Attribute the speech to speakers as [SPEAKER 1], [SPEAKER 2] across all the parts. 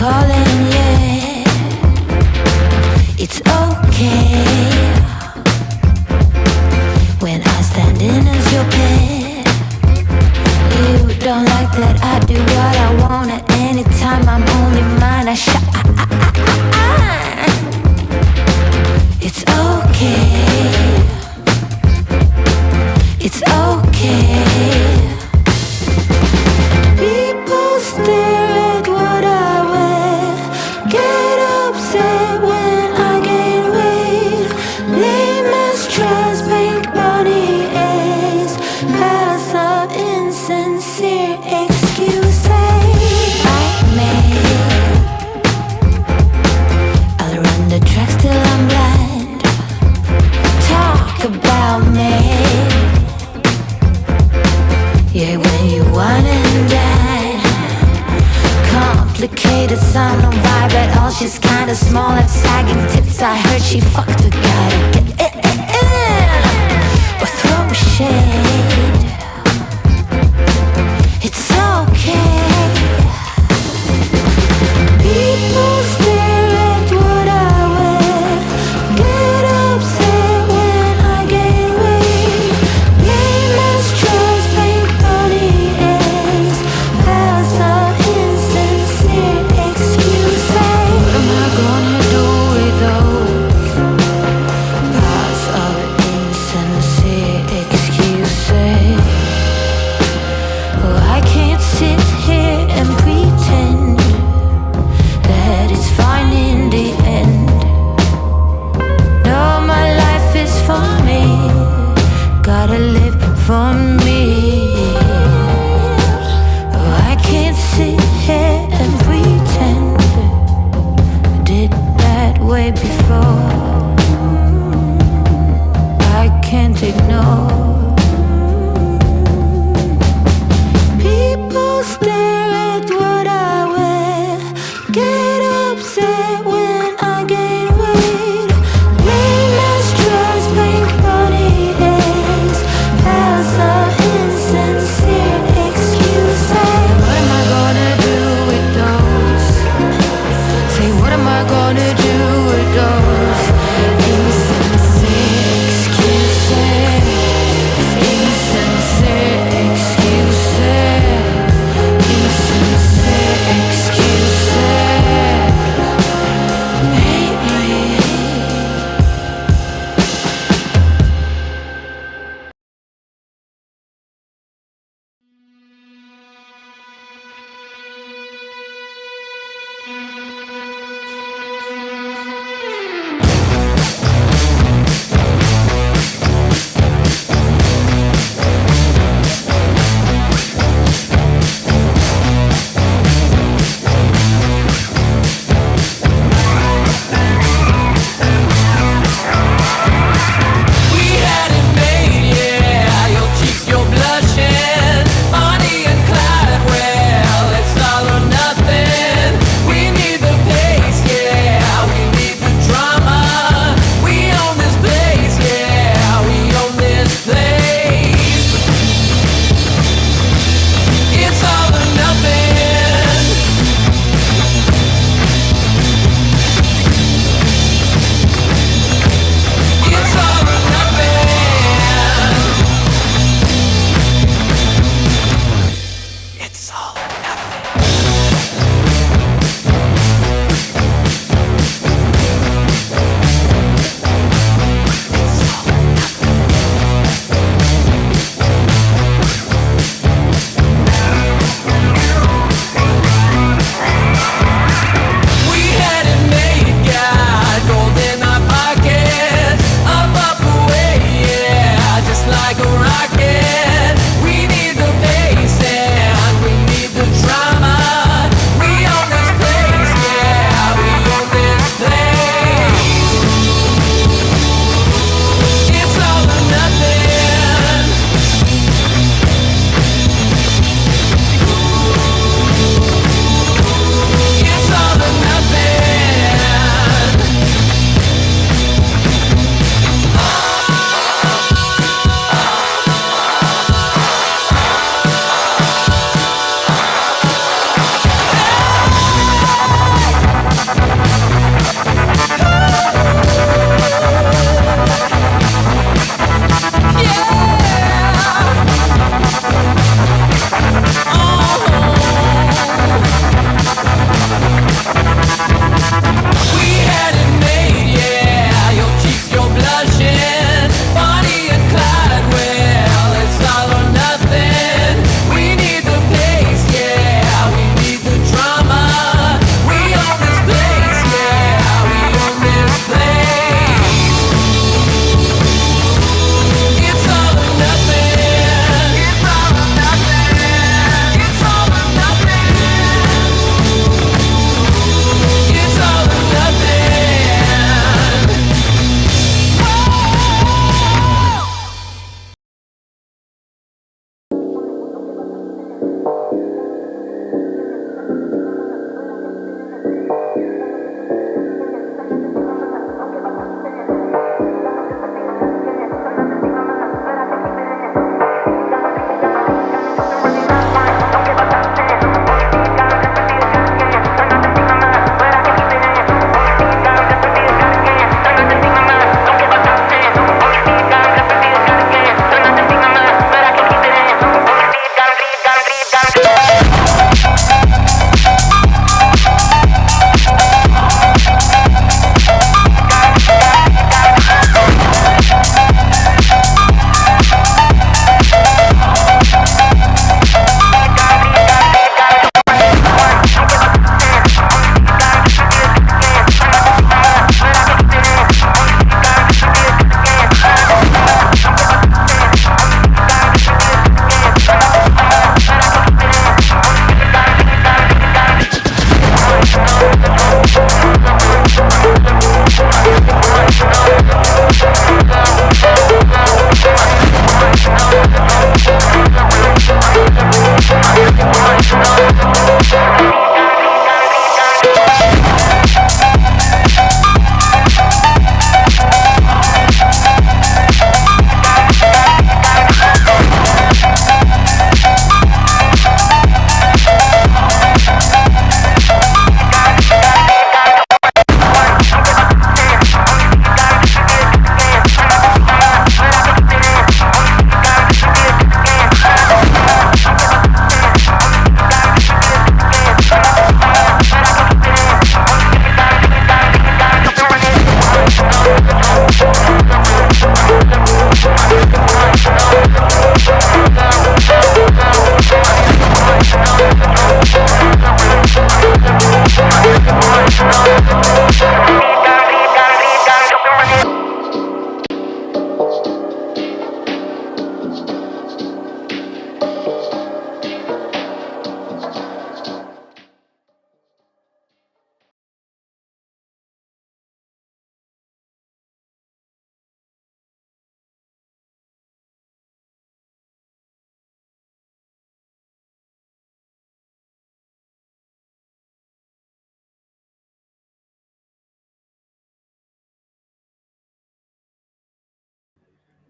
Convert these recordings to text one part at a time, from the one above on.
[SPEAKER 1] calling, yeah. It's okay when I stand in as your pet. You don't like that I do what I want at any time. I'm only mine. I shine. It's okay. It's okay. People stare at what I wear, get upset when I gain weight. Lame as trash, pink body aches, pass up insincere excuses I made. I'll run the tracks till I'm blind. Talk about me. Yeah, when you wine and dine. Complicated, sound no vibe at all. She's kinda small, have sagging tits. I heard she fucked a guy to get in or throw shade. It's okay. People stare at what I wear, get upset when I gain weight. Lame as trust, pink body aches, pass up insincere excuses. What am I gonna do with those pass up insincere excuses? Well, I can't sit here and pretend that it's fine in the end. No, my life is for me, gotta live for me. Oh, I can't sit here and pretend I did that way before. I can't ignore. People stare at what I wear, get upset when I gain weight. Lame as trust, pink body aches, pass up insincere excuses. What am I gonna do with those? Say, what am I gonna do with those insincere excuses? Insincere excuses. Insincere excuses. Hate me.
[SPEAKER 2] We had it made, yeah. Your cheeks, you're blushing. Bonnie and Clyde, well, it's all or nothing. We need the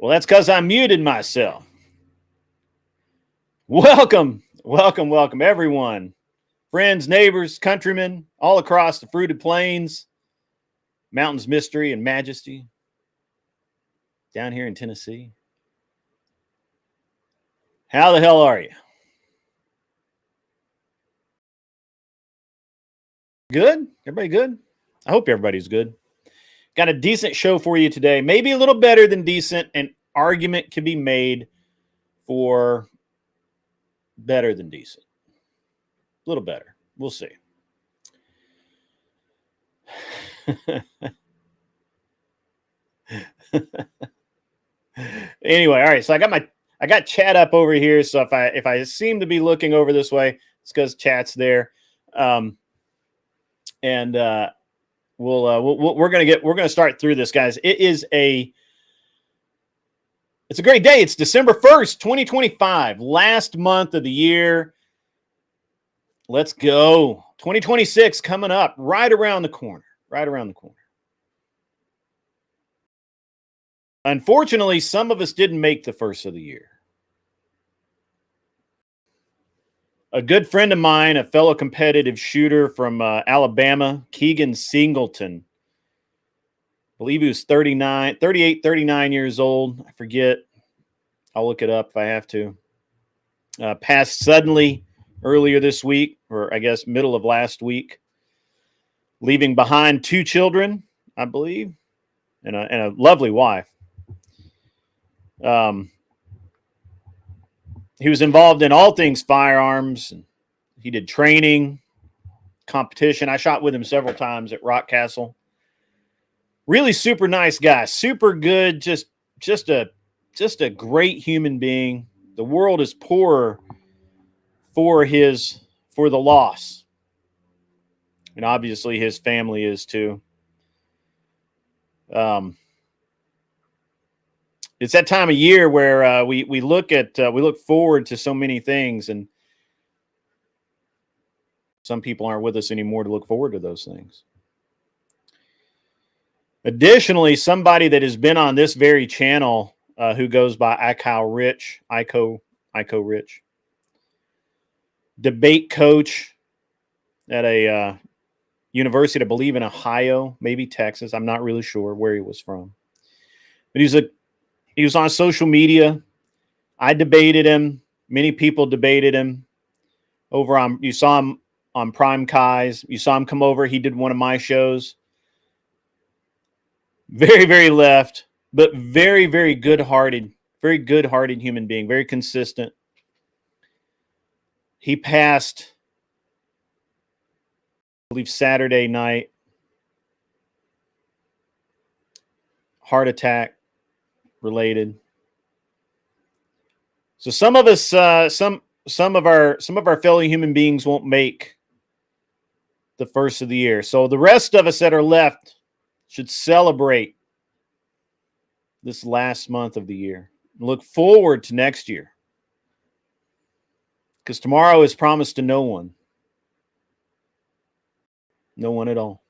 [SPEAKER 3] Well, that's because I muted myself. Welcome, everyone. Friends, neighbors, countrymen, all across the fruited plains, mountains, mystery, and majesty, down here in Tennessee. How the hell are you? Good? Everybody good? I hope everybody's good. Got a decent show for you today. Maybe a little better than decent. An argument can be made for better than decent. A little better. We'll see. Anyway, all right. So I got chat up over here. So if I seem to be looking over this way, it's because chat's there. And we're gonna start through this, guys. It's a great day. It's December 1st, 2025, last month of the year. Let's go. 2026 coming up right around the corner. Unfortunately, some of us didn't make the first of the year. A good friend of mine, a fellow competitive shooter from Alabama, Keegan Singleton, I believe he was 39 years old. I forget. I'll look it up if I have to. Passed suddenly earlier this week, or I guess middle of last week, leaving behind 2 children, I believe, and a lovely wife. He was involved in all things firearms. And he did training, competition. I shot with him several times at Rock Castle. Really super nice guy, super good, just a great human being. The world is poorer for the loss. And obviously his family is too. It's that time of year where we look forward to so many things, and some people aren't with us anymore to look forward to those things. Additionally, somebody that has been on this very channel who goes by Ico Rich, debate coach at a university, I believe in Ohio, maybe Texas. I'm not really sure where he was from, but he was on social media. I debated him. Many people debated him you saw him on Prime Kai's. You saw him come over. He did one of my shows. Very, very left, but very, very good-hearted human being, very consistent. He passed, I believe, Saturday night. Heart attack related. So some of us, some of our fellow human beings won't make the first of the year. So the rest of us that are left should celebrate this last month of the year. Look forward to next year. Because tomorrow is promised to no one. No one at all.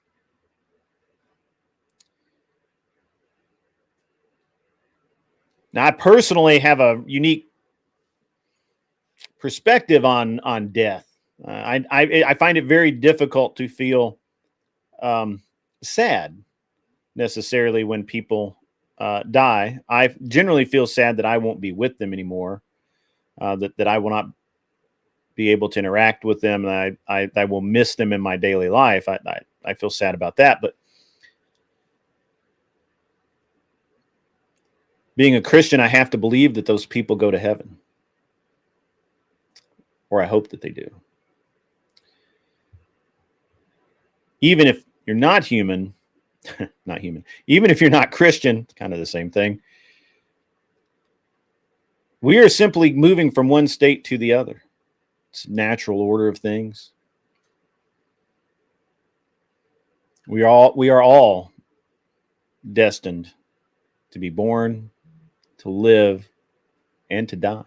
[SPEAKER 3] Now, I personally have a unique perspective on death. I find it very difficult to feel sad necessarily when people die. I generally feel sad that I won't be with them anymore, that I will not be able to interact with them, and I will miss them in my daily life. I feel sad about that, but being a Christian, I have to believe that those people go to heaven, or I hope that they do. Even if you're not human, even if you're not Christian, it's kind of the same thing. We are simply moving from one state to the other. It's a natural order of things. We are all destined to be born, to live, and to die.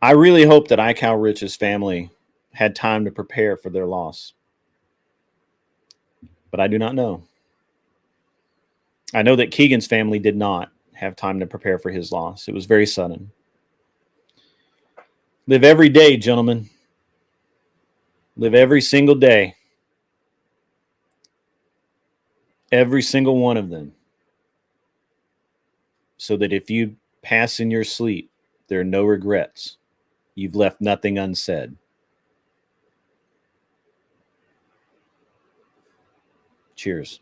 [SPEAKER 3] I really hope that Ical Rich's family had time to prepare for their loss. but I do not know. I know that Keegan's family did not have time to prepare for his loss. It was very sudden. Live every day, gentlemen. Live every single day. Every single one of them. So that if you pass in your sleep, there are no regrets. You've left nothing unsaid. Cheers.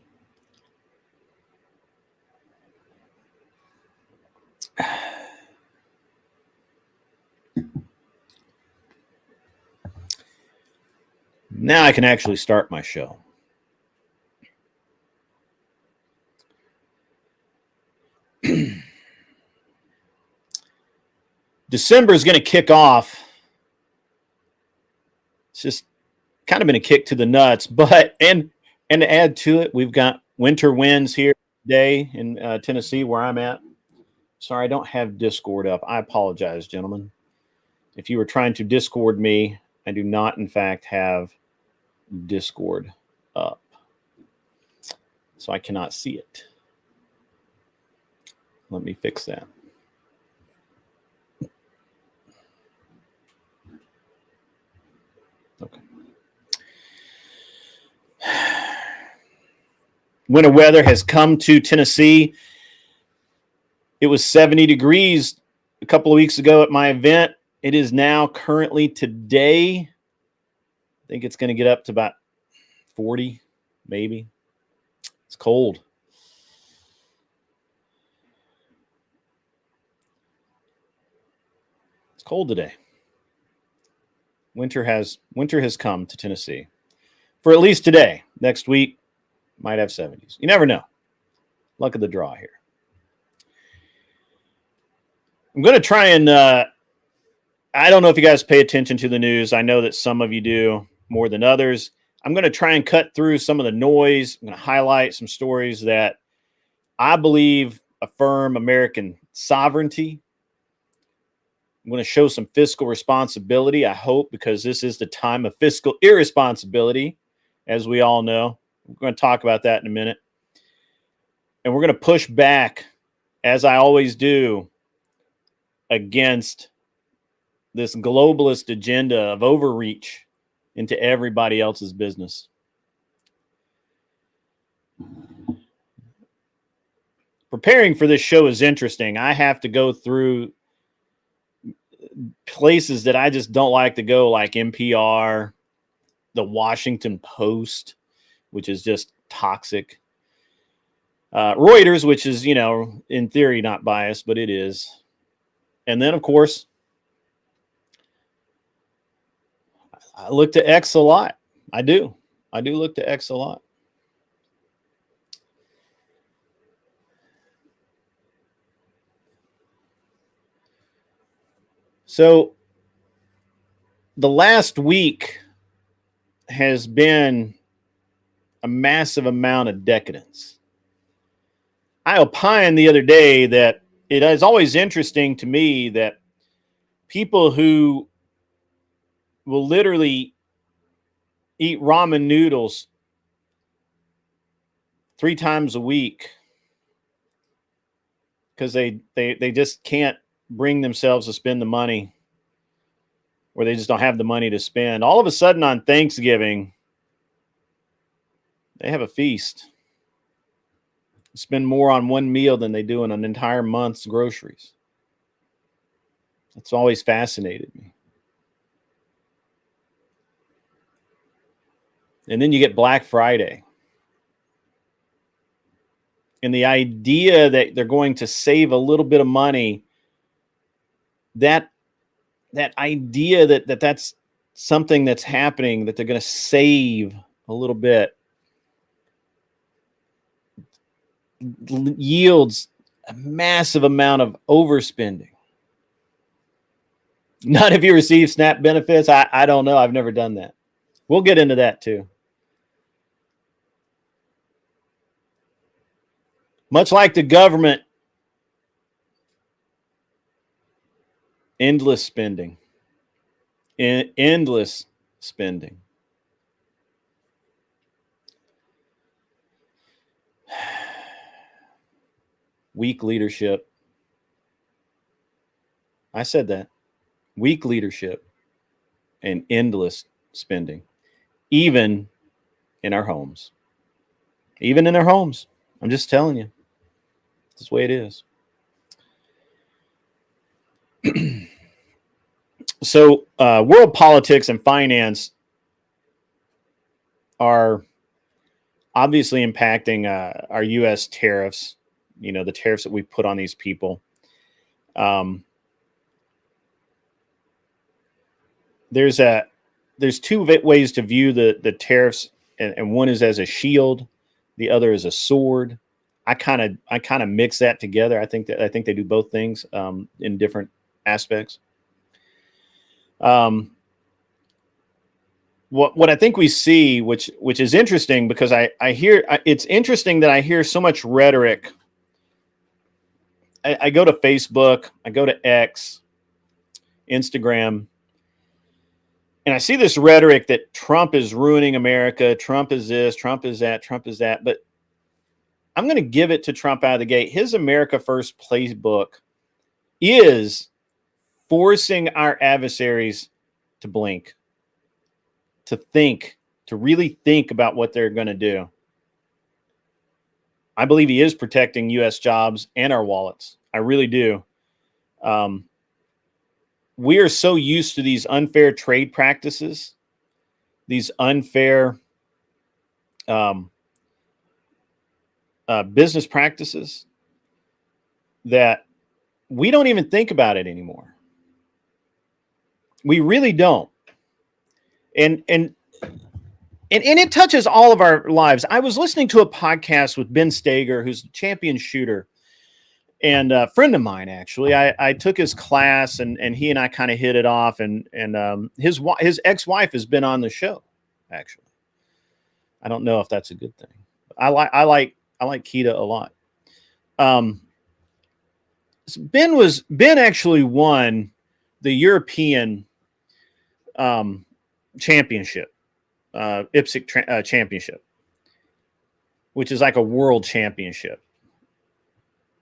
[SPEAKER 3] Now I can actually start my show. December is going to kick off. It's just kind of been a kick to the nuts, but and to add to it, we've got winter winds here today in Tennessee, where I'm at. Sorry, I don't have Discord up. I apologize, gentlemen. If you were trying to Discord me, I do not, in fact, have Discord up, so I cannot see it. Let me fix that. Okay. Winter weather has come to Tennessee. It was 70 degrees a couple of weeks ago at my event. It is now currently today. I think it's going to get up to about 40, maybe. It's cold. It's cold today. Winter has come to Tennessee for at least today. Next week might have 70s. You never know. Luck of the draw here. I'm going to try and I don't know if you guys pay attention to the news. I know that some of you do more than others. I'm going to try and cut through some of the noise. I'm going to highlight some stories that I believe affirm American sovereignty. I'm going to show some fiscal responsibility, I hope, because this is the time of fiscal irresponsibility, as we all know. We're going to talk about that in a minute. And we're going to push back, as I always do, against this globalist agenda of overreach into everybody else's business. Preparing for this show is interesting. I have to go through places that I just don't like to go, like NPR, the Washington Post, which is just toxic. Reuters, which is, in theory not biased, but it is. And then, of course, I look to X a lot. I do look to X a lot. So the last week has been a massive amount of decadence. I opined the other day that it is always interesting to me that people who will literally eat ramen noodles 3 times a week because they just can't bring themselves to spend the money, or they just don't have the money to spend. All of a sudden on Thanksgiving, they have a feast. Spend more on one meal than they do in an entire month's groceries. It's always fascinated me. And then you get Black Friday. And the idea that they're going to save a little bit of money, that idea that that's something that's happening, that they're going to save a little bit, yields a massive amount of overspending. Not if you receive SNAP benefits. I don't know. I've never done that. We'll get into that too. Much like the government, endless spending. Endless spending. Weak leadership. I said that. Weak leadership and endless spending, even in our homes. Even in our homes. I'm just telling you. That's the way it is. So, world politics and finance are obviously impacting our U.S. tariffs, the tariffs that we put on these people. There's two ways to view the tariffs, and one is as a shield, the other is a sword. I kind of mix that together. I think they do both things in different aspects. What I think we see, which is interesting, because I hear, it's interesting that I hear so much rhetoric. I go to Facebook, I go to X, Instagram, and I see this rhetoric that Trump is ruining America. Trump is this, Trump is that, Trump is that. But I'm going to give it to Trump out of the gate. His America First playbook is forcing our adversaries to blink, to think, to really think about what they're going to do. I believe he is protecting U.S. jobs and our wallets. I really do. We are so used to these unfair trade practices, these unfair business practices, that we don't even think about it anymore. We really don't. And it touches all of our lives. I was listening to a podcast with Ben Stager, who's a champion shooter, and a friend of mine, actually. I took his class, and he and I kind of hit it off, and his ex-wife has been on the show, actually. I don't know if that's a good thing. I like Keita a lot. So Ben actually won the European championship, IPSC championship, which is like a world championship.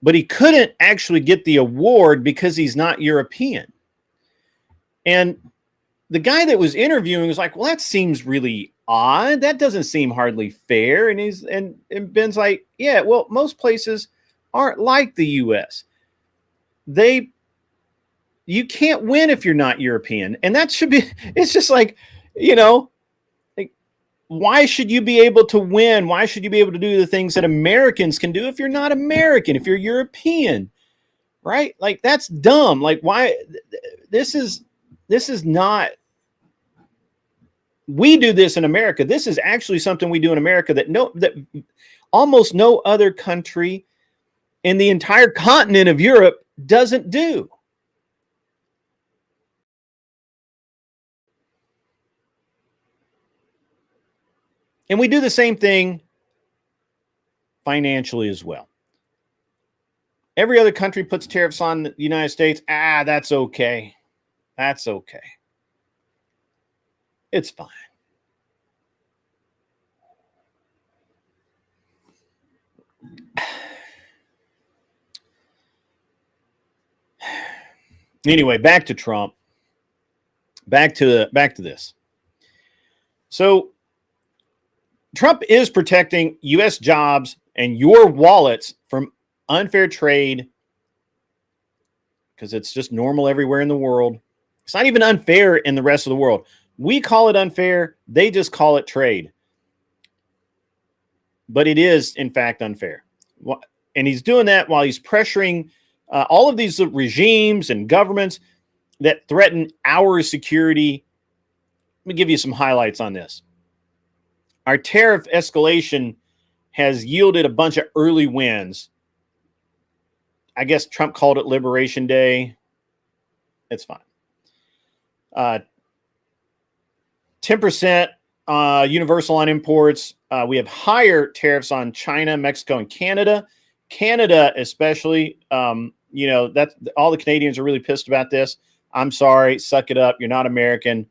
[SPEAKER 3] But he couldn't actually get the award because he's not European. And the guy that was interviewing was like, well, that seems really odd. That doesn't seem hardly fair. And Ben's like, yeah, well, most places aren't like the US. You can't win if you're not European. And that should be, it's just like, why should you be able to win? Why should you be able to do the things that Americans can do if you're not American, if you're European, right? Like, that's dumb. Like, why? This is not, we do this in America. This is actually something we do in America that almost no other country in the entire continent of Europe doesn't do. And we do the same thing financially as well. Every other country puts tariffs on the United States. That's okay. That's okay. It's fine. Anyway, back to Trump. Back to this. So Trump is protecting U.S. jobs and your wallets from unfair trade, because it's just normal everywhere in the world. It's not even unfair in the rest of the world. We call it unfair. They just call it trade. But it is, in fact, unfair. And he's doing that while he's pressuring all of these regimes and governments that threaten our security. Let me give you some highlights on this. Our tariff escalation has yielded a bunch of early wins. I guess Trump called it Liberation Day. It's fine. 10% universal on imports. We have higher tariffs on China, Mexico, and Canada. Canada, especially, that's all the Canadians are really pissed about this. I'm sorry, suck it up. You're not American.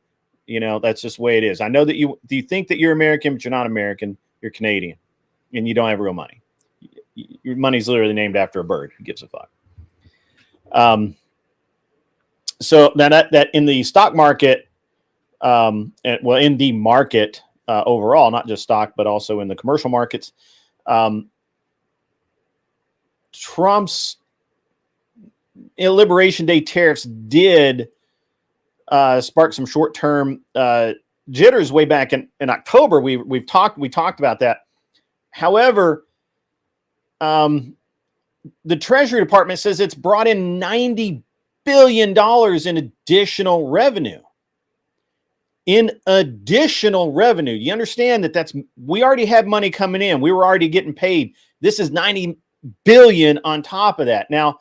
[SPEAKER 3] That's just the way it is. I know that you think that you're American, but you're not American. You're Canadian, and you don't have real money. your money's literally named after a bird. Who gives a fuck? So that in the stock market, in the market overall, not just stock, but also in the commercial markets, Trump's Liberation Day tariffs did spark some short-term jitters way back in October. We talked about that. However, the Treasury Department says it's brought in $90 billion in additional revenue. You understand that we already had money coming in. We were already getting paid. This is $90 billion on top of that. Now,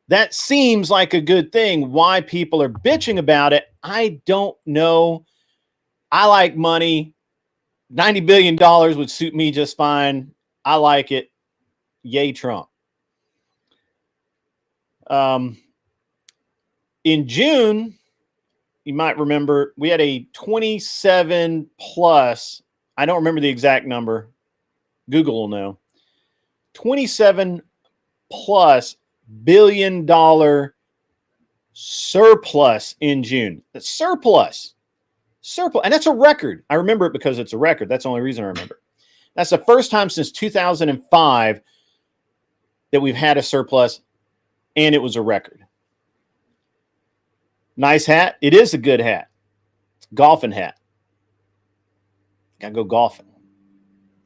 [SPEAKER 3] that seems like a good thing. Why people are bitching about it, I don't know. I like money. $90 billion would suit me just fine. I like it. Yay, Trump. In June, you might remember, we had a 27 plus, I don't remember the exact number. Google will know. 27 plus $billion surplus in June. That's surplus. And that's a record. I remember it because it's a record. That's the only reason I remember. That's the first time since 2005 that we've had a surplus, and it was a record. Nice hat. It is a good hat. It's a golfing hat. Gotta go golfing.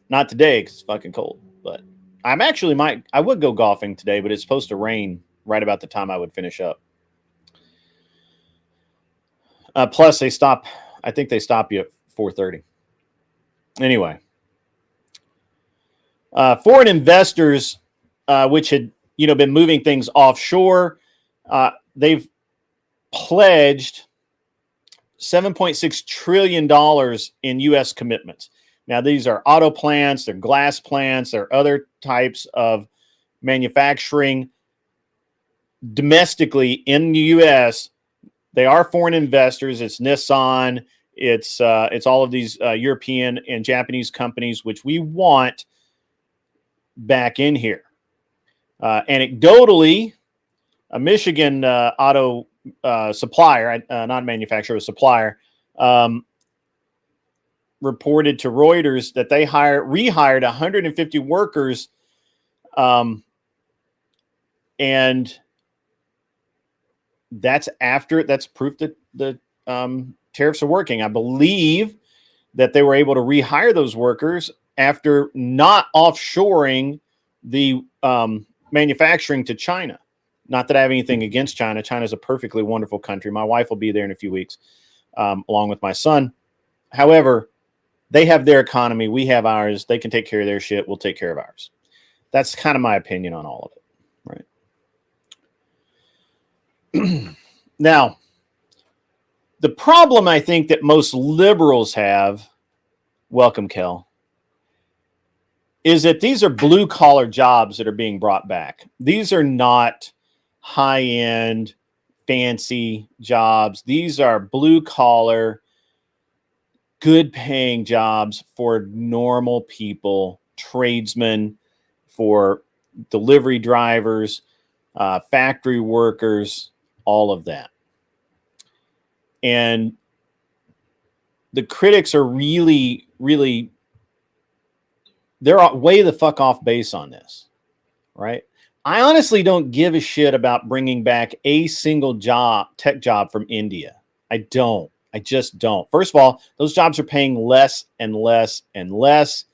[SPEAKER 3] Not today because it's fucking cold, but I would go golfing today, but it's supposed to rain right about the time I would finish up. Plus, I think they stop you at 4:30. Anyway, foreign investors, which had been moving things offshore, they've pledged $7.6 trillion in U.S. commitments. Now, these are auto plants, they're glass plants, they're other types of manufacturing domestically in the U.S. They are foreign investors. It's Nissan. It's all of these European and Japanese companies, which we want back in here. Anecdotally, a Michigan auto supplier, not manufacturer, a supplier, reported to Reuters that they rehired 150 workers, and that's proof that the tariffs are working. I believe that they were able to rehire those workers after not offshoring the manufacturing to China. Not that I have anything against China. China is a perfectly wonderful country. My wife will be there in a few weeks, along with my son. However, they have their economy. We have ours. They can take care of their shit. We'll take care of ours. That's kind of my opinion on all of it. Right. Now, the problem I think that most liberals have, welcome, Kel, is that these are blue-collar jobs that are being brought back. These are not high-end, fancy jobs. These are blue-collar, good-paying jobs for normal people, tradesmen, for delivery drivers, factory workers, all of that. And the critics are really, really, they're way the fuck off base on this, right? I honestly don't give a shit about bringing back a single tech job from India. I just don't. First of all, those jobs are paying less and less and less.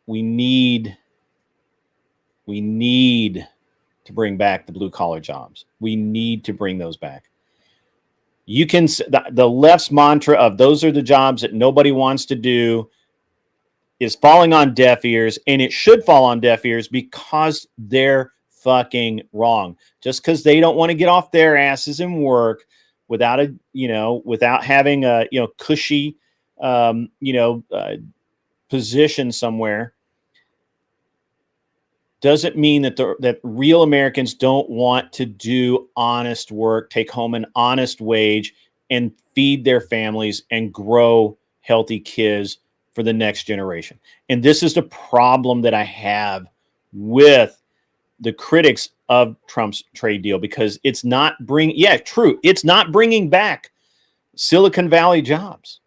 [SPEAKER 3] We need to bring back the blue-collar jobs. We need to bring those back. You can, the left's mantra of those are the jobs that nobody wants to do is falling on deaf ears, and it should fall on deaf ears because they're fucking wrong. Just because they don't want to get off their asses and work without having a, cushy, position somewhere, doesn't mean that real Americans don't want to do honest work, take home an honest wage, and feed their families and grow healthy kids for the next generation. And this is the problem that I have with the critics of Trump's trade deal, because it's not it's not bringing back Silicon Valley jobs.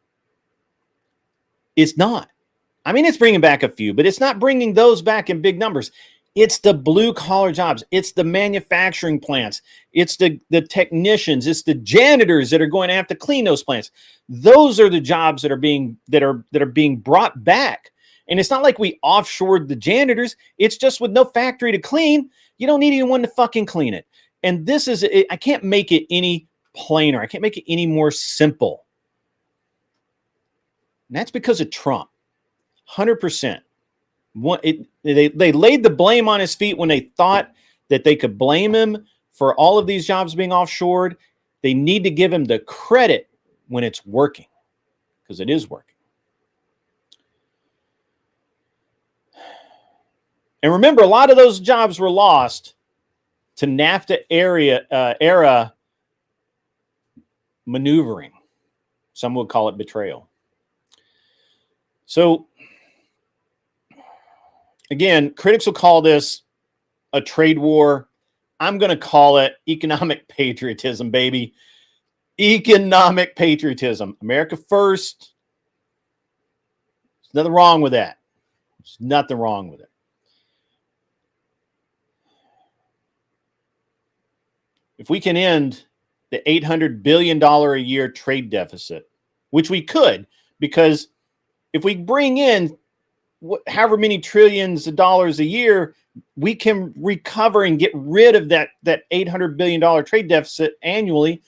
[SPEAKER 3] It's not. I mean, it's bringing back a few, but it's not bringing those back in big numbers. It's the blue collar jobs. It's the manufacturing plants. It's the technicians. It's the janitors that are going to have to clean those plants. Those are the jobs that are being brought back. And it's not like we offshored the janitors. It's just with no factory to clean, you don't need anyone to fucking clean it. And this is, I can't make it any plainer. I can't make it any more simple. And that's because of Trump. 100%. They laid the blame on his feet when they thought that they could blame him for all of these jobs being offshored. They need to give him the credit when it's working, because it is working. And remember, a lot of those jobs were lost to NAFTA era maneuvering. Some would call it betrayal. So, again, critics will call this a trade war. I'm going to call it economic patriotism, baby. Economic patriotism. America first. There's nothing wrong with that. There's nothing wrong with it. If we can end the $800 billion a year trade deficit, which we could, because if we bring in however many trillions of dollars a year, we can recover and get rid of that $800 billion trade deficit annually.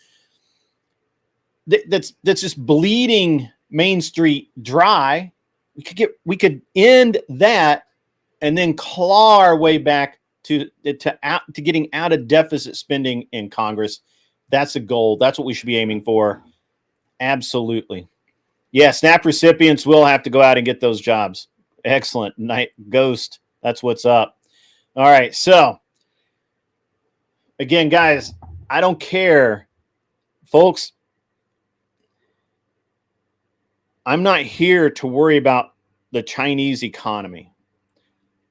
[SPEAKER 3] That's just bleeding Main Street dry. We could end that and then claw our way back to getting out of deficit spending in Congress. That's a goal. That's what we should be aiming for. Absolutely. Yeah, SNAP recipients will have to go out and get those jobs. Excellent. Night Ghost. That's what's up. All right. So, again, guys, I don't care. Folks, I'm not here to worry about the Chinese economy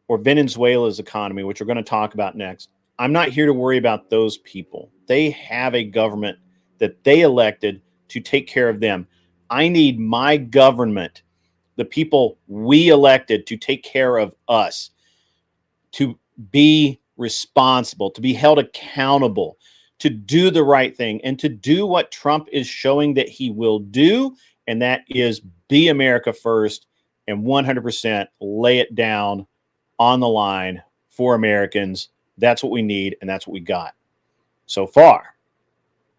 [SPEAKER 3] or Venezuela's economy, which we're going to talk about next. I'm not here to worry about those people. They have a government that they elected to take care of them. I need my government, the people we elected to take care of us, to be responsible, to be held accountable, to do the right thing, and to do what Trump is showing that he will do, and that is be America first and 100% lay it down on the line for Americans. That's what we need, and that's what we got so far.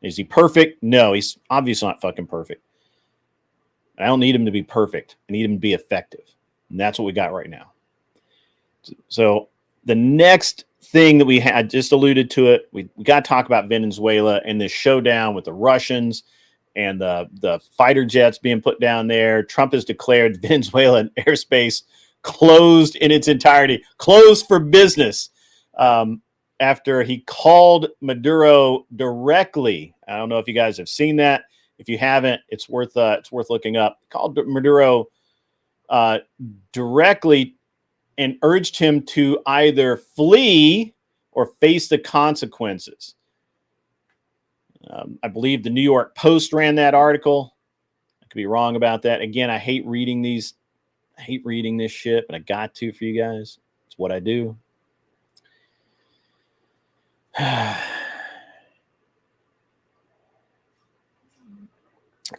[SPEAKER 3] Is he perfect? No, he's obviously not fucking perfect. I don't need him to be perfect. I need him to be effective. And that's what we got right now. So the next thing that we had, just alluded to it, we got to talk about Venezuela and this showdown with the Russians and the fighter jets being put down there. Trump has declared Venezuelan airspace closed in its entirety, closed for business, after he called Maduro directly. I don't know if you guys have seen that. If you haven't, it's worth looking up. Called Maduro directly and urged him to either flee or face the consequences. I believe the New York Post ran that article. I could be wrong about that. Again, I hate reading these. I hate reading this shit, but I got to for you guys. It's what I do.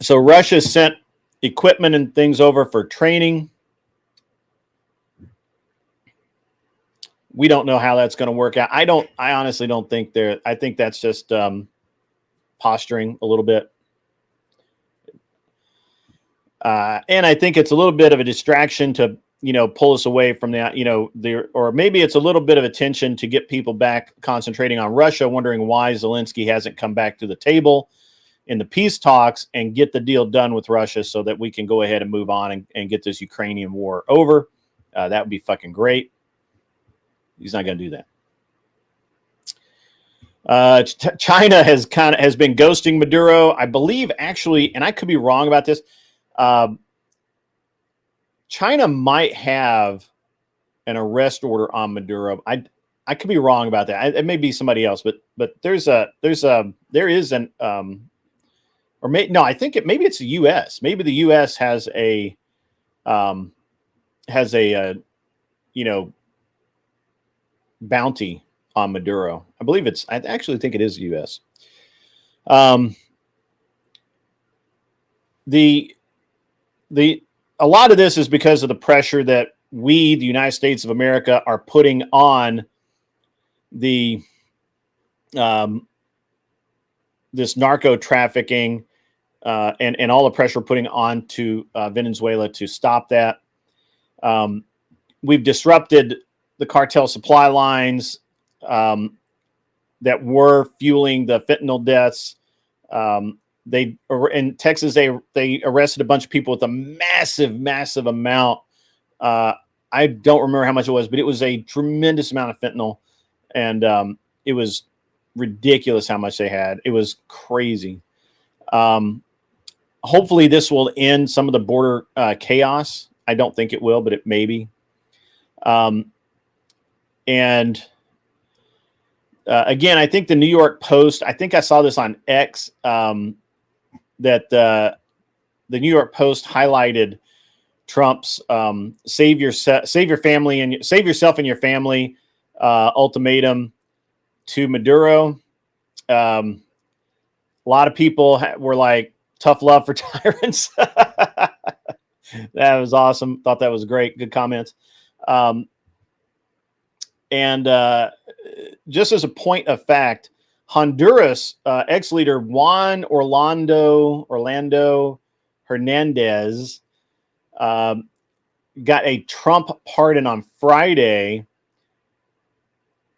[SPEAKER 3] So Russia sent equipment and things over for training. We don't know how that's going to work out. I honestly don't think I think that's just posturing a little bit. And I think it's a little bit of a distraction to, pull us away from that, or maybe it's a little bit of attention to get people back concentrating on Russia, wondering why Zelensky hasn't come back to the table in the peace talks and get the deal done with Russia so that we can go ahead and move on and get this Ukrainian war over. That would be fucking great. He's not going to do that. China has been ghosting Maduro. I believe actually, and I could be wrong about this. China might have an arrest order on Maduro. I could be wrong about that. It may be somebody else, but there is an or no, I think maybe it's the U.S. Maybe the U.S. has a bounty on Maduro. I believe I actually think it is the U.S. A lot of this is because of the pressure that we, the United States of America, are putting on this narco trafficking and all the pressure we're putting on to Venezuela to stop that. We've disrupted the cartel supply lines that were fueling the fentanyl deaths. In Texas, they arrested a bunch of people with a massive amount. I don't remember how much it was, but it was a tremendous amount of fentanyl, and it was ridiculous how much they had. It was crazy. Hopefully, this will end some of the border chaos. I don't think it will, but it may be. Again, I think the New York Post, I think I saw this on X, that the New York Post highlighted Trump's save your family and save yourself and your family ultimatum to Maduro. A lot of people were like, tough love for tyrants. That was awesome. Thought that was great. Good comments. Just as a point of fact, Honduras ex-leader Juan Orlando Hernandez got a Trump pardon on Friday.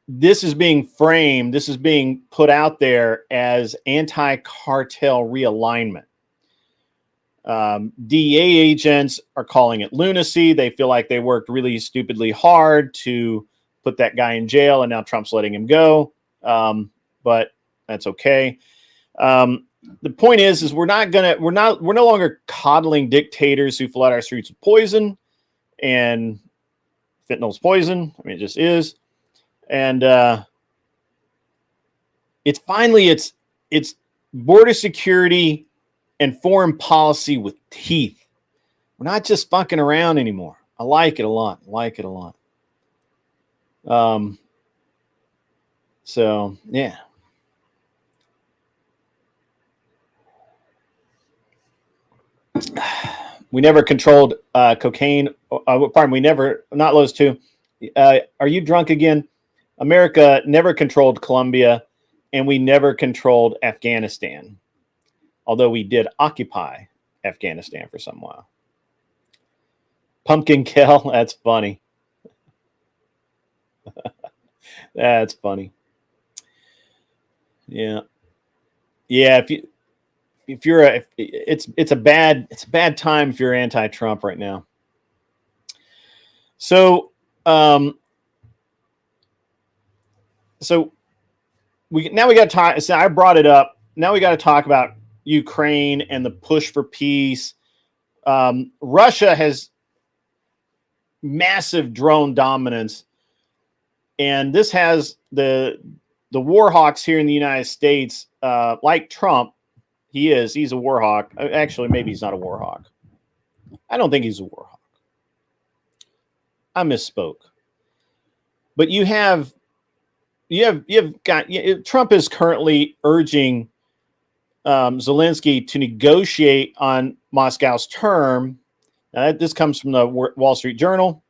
[SPEAKER 3] This is being framed, this is being put out there as anti-cartel realignment. DEA agents are calling it lunacy. They feel like they worked really stupidly hard to put that guy in jail, and now Trump's letting him go. But that's okay. The point is we're no longer coddling dictators who flood our streets with poison, and fentanyl's poison. I mean, it just is. And it's border security and foreign policy with teeth. We're not just fucking around anymore. I like it a lot. So yeah. We never controlled cocaine. We never, not those two. Are you drunk again? America never controlled Colombia, and we never controlled Afghanistan. Although we did occupy Afghanistan for some while. Pumpkin Kell, that's funny. That's funny. Yeah. It's a bad time if you're anti-Trump right now. So we got to talk. So I brought it up. Now we got to talk about Ukraine and the push for peace. Russia has massive drone dominance, and this has the war hawks here in the United States, like Trump. He's a war hawk. Actually, maybe he's not a war hawk. I don't think he's a war hawk. I misspoke. But Trump is currently urging Zelensky to negotiate on Moscow's term. Now, this comes from the Wall Street Journal.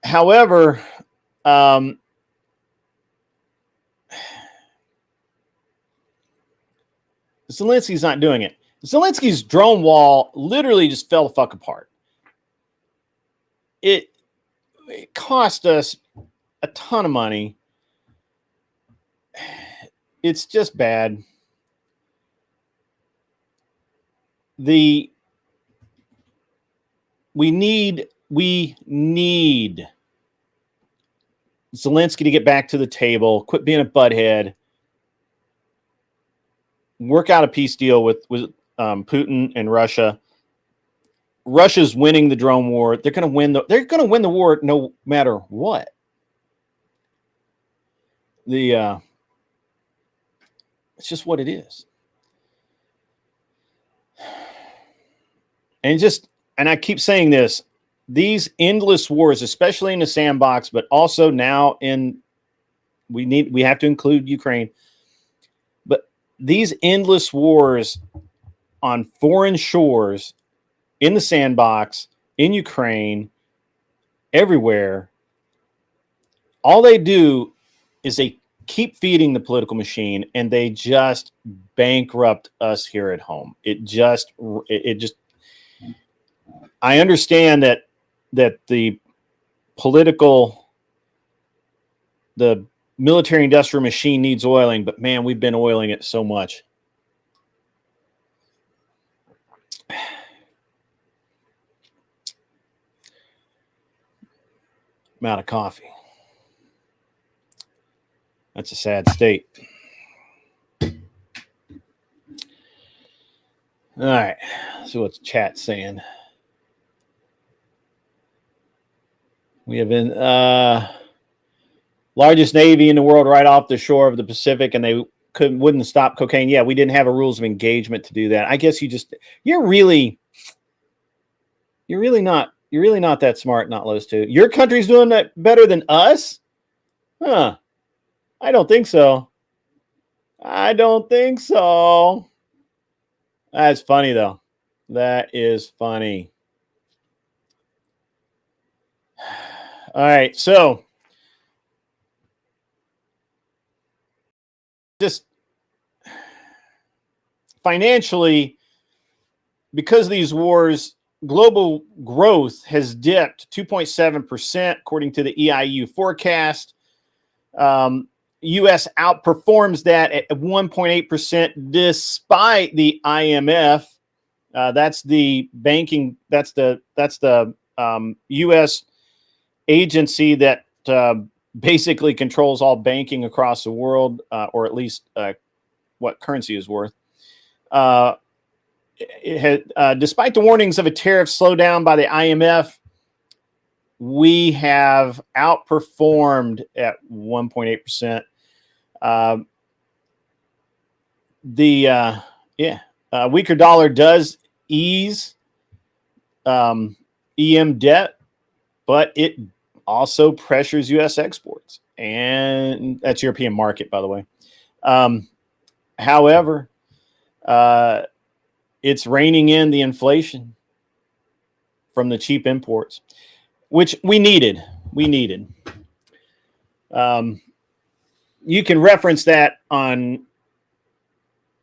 [SPEAKER 3] However, Zelensky's not doing it. Zelensky's drone wall literally just fell the fuck apart. It cost us a ton of money. It's just bad. We need Zelensky to get back to the table, quit being a butthead, work out a peace deal with Putin and Russia, Russia's winning the drone war. They're going to win the war no matter what. It's just what it is. And I keep saying this, these endless wars, especially in the sandbox, but also now we have to include Ukraine. But these endless wars on foreign shores, in the sandbox, in Ukraine, everywhere, all they do is they keep feeding the political machine, and they just bankrupt us here at home. I understand that the military industrial machine needs oiling, but man, we've been oiling it so much. I'm out of coffee. That's a sad state. All right. Let's see what the chat's saying. We have been largest navy in the world right off the shore of the Pacific, and they wouldn't stop cocaine. Yeah, we didn't have a rules of engagement to do that. I guess you're really not that smart, not those two. Your country's doing that better than us? Huh. I don't think so. That's funny, though. That is funny. All right, so just financially, because of these wars, global growth has dipped 2.7%, according to the EIU forecast. U.S. outperforms that at 1.8%, despite the IMF. That's the banking. That's the U.S. agency that basically controls all banking across the world, or at least what currency is worth. Despite the warnings of a tariff slowdown by the IMF, we have outperformed at 1.8%. Weaker dollar does ease EM debt, but it also pressures U.S. exports, and that's European market, by the way. However, it's reining in the inflation from the cheap imports, which we needed. You can reference that on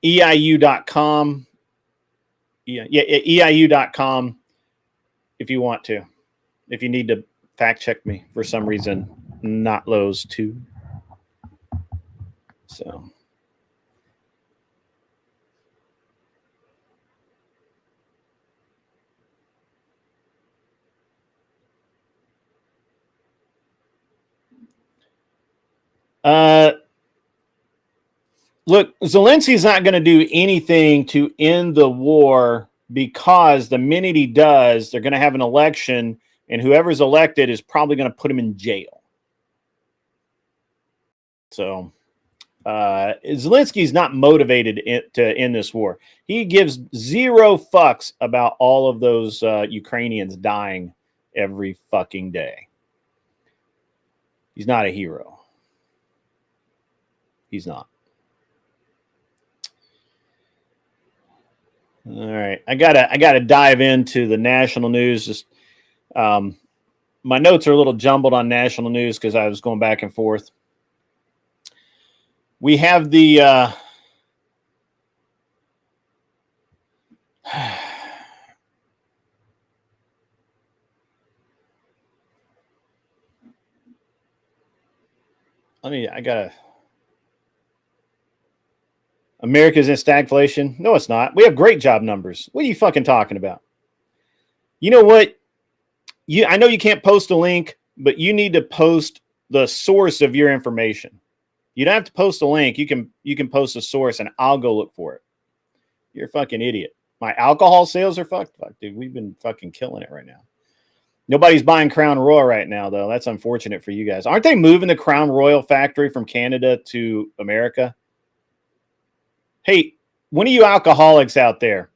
[SPEAKER 3] EIU.com. EIU.com if you want to. If you need to fact check me for some reason, not Lowe's too. So. Look, Zelensky's not going to do anything to end the war, because the minute he does, they're going to have an election, and whoever's elected is probably going to put him in jail. So Zelensky's not motivated to end this war. He gives zero fucks about all of those Ukrainians dying every fucking day. He's not a hero. He's not. All right, I gotta dive into the national news. Just my notes are a little jumbled on national news because I was going back and forth. We have the America's in stagflation. No, it's not. We have great job numbers. What are you fucking talking about? You know what? I know you can't post a link, but you need to post the source of your information. You don't have to post a link. You can post a source, and I'll go look for it. You're a fucking idiot. My alcohol sales are fucked. Fuck, dude, we've been fucking killing it right now. Nobody's buying Crown Royal right now, though. That's unfortunate for you guys. Aren't they moving the Crown Royal factory from Canada to America? Hey, one of you alcoholics out there,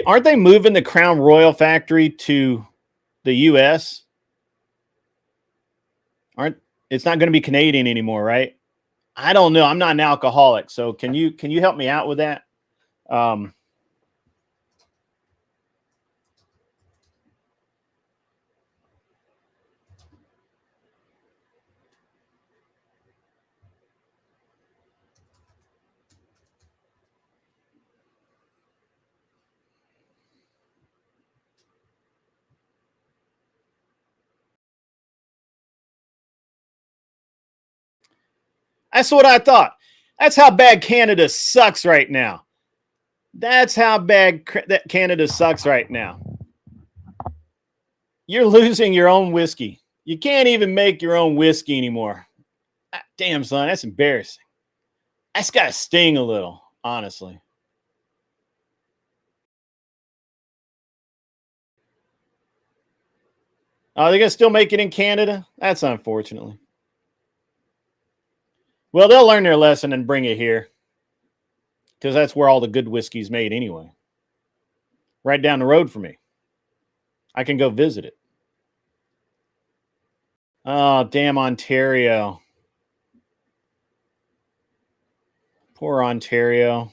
[SPEAKER 3] aren't they moving the Crown Royal factory to the U.S.? It's not going to be Canadian anymore, right? I don't know. I'm not an alcoholic, so can you help me out with that? That's what I thought. That's how bad Canada sucks right now. That's how bad that Canada sucks right now. You're losing your own whiskey. You can't even make your own whiskey anymore. Damn, son, that's embarrassing. That's got to sting a little, honestly. Oh, they're going to still make it in Canada? That's unfortunately. Well, they'll learn their lesson and bring it here because that's where all the good whiskey's made anyway. Right down the road from me. I can go visit it. Oh, damn Ontario. Poor Ontario.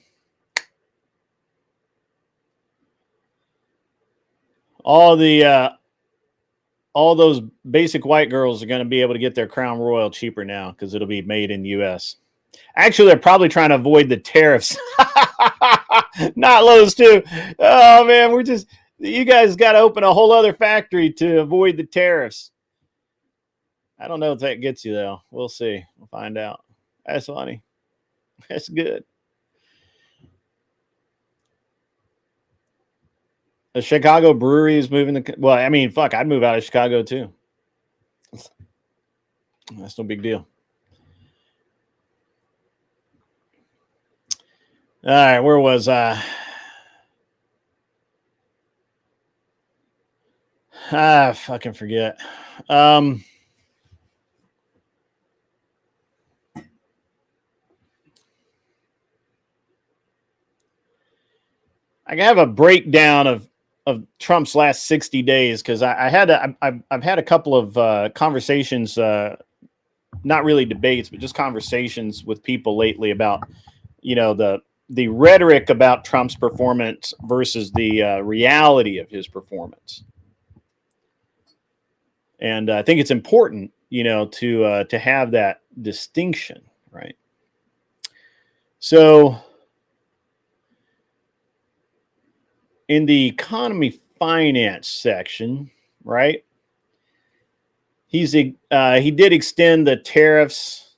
[SPEAKER 3] All those basic white girls are going to be able to get their Crown Royal cheaper now because it'll be made in the U.S. Actually, they're probably trying to avoid the tariffs. Not those two. Oh, man, you guys got to open a whole other factory to avoid the tariffs. I don't know if that gets you, though. We'll see. We'll find out. That's funny. That's good. The Chicago brewery is moving well, I mean, fuck, I'd move out of Chicago too. That's no big deal. All right, where was I? Fucking forget. I have a breakdown of Trump's last 60 days because I've had a couple of conversations, not really debates, but just conversations with people lately about, the rhetoric about Trump's performance versus the reality of his performance. And I think it's important, to have that distinction, right? So in the economy finance section, right? He did extend the tariffs,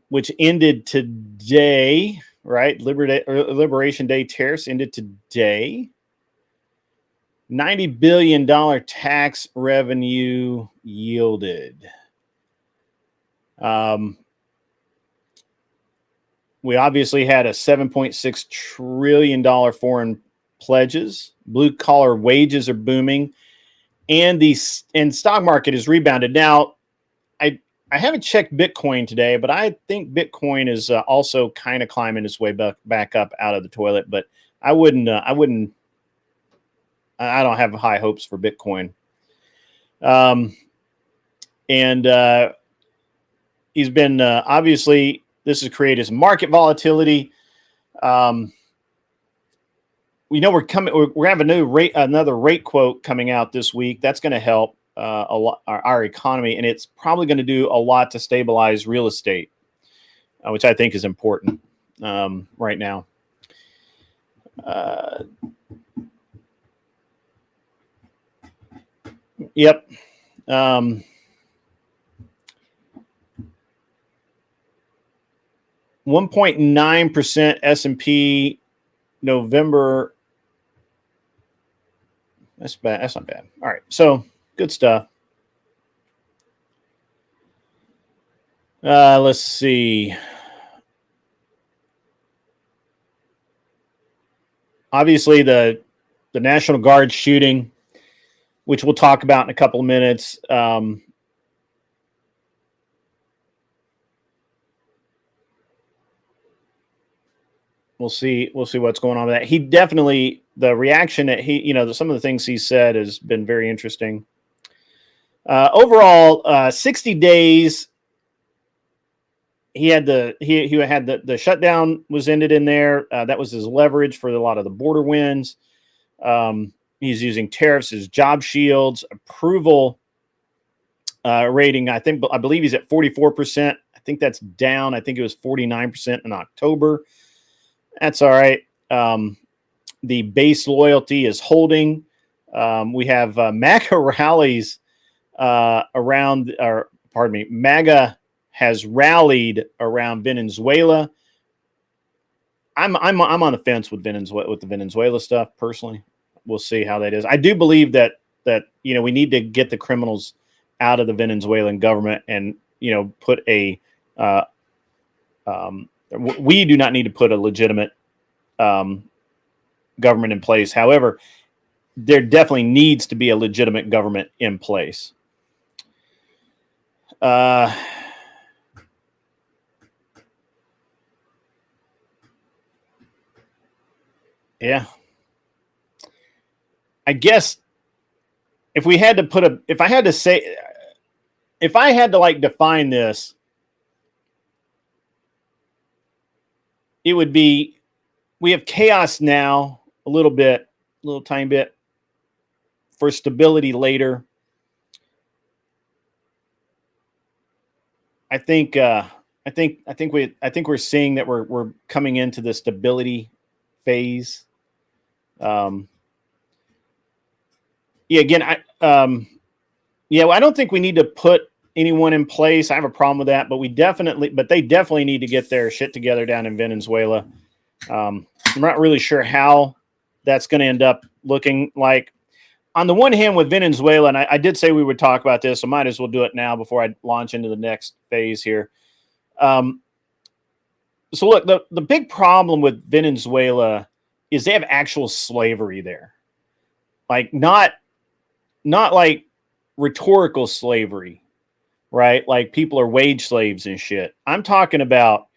[SPEAKER 3] which ended today, right? Liberation Day tariffs ended today. $90 billion tax revenue yielded. We obviously had a $7.6 trillion foreign pledges. Blue collar wages are booming, and the stock market is rebounded. Now, I haven't checked Bitcoin today, but I think Bitcoin is also kind of climbing its way back up out of the toilet. But I don't have high hopes for Bitcoin. And he's been obviously. This has created some market volatility. We're having another rate quote coming out this week. That's going to help a lot our economy, and it's probably going to do a lot to stabilize real estate, which I think is important right now. Yep. 1.9% S&P November. That's bad. That's not bad. All right. So good stuff. Let's see. obviously the National Guard shooting, which we'll talk about in a couple of minutes. We'll see what's going on with that. He definitely, the reaction that he, some of the things he said has been very interesting. Overall, 60 days. He had the shutdown was ended in there. That was his leverage for a lot of the border wins. He's using tariffs as job shields. Approval rating, I believe he's at 44%. I think that's down. I think it was 49% in October. That's all right. The base loyalty is holding. We have MAGA rallies MAGA has rallied around Venezuela. I'm on the fence with the Venezuela stuff personally. We'll see how that is. I do believe that we need to get the criminals out of the Venezuelan government and put a we do not need to put a legitimate government in place. However, there definitely needs to be a legitimate government in place. Yeah. I guess if I had to like define this, it would be, we have chaos now, a little tiny bit, for stability later. I think we're seeing that we're coming into the stability phase. I don't think we need to put anyone in place. I have a problem with that, but they definitely need to get their shit together down in Venezuela. I'm not really sure how that's going to end up looking like. On the one hand, with Venezuela, and I did say we would talk about this, so might as well do it now before I launch into the next phase here. So look, the big problem with Venezuela is they have actual slavery there. Like not like rhetorical slavery, right? Like people are wage slaves and shit. I'm talking about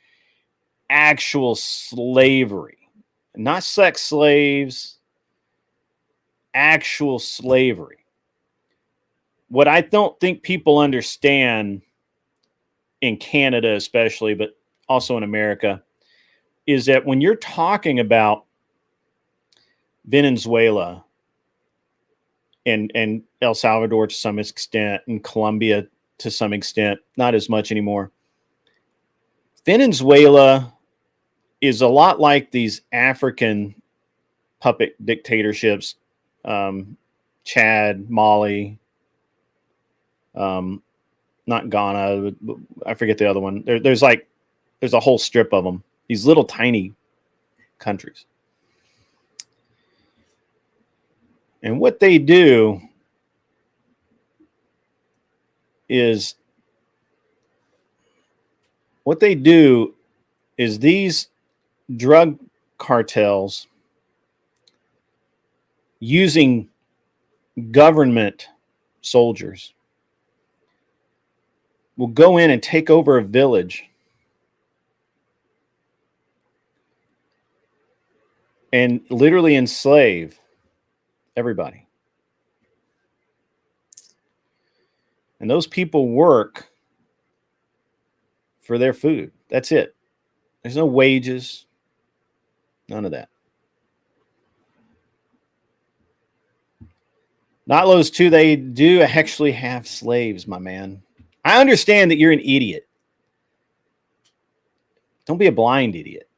[SPEAKER 3] actual slavery, not sex slaves, actual slavery. What I don't think people understand in Canada especially, but also in America, is that when you're talking about Venezuela and El Salvador to some extent, and Colombia to some extent, not as much anymore, Venezuela is a lot like these African puppet dictatorships, Chad, Mali, not Ghana, I forget the other one. There's a whole strip of them, these little tiny countries. And what they do is these drug cartels, using government soldiers, will go in and take over a village and literally enslave everybody. And those people work for their food. That's it. There's no wages, none of that. Not those two, they do actually have slaves, my man. I understand that you're an idiot. Don't be a blind idiot.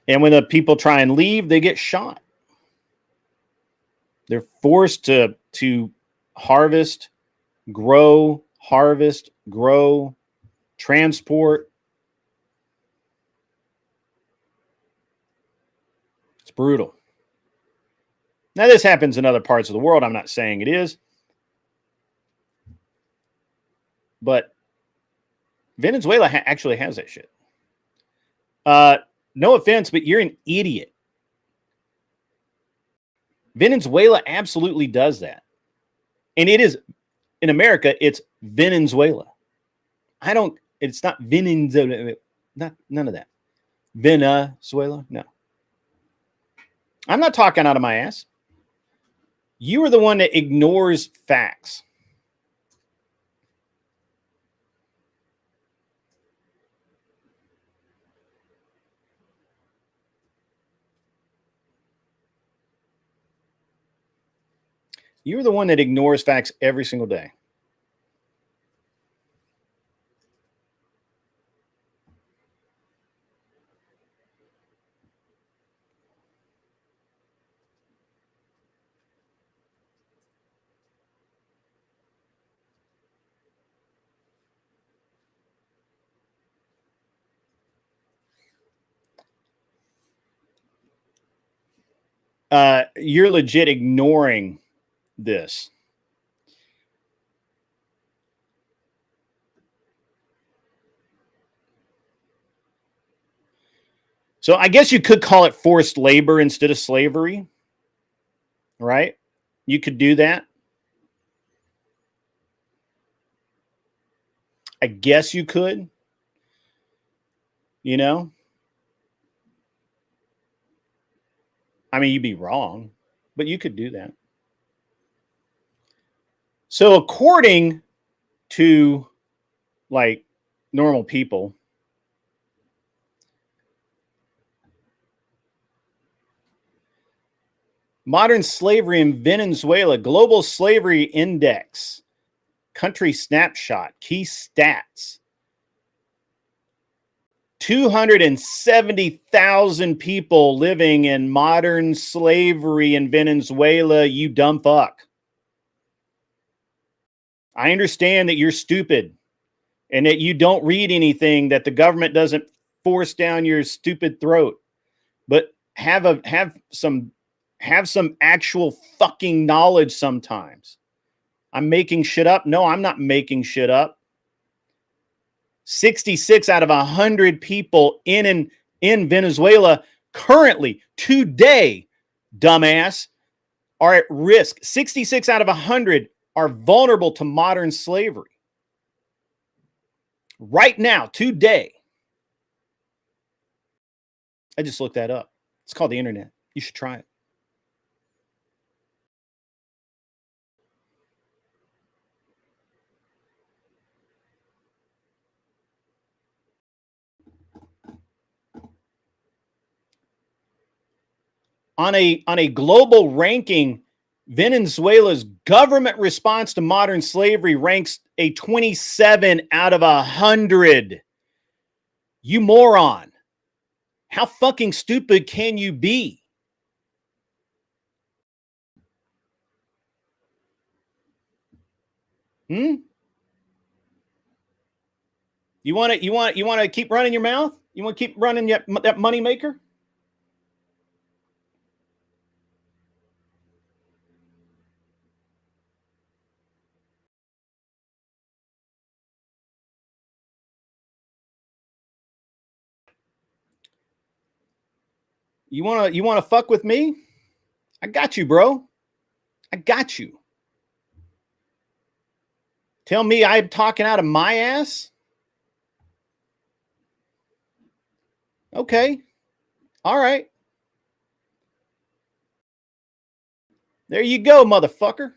[SPEAKER 3] And when the people try and leave, they get shot. They're forced to harvest, grow, transport. It's brutal. Now, this happens in other parts of the world. I'm not saying it is. But Venezuela actually has that shit. No offense, but you're an idiot. Venezuela absolutely does that. And it is, in America, it's Venezuela. It's not Venezuela. None of that. Venezuela? No. I'm not talking out of my ass. You are the one that ignores facts. You're the one that ignores facts every single day. You're legit ignoring this. So I guess you could call it forced labor instead of slavery, right? You could do that. I guess you could. You know? I mean, you'd be wrong, but you could do that. So according to like normal people, modern slavery in Venezuela, global slavery index, country snapshot, key stats. 270,000 people living in modern slavery in Venezuela, you dumb fuck. I understand that you're stupid and that you don't read anything, that the government doesn't force down your stupid throat. But have some actual fucking knowledge sometimes. I'm making shit up. No, I'm not making shit up. 66 out of 100 people in Venezuela currently, today, dumbass, are at risk. 66 out of 100 are vulnerable to modern slavery. Right now, today. I just looked that up. It's called the internet. You should try it. On a global ranking, Venezuela's government response to modern slavery ranks a 27 out of 100. You moron. How fucking stupid can you be? Hmm? You want to keep running your mouth? You want to keep running that money maker? You want to fuck with me? I got you, bro. I got you. Tell me I'm talking out of my ass? Okay. All right. There you go, motherfucker.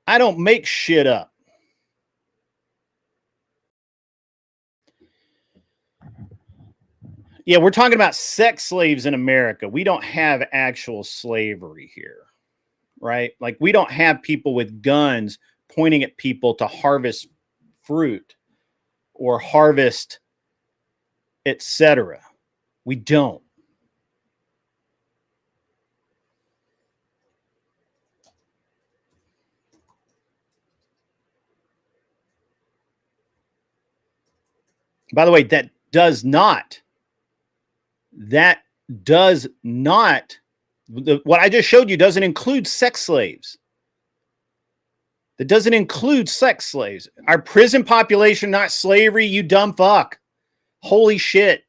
[SPEAKER 3] I don't make shit up. Yeah, we're talking about sex slaves in America. We don't have actual slavery here, right? Like, we don't have people with guns pointing at people to harvest fruit or harvest, etc. We don't. By the way, that does not, what I just showed you doesn't include sex slaves. That doesn't include sex slaves. Our prison population, not slavery, you dumb fuck. Holy shit.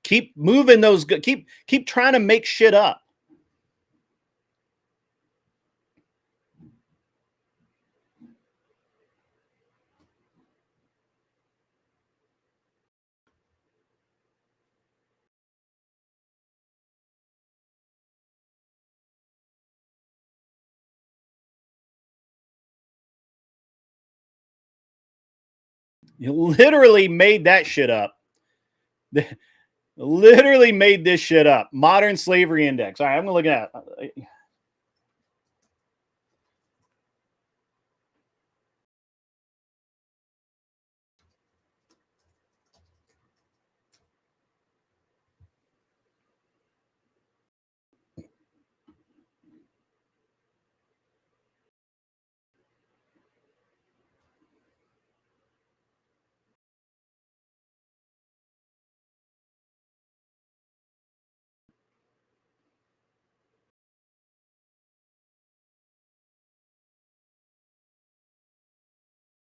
[SPEAKER 3] Keep moving those, keep trying to make shit up. You literally made that shit up. Literally made this shit up. Modern slavery index. All right, I'm going to look at it.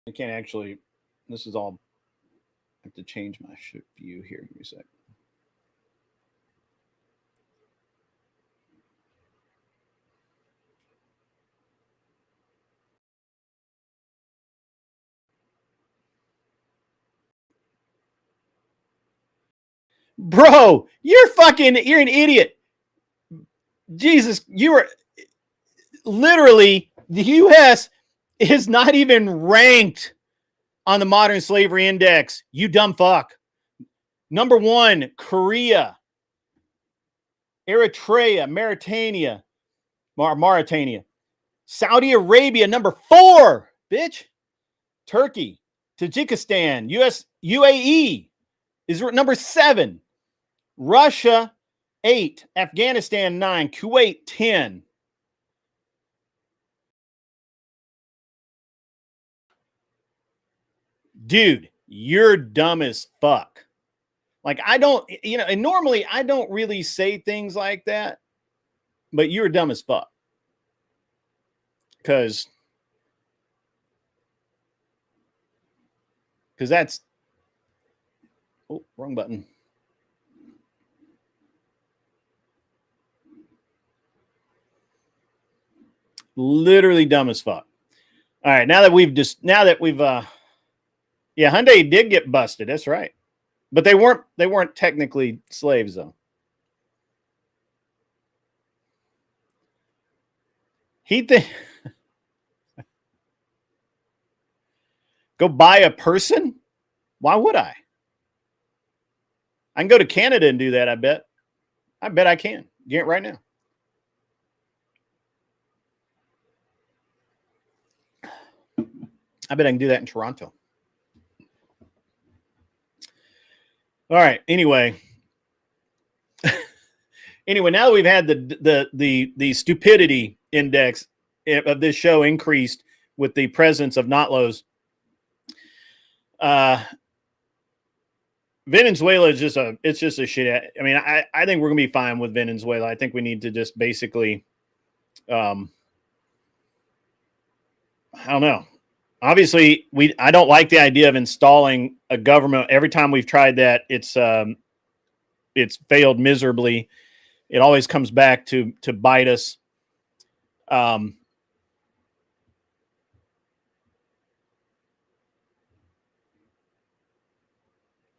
[SPEAKER 3] I can't actually, this is all, I have to change my view here. Give me a sec. Bro, you're an idiot. Jesus, you are literally, the U.S. is not even ranked on the modern slavery index. You dumb fuck. Number 1, Korea, Eritrea, Mauritania, Saudi Arabia, number 4, bitch. Turkey, Tajikistan, UAE is number 7. Russia, 8. Afghanistan, 9. Kuwait, 10. Dude, you're dumb as fuck. Like, I don't, and normally I don't really say things like that, but you're dumb as fuck. Because that's, oh, wrong button. Literally dumb as fuck. All right, now that we've yeah, Hyundai did get busted. That's right. But they weren't technically slaves though. Go buy a person? Why would I? I can go to Canada and do that, I bet. I bet I can. Get it right now. I bet I can do that in Toronto. All right. Anyway, now that we've had the stupidity index of this show increased with the presence of Notlos, Venezuela is just a shit. I mean, I think we're gonna be fine with Venezuela. I think we need to just basically, I don't know. Obviously, I don't like the idea of installing a government. Every time we've tried that, it's failed miserably. It always comes back to bite us.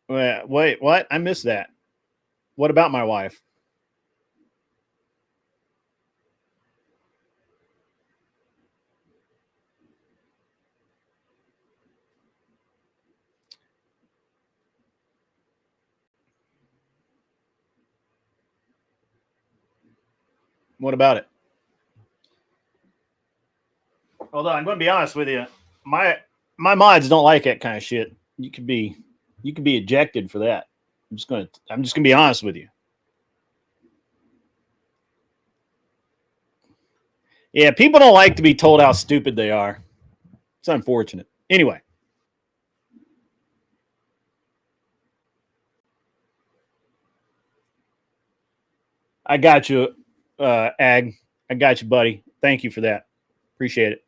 [SPEAKER 3] Wait, what? I missed that. What about my wife? What about it? Although I'm going to be honest with you, my mods don't like that kind of shit. You could be ejected for that. I'm just going to be honest with you. Yeah, people don't like to be told how stupid they are. It's unfortunate. Anyway. I got you, Ag. I got you, buddy. Thank you for that. Appreciate it.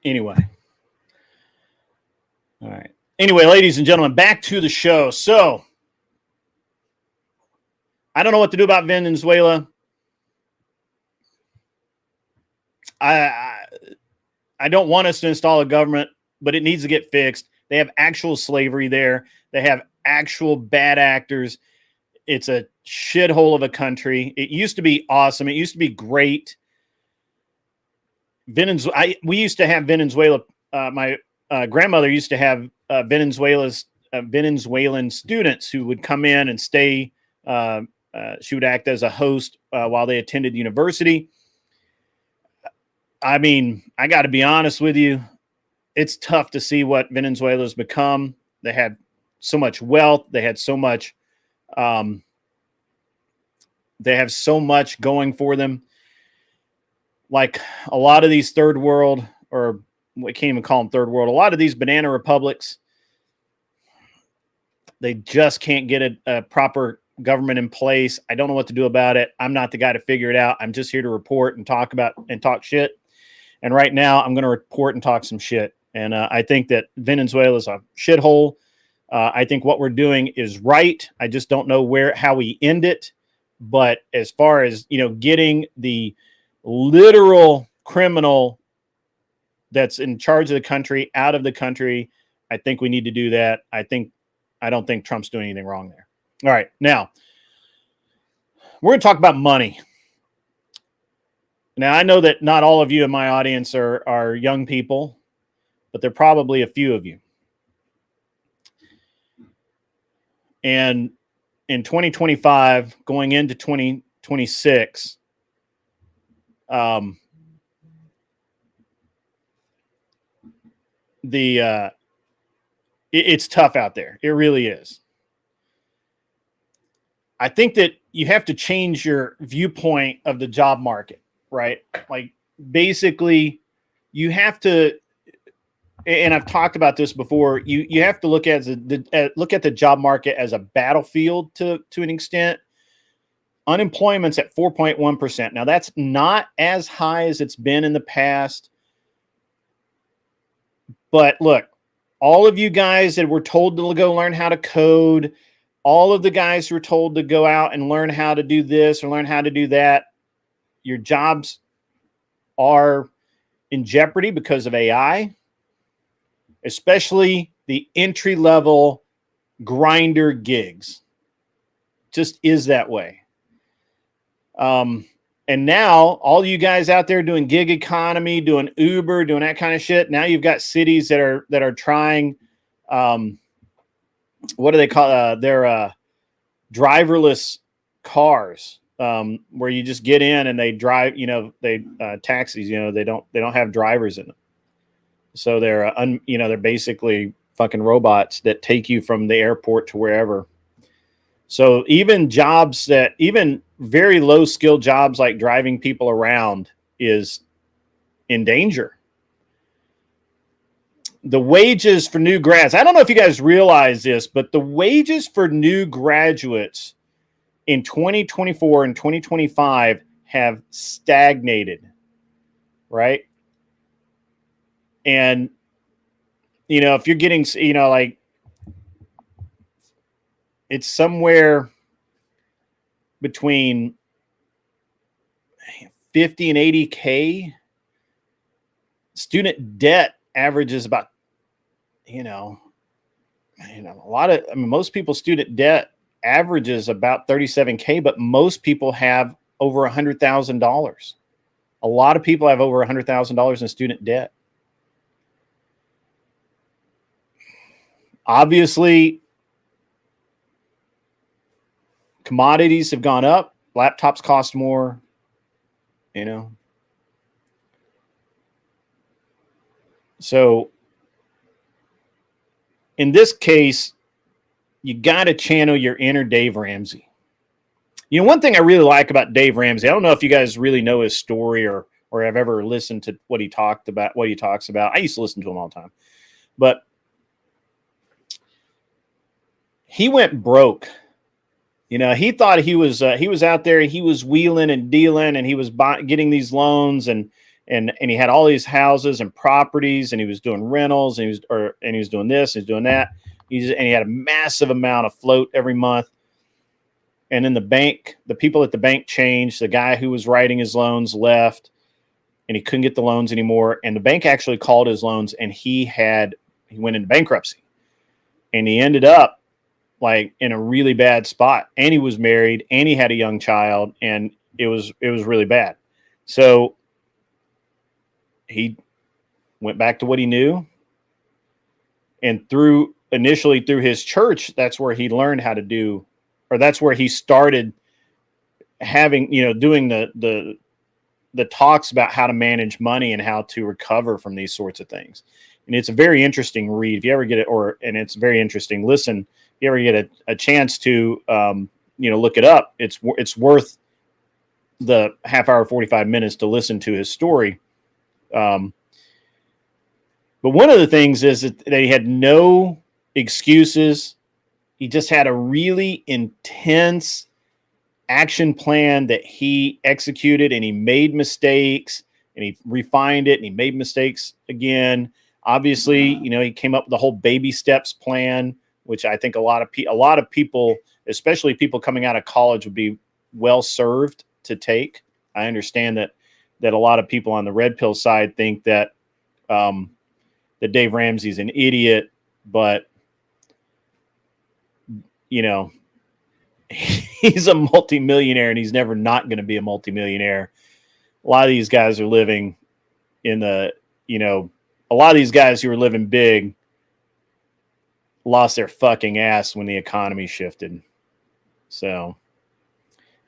[SPEAKER 3] Anyway. All right. Anyway, ladies and gentlemen, back to the show. So, I don't know what to do about Venezuela. I don't want us to install a government, but it needs to get fixed. They have actual slavery there. They have actual bad actors. It's a shithole of a country. It used to be awesome. It used to be great. We used to have Venezuela. My grandmother used to have Venezuelan students who would come in and stay. She would act as a host while they attended university. I mean, I got to be honest with you. It's tough to see what Venezuela's become. They had so much wealth. They had so much. They have so much going for them. Like a lot of these third world, or we can't even call them third world, a lot of these banana republics, they just can't get a proper government in place. I don't know what to do about it. I'm not the guy to figure it out. I'm just here to report and talk shit. And right now I'm going to report and talk some shit. And I think that Venezuela is a shithole. I think what we're doing is right. I just don't know how we end it. But as far as, getting the literal criminal that's in charge of the country out of the country, I think we need to do that. I don't think Trump's doing anything wrong there. All right. Now, we're going to talk about money. Now, I know that not all of you in my audience are young people, but there are probably a few of you. And in 2025, going into 2026, it's tough out there. It really is. I think that you have to change your viewpoint of the job market, right? Like basically you have to, and I've talked about this before, you have to look at the job market as a battlefield to an extent. Unemployment's at 4.1%. Now that's not as high as it's been in the past. But look, all of you guys that were told to go learn how to code, all of the guys who were told to go out and learn how to do this or learn how to do that, your jobs are in jeopardy because of AI, especially the entry-level grinder gigs. Just is that way. And now all you guys out there doing gig economy, doing Uber, doing that kind of shit. Now you've got cities that are trying, what do they call their driverless cars, where you just get in and they drive, taxis, they don't have drivers in them. So they're basically fucking robots that take you from the airport to wherever. So even very low skill jobs like driving people around is in danger. The wages for new grads, I don't know if you guys realize this, but the wages for new graduates in 2024 and 2025 have stagnated, right? And, if you're getting, like, it's somewhere between 50 and 80K. Student debt averages about, most people's student debt averages about 37K, but most people have over $100,000. A lot of people have over $100,000 in student debt. Obviously, commodities have gone up. Laptops cost more, So in this case, you got to channel your inner Dave Ramsey. One thing I really like about Dave Ramsey, I don't know if you guys really know his story or have ever listened to what he talks about. I used to listen to him all the time. But he went broke. You know, he thought he was out there, he was wheeling and dealing, and he was getting these loans, and he had all these houses and properties, and he was doing rentals, and he was doing this, and he was doing that. And he had a massive amount of float every month. And then the people at the bank changed. The guy who was writing his loans left, and he couldn't get the loans anymore. And the bank actually called his loans, and he went into bankruptcy, and he ended up like in a really bad spot. And he was married, and he had a young child, and it was really bad. So he went back to what he knew, and initially through his church, that's where he learned how to do, or that's where he started having, doing the talks about how to manage money and how to recover from these sorts of things. And it's a very interesting read if you ever get it, and it's very interesting listen. If you ever get a chance to, look it up, it's worth the half hour, 45 minutes to listen to his story. But one of the things is that he had no excuses. He just had a really intense action plan that he executed, and he made mistakes, and he refined it, and he made mistakes again. Obviously, he came up with the whole baby steps plan, which I think a lot of people, especially people coming out of college, would be well served to take. I understand that a lot of people on the red pill side think that that Dave Ramsey's an idiot, but he's a multimillionaire, and he's never not going to be a multimillionaire. A lot of these guys are living a lot of these guys who are living big lost their fucking ass when the economy shifted. So,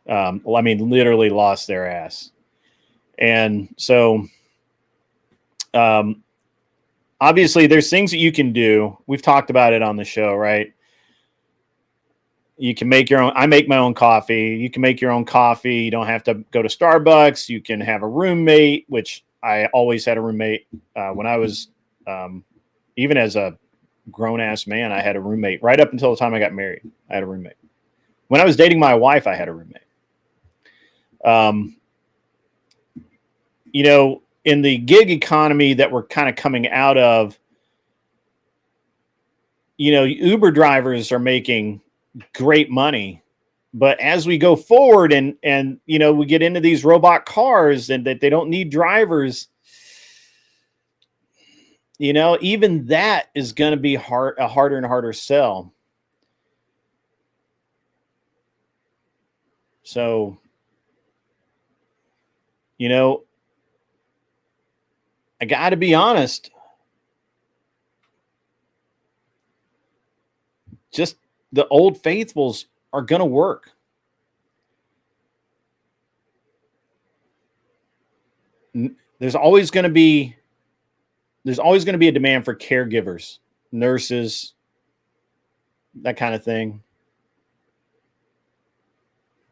[SPEAKER 3] literally lost their ass. And so, obviously there's things that you can do. We've talked about it on the show, right? You can make your own. I make my own coffee. You can make your own coffee. You don't have to go to Starbucks. You can have a roommate, which I always had a roommate. When I was, even as a grown-ass man, I had a roommate. Right up until the time I got married, I had a roommate. When I was dating my wife, I had a roommate. In the gig economy that we're kind of coming out of, Uber drivers are making great money, but as we go forward and we get into these robot cars and that they don't need drivers, even that is going to be a harder and harder sell. So, I got to be honest, just the old faithfuls are going to work. There's always going to be a demand for caregivers, nurses, that kind of thing.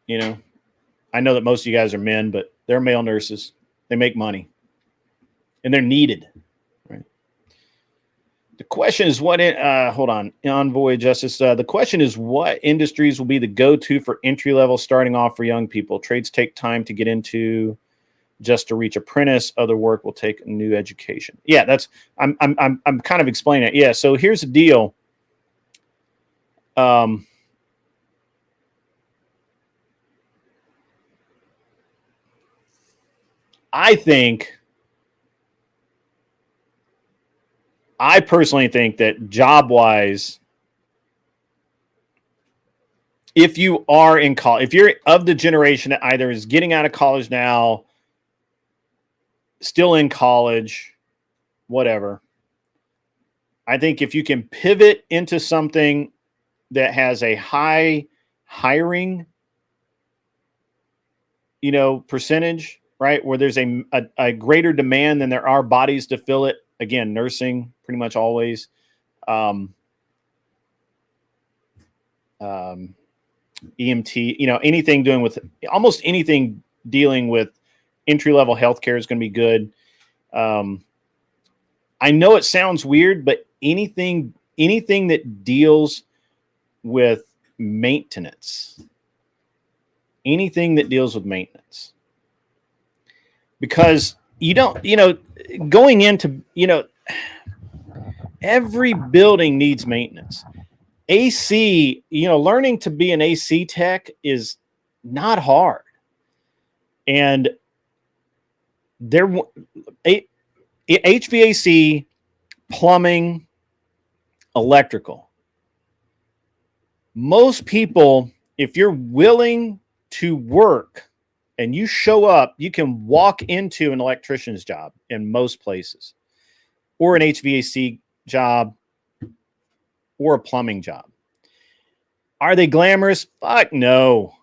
[SPEAKER 3] I know that most of you guys are men, but they're male nurses. They make money, and they're needed. Right. The question is hold on, Envoy Justice. The question is what industries will be the go-to for entry-level starting off for young people? Trades take time to get into just to reach apprentice. Other work will take a new education. Yeah, I'm kind of explaining it. Yeah. So here's the deal. I personally think that job-wise, if you are in college, if you're of the generation that either is getting out of college now, still in college, whatever, I think if you can pivot into something that has a high hiring, percentage, right, where there's a greater demand than there are bodies to fill it. Again, nursing, pretty much always. EMT, anything doing with almost anything dealing with entry-level healthcare is going to be good. I know it sounds weird, but anything that deals with maintenance. Anything that deals with maintenance. Because you don't, going into, every building needs maintenance. AC, learning to be an AC tech is not hard. And HVAC, plumbing, electrical. Most people, if you're willing to work and you show up, you can walk into an electrician's job in most places, or an HVAC job, or a plumbing job. Are they glamorous? Fuck no.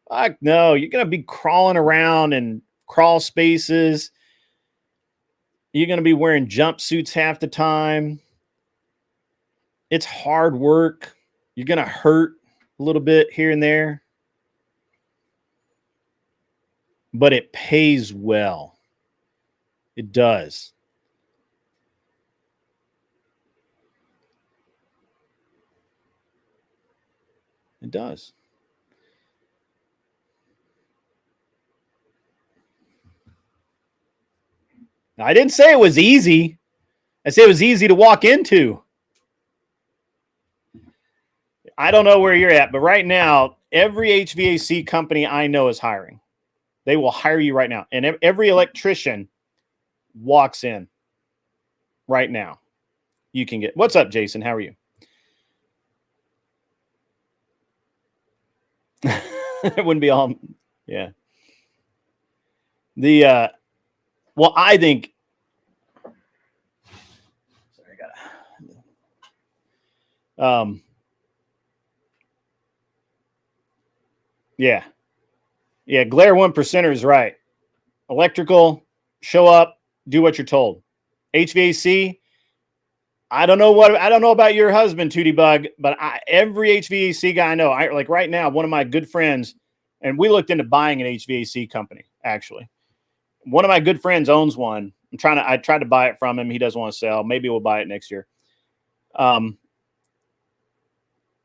[SPEAKER 3] Fuck no. You're going to be crawling around in crawl spaces. You're going to be wearing jumpsuits half the time. It's hard work. You're going to hurt a little bit here and there. But it pays well. It does. It does. Now, I didn't say it was easy. I said it was easy to walk into. I don't know where you're at, but right now, every HVAC company I know is hiring. They will hire you right now. And every electrician walks in right now. You can get. What's up, Jason? How are you? It wouldn't be all. Yeah. Well, I think. Sorry, I gotta. Yeah. Yeah, Glare 1%er is right. Electrical, show up, do what you're told. HVAC, I don't know about your husband, Tootie Bug, but every HVAC guy I know, like right now, one of my good friends, and we looked into buying an HVAC company, actually. One of my good friends owns one. I tried to buy it from him. He doesn't want to sell. Maybe we'll buy it next year.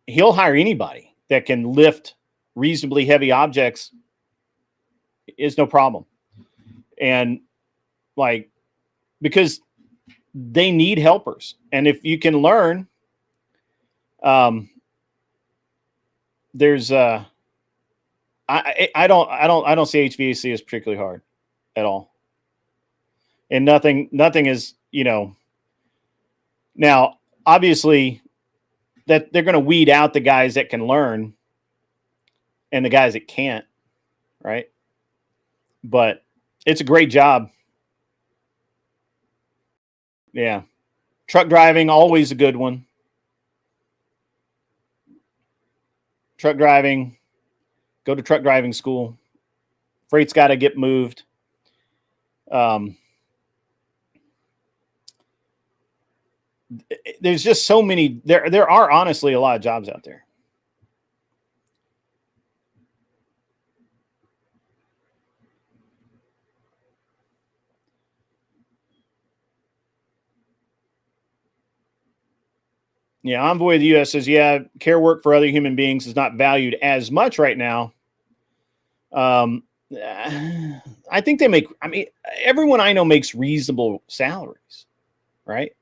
[SPEAKER 3] He'll hire anybody that can lift reasonably heavy objects. Is no problem. And because they need helpers. And if you can learn, there's I don't see HVAC as particularly hard at all. And nothing is, now obviously that they're going to weed out the guys that can learn and the guys that can't, right? But it's a great job. Yeah. Truck driving, always a good one. Truck driving, go to truck driving school. Freight's got to get moved. There's just so many. There are honestly a lot of jobs out there. Yeah, Envoy of the U.S. says, yeah, care work for other human beings is not valued as much right now. I think everyone I know makes reasonable salaries, right?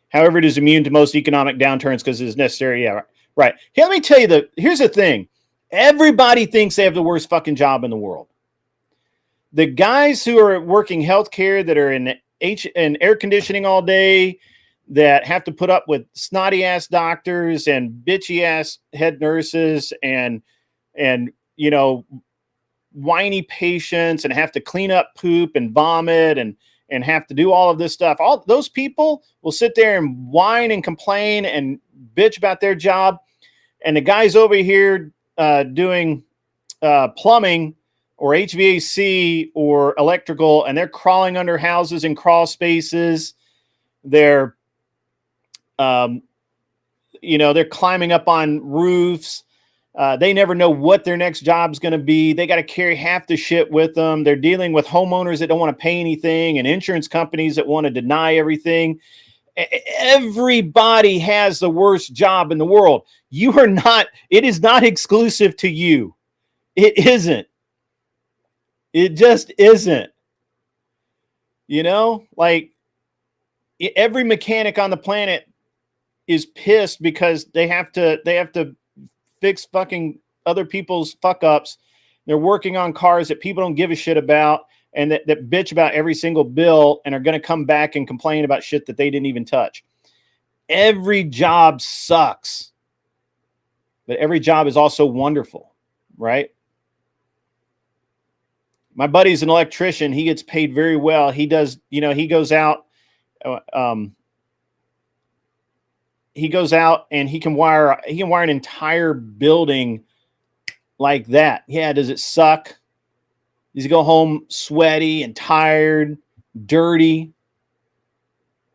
[SPEAKER 3] However, it is immune to most economic downturns because it is necessary. Yeah, right. Hey, let me tell you here's the thing. Everybody thinks they have the worst fucking job in the world. The guys who are working healthcare that are in air conditioning all day, that have to put up with snotty ass doctors and bitchy ass head nurses and whiny patients and have to clean up poop and vomit and have to do all of this stuff. All those people will sit there and whine and complain and bitch about their job. And the guys over here doing plumbing or HVAC or electrical, and they're crawling under houses and crawl spaces. They're they're climbing up on roofs. They never know what their next job's going to be. They got to carry half the shit with them. They're dealing with homeowners that don't want to pay anything and insurance companies that want to deny everything. Everybody has the worst job in the world. You are not, it is not exclusive to you. It isn't. It just isn't. You know, like every mechanic on the planet is pissed because they have to fix fucking other people's fuck ups. They're working on cars that people don't give a shit about and that bitch about every single bill and are going to come back and complain about shit that they didn't even touch. Every job sucks, but every job is also wonderful, right? My buddy's an electrician. He gets paid very well. He does, you know, he goes out and he can wire an entire building like that. Yeah, does it suck? Does he go home sweaty and tired, dirty?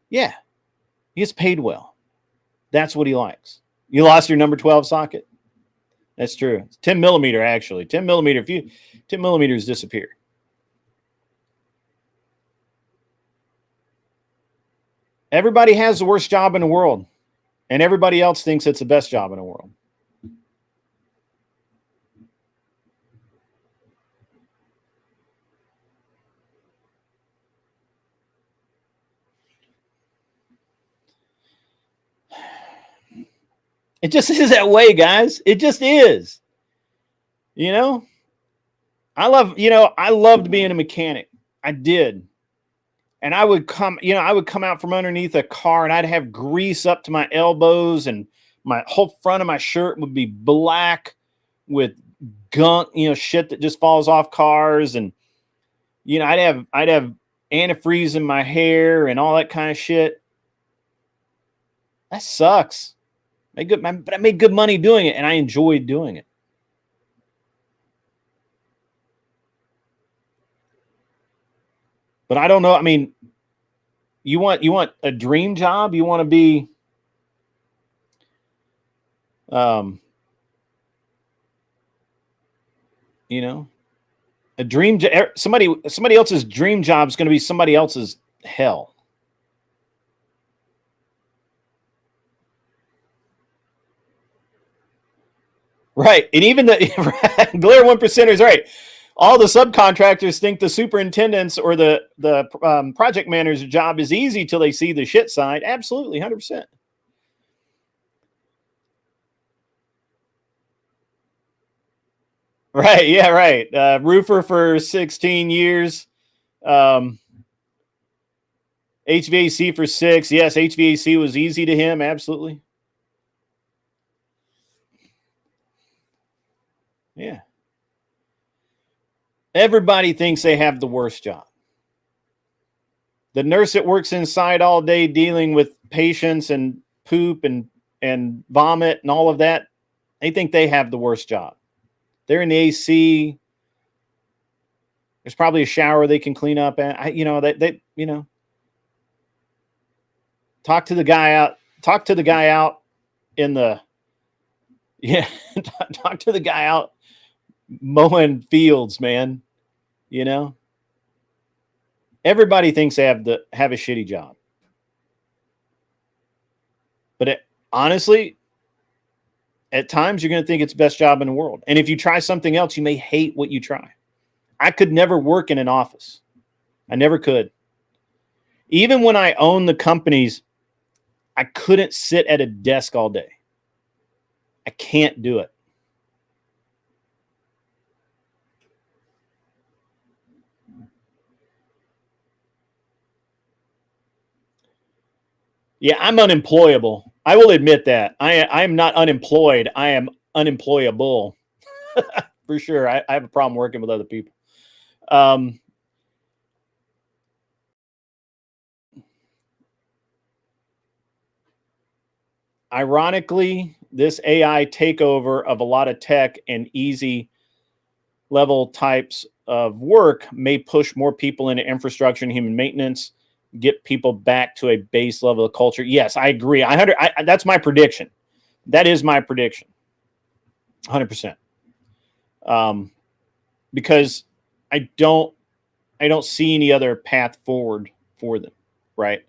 [SPEAKER 3] Yeah, he gets paid well. That's what he likes. You lost your number 12 socket? That's true. It's 10 millimeter, actually. 10 millimeter. If you 10 millimeters disappear. Everybody has the worst job in the world, and everybody else thinks it's the best job in the world. It just is that way, guys. It just is. You know, I loved being a mechanic. I did. And I would come out from underneath a car and I'd have grease up to my elbows and my whole front of my shirt would be black with gunk, shit that just falls off cars. And, I'd have antifreeze in my hair and all that kind of shit. That sucks. But I made good money doing it and I enjoyed doing it. But I don't know. I mean, you want a dream job? You want to be a dream somebody else's dream job is going to be somebody else's hell. Right. And even the Glare 1%ers, right. All the subcontractors think the superintendent's or the project manager's job is easy till they see the shit side. Absolutely, 100%. Right, yeah, right. Roofer for 16 years. HVAC for 6. Yes, HVAC was easy to him, absolutely. Yeah. Everybody thinks they have the worst job. The nurse that works inside all day dealing with patients and poop and vomit and all of that, they think they have the worst job. They're in the AC. There's probably a shower they can clean up and talk to the guy out in the talk to the guy out mowing fields, man. Everybody thinks they have a shitty job. But honestly, at times you're going to think it's the best job in the world. And if you try something else, you may hate what you try. I could never work in an office. I never could. Even when I owned the companies, I couldn't sit at a desk all day. I can't do it. Yeah, I'm unemployable. I will admit that. I'm not unemployed. I am unemployable. For sure. I have a problem working with other people. Ironically, this AI takeover of a lot of tech and easy level types of work may push more people into infrastructure and human maintenance, get people back to a base level of culture. Yes, I agree. That's my prediction. That is my prediction. 100%. Because I don't see any other path forward for them. Right.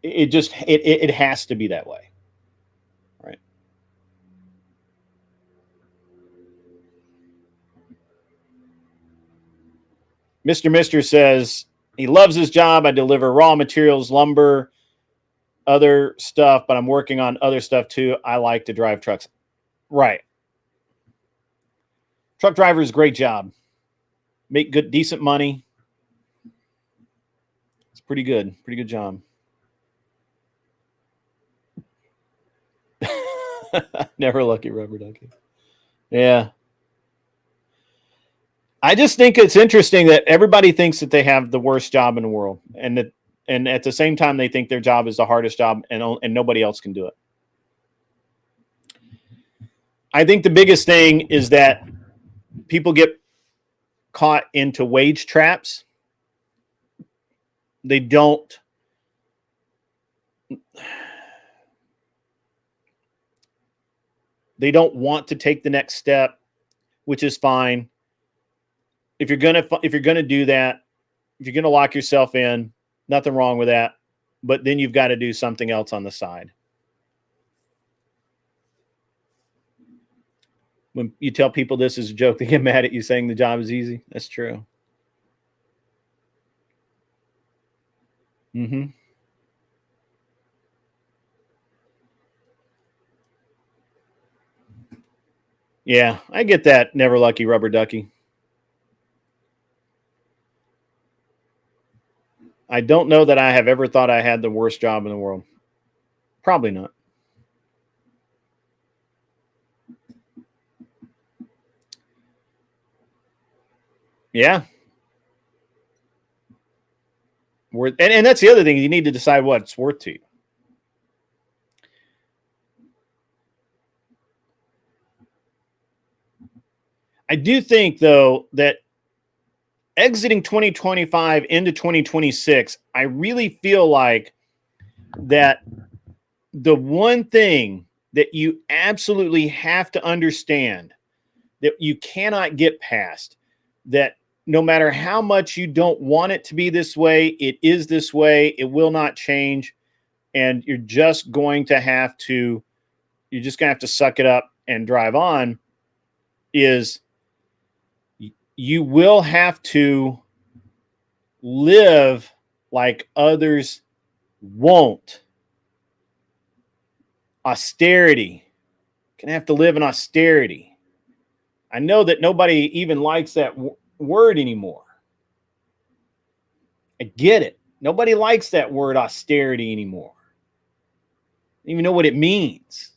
[SPEAKER 3] It has to be that way, right? Mr. says he loves his job. I deliver raw materials, lumber, other stuff, but I'm working on other stuff too. I like to drive trucks. Right. Truck driver is a great job. Make good, decent money. It's pretty good. Pretty good job. Never lucky rubber ducky. Yeah. I just think it's interesting that everybody thinks that they have the worst job in the world, and at the same time they think their job is the hardest job, and nobody else can do it. I think the biggest thing is that people get caught into wage traps. They don't want to take the next step, which is fine. If you're gonna do that, if you're gonna lock yourself in, nothing wrong with that. But then you've got to do something else on the side. When you tell people this is a joke, they get mad at you saying the job is easy. That's true. Mm-hmm. Yeah, I get that. Never lucky rubber ducky. I don't know that I have ever thought I had the worst job in the world. Probably not. Yeah. And that's the other thing. You need to decide what it's worth to you. I do think, though, that exiting 2025 into 2026, I really feel like that the one thing that you absolutely have to understand, that you cannot get past, that no matter how much you don't want it to be this way, it is this way. It will not change. And you're just going to have to suck it up and drive on, is you will have to live like others won't. Austerity. Gonna have to live in austerity. I know that nobody even likes that word anymore. I get it. Nobody likes that word austerity anymore. I don't even know what it means.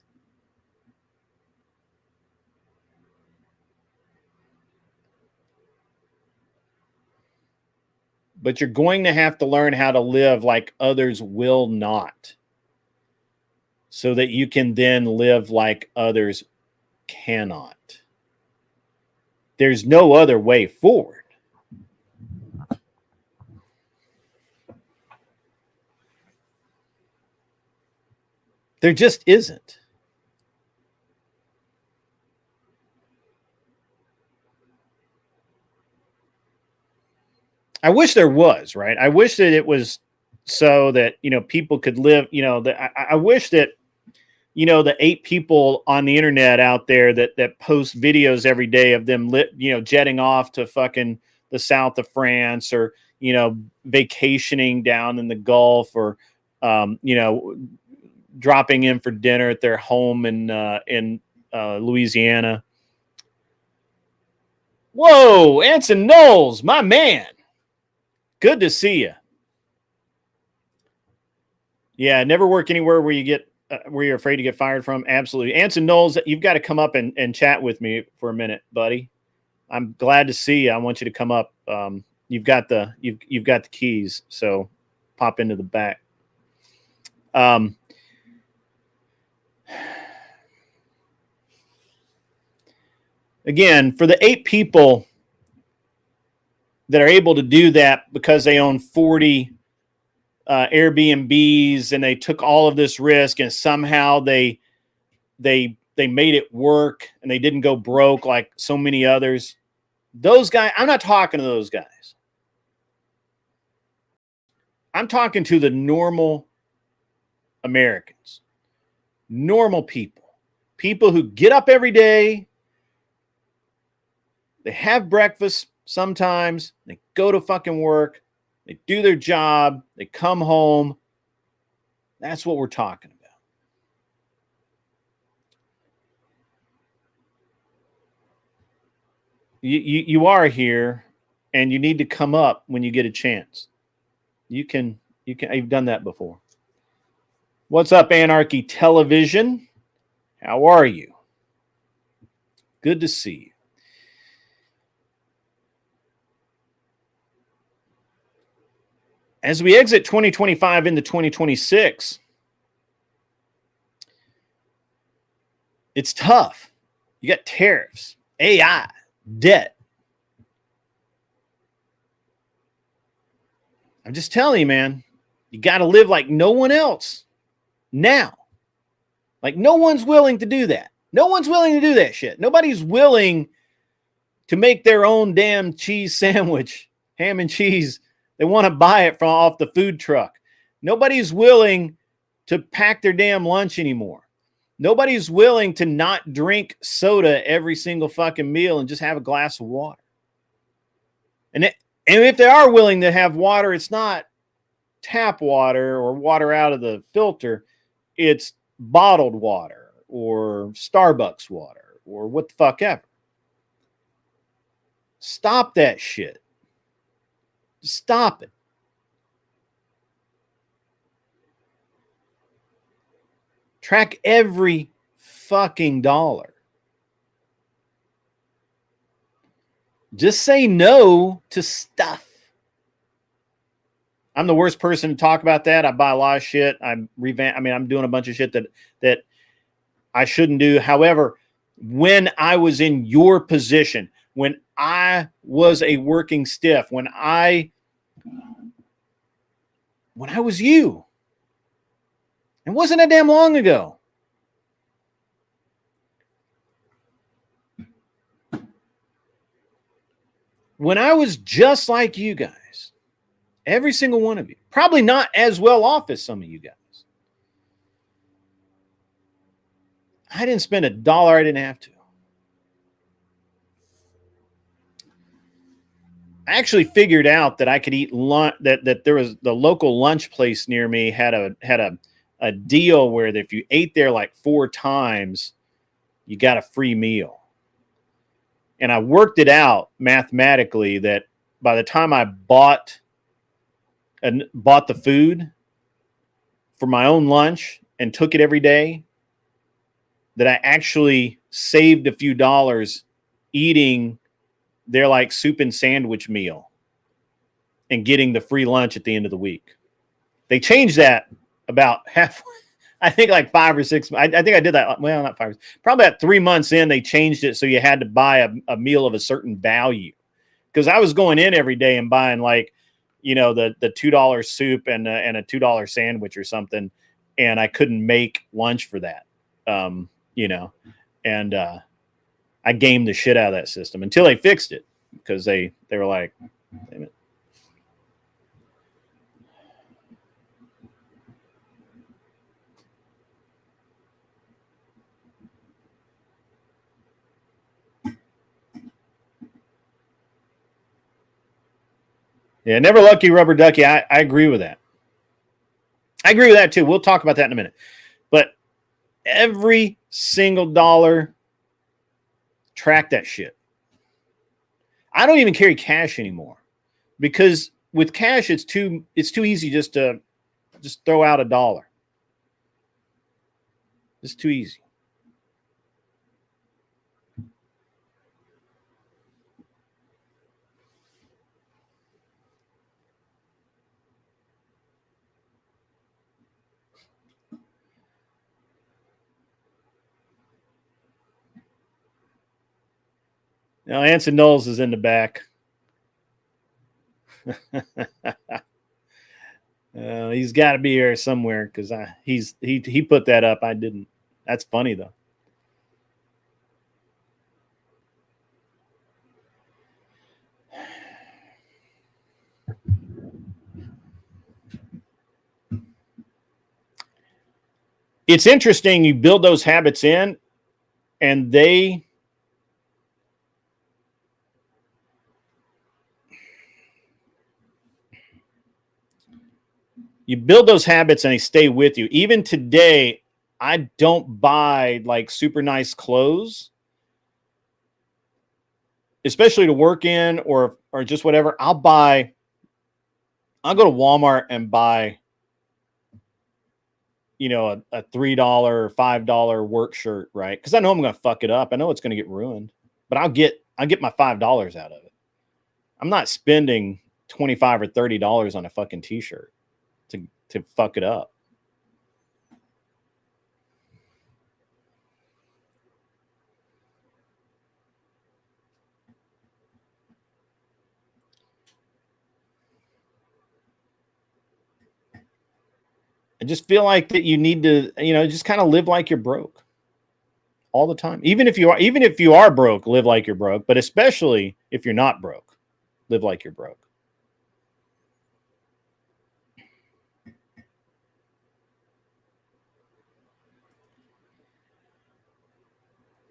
[SPEAKER 3] But you're going to have to learn how to live like others will not, so that you can then live like others cannot. There's no other way forward. There just isn't. I wish there was, right? I wish that it was so that, people could live, I wish that, the 8 people on the internet out there that post videos every day of them jetting off to fucking the south of France, or, vacationing down in the Gulf, or, dropping in for dinner at their home in Louisiana. Whoa, Anson Knowles, my man. Good to see you. Yeah, never work anywhere where you get where you're afraid to get fired from. Absolutely. Anson Knowles, you've got to come up and chat with me for a minute, buddy. I'm glad to see you. I want you to come up. You've got the keys, so pop into the back. Again, for the 8 people that are able to do that because they own 40 Airbnbs, and they took all of this risk, and somehow they made it work, and they didn't go broke like so many others. Those guys, I'm not talking to those guys. I'm talking to the normal Americans, normal people, people who get up every day, they have breakfast sometimes, they go to fucking work, they do their job, they come home. That's what we're talking about. You are here, and you need to come up when you get a chance. You've done that before. What's up, Anarchy Television? How are you? Good to see you. As we exit 2025 into 2026, it's tough. You got tariffs, AI, debt. I'm just telling you, man, you got to live like no one else now. Like no one's willing to do that. No one's willing to do that shit. Nobody's willing to make their own damn cheese sandwich, ham and cheese. They want to buy it from off the food truck. Nobody's willing to pack their damn lunch anymore. Nobody's willing to not drink soda every single fucking meal and just have a glass of water. And if they are willing to have water, it's not tap water or water out of the filter. It's bottled water or Starbucks water or what the fuck ever. Stop that shit. Stop it. Track every fucking dollar. Just say no to stuff. I'm the worst person to talk about that. I buy a lot of shit. I'm doing a bunch of shit that I shouldn't do. However, when I was in your position, when I was a working stiff, when I was you, it wasn't that damn long ago. When I was just like you guys, every single one of you, probably not as well off as some of you guys. I didn't spend $1 I didn't have to. I actually figured out that I could eat lunch. That there was the local lunch place near me had a deal where if you ate there like 4 times, you got a free meal. And I worked it out mathematically that by the time I bought the food for my own lunch and took it every day, that I actually saved a few dollars eating their like soup and sandwich meal and getting the free lunch at the end of the week. They changed that about half, I think like 5 or 6. I think I did that. Well, not 5, probably about 3 months in, they changed it. So you had to buy a meal of a certain value, because I was going in every day and buying like, the $2 soup and a $2 sandwich or something. And I couldn't make lunch for that. And I gamed the shit out of that system until they fixed it, because they were like, damn it. Yeah, never lucky rubber ducky. I agree with that. I agree with that too. We'll talk about that in a minute. But every single dollar, track that shit. I don't even carry cash anymore, because with cash it's too easy just to throw out $1. It's too easy. Now, Anson Knowles is in the back. He's got to be here somewhere, because he put that up. I didn't. That's funny though. it's interesting. You build those habits in, and you build those habits and they stay with you. Even today, I don't buy like super nice clothes, especially to work in or just whatever. I'll go to Walmart and buy, a $3 or $5 work shirt, right? Because I know I'm gonna fuck it up. I know it's gonna get ruined, but I'll get my $5 out of it. I'm not spending $25 or $30 on a fucking t-shirt to fuck it up. I just feel like that you need to, just kind of live like you're broke all the time. Even if you are broke, live like you're broke, but especially if you're not broke, live like you're broke.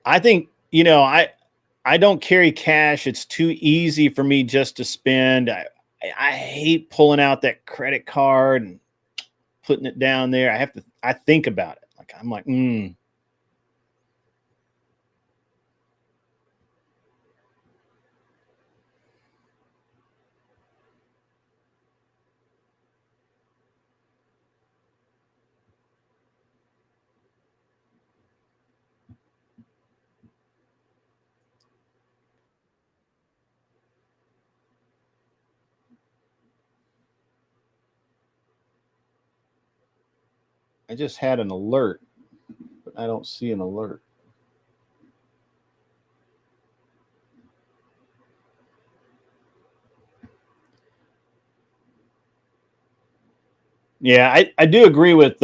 [SPEAKER 3] I think, I don't carry cash. It's too easy for me just to spend. I hate pulling out that credit card and putting it down there. I think about it. Like I'm like, I just had an alert, but I don't see an alert. Yeah, I do agree with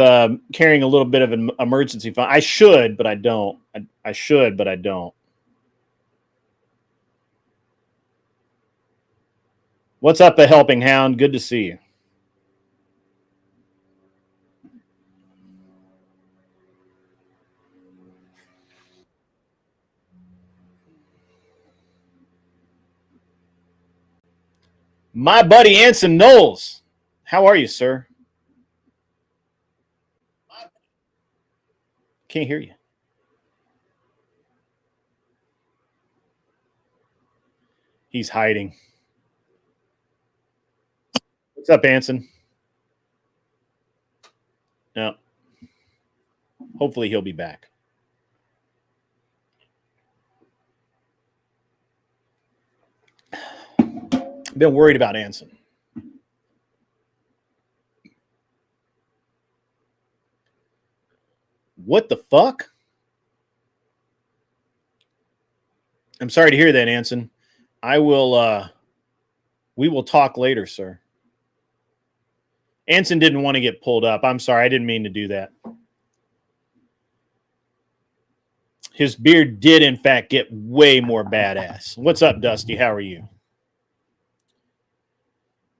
[SPEAKER 3] carrying a little bit of an emergency fund. I should, but I don't. I should, but I don't. What's up, a helping hound? Good to see you. My buddy Anson Knowles. How are you, sir? Can't hear you. He's hiding. What's up, Anson? No. Hopefully he'll be back. Been worried about Anson. What the fuck? I'm sorry to hear that, Anson. I will we will talk later, sir. Anson didn't want to get pulled up. I'm sorry, I didn't mean to do that. His beard did in fact get way more badass. What's up, Dusty? How are you?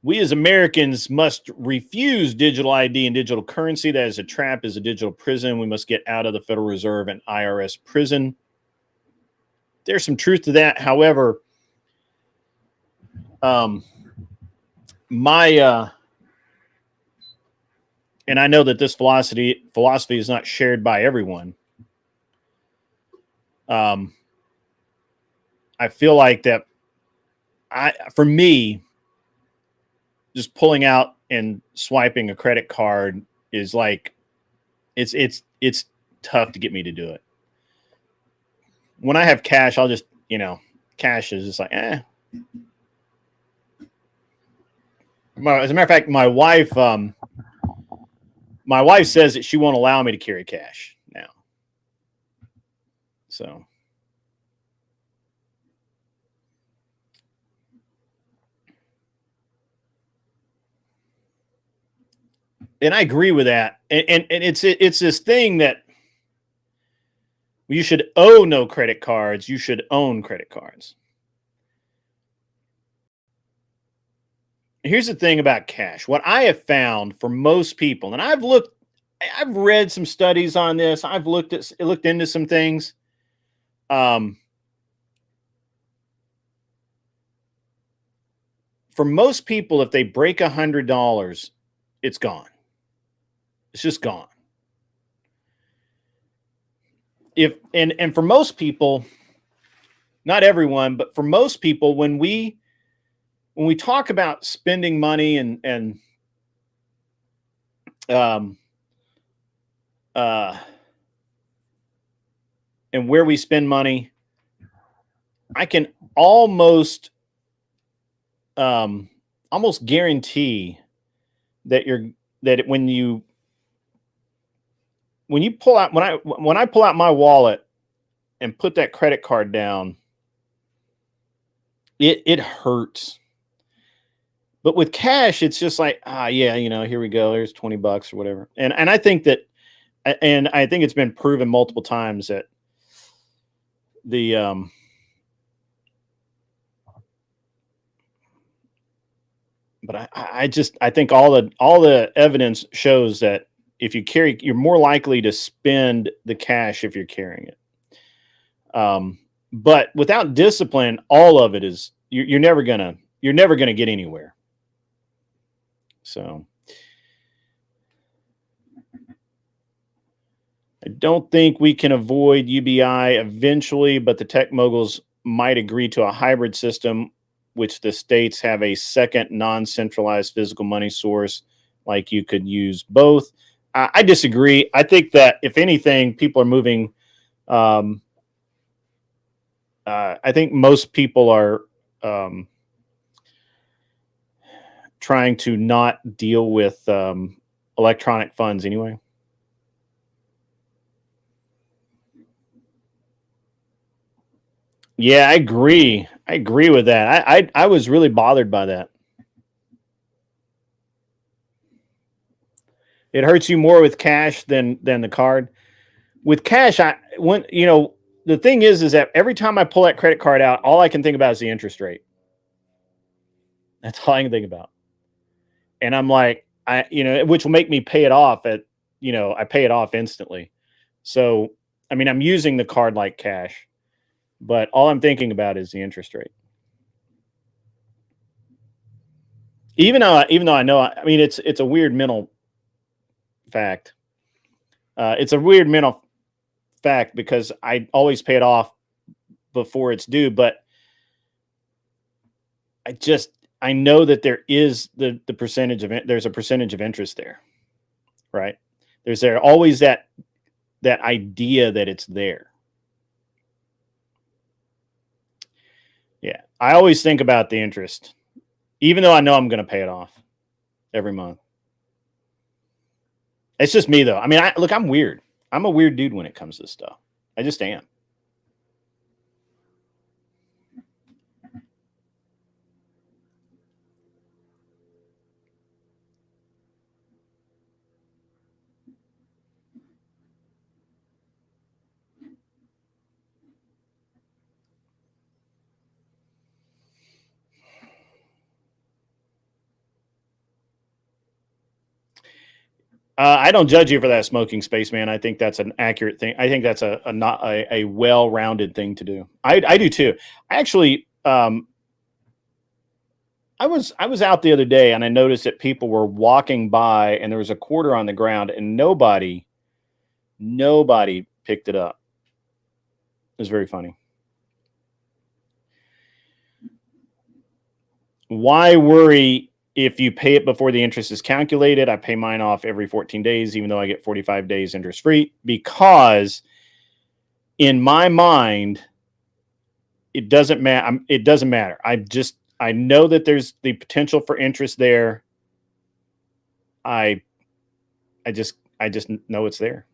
[SPEAKER 3] We as Americans must refuse digital ID and digital currency. That is a trap, is a digital prison. We must get out of the Federal Reserve and IRS prison. There's some truth to that. However, my and I know that this philosophy is not shared by everyone. I feel like that for me, just pulling out and swiping a credit card is like it's tough to get me to do it. When I have cash, I'll just, cash is just like, eh. As a matter of fact, my wife says that she won't allow me to carry cash now. So and I agree with that. And it's this thing that you should owe no credit cards. You should own credit cards. Here's the thing about cash. What I have found for most people, and I've looked I've read some studies on this. I've looked into some things. Um, for most people, if they break $100, it's gone. It's just gone. If and for most people, not everyone, but for most people, when we talk about spending money and um uh and where we spend money, I can almost um almost guarantee that when you pull out when I pull out my wallet and put that credit card down, it hurts. But with cash, it's just like, yeah, here we go. There's $20 or whatever. And I think that, and I think it's been proven multiple times that the but I think all the evidence shows that if you carry, you're more likely to spend the cash if you're carrying it. But without discipline, all of it is you're never gonna get anywhere. So I don't think we can avoid UBI eventually, but the tech moguls might agree to a hybrid system, which the states have a second non-centralized physical money source, like you could use both. I disagree. I think that if anything, people are moving. I think most people are trying to not deal with electronic funds anyway. Yeah, I agree. I agree with that. I was really bothered by that. It hurts you more with cash than the card. With cash, I when the thing is that every time I pull that credit card out, all I can think about is the interest rate. That's all I can think about. And I'm like, which will make me pay it off I pay it off instantly. So, I mean, I'm using the card like cash, but all I'm thinking about is the interest rate. Even though I know, I mean, it's a weird mental fact. It's a weird mental fact because I always pay it off before it's due, but I know that there is the percentage of there's a percentage of interest there, right? There's always that idea that it's there. Yeah, I always think about the interest, even though I know I'm going to pay it off every month. It's just me, though. I mean, look, I'm weird. I'm a weird dude when it comes to this stuff. I just am. I don't judge you for that, smoking spaceman. I think that's an accurate thing. I think that's a not a well-rounded thing to do. I do too. I actually I was out the other day and I noticed that people were walking by and there was a quarter on the ground and nobody picked it up. It was very funny. Why worry if you pay it before the interest is calculated? I pay mine off every 14 days, even though I get 45 days interest free, because in my mind, it doesn't matter. It doesn't matter. I know that there's the potential for interest there. I I just know it's there.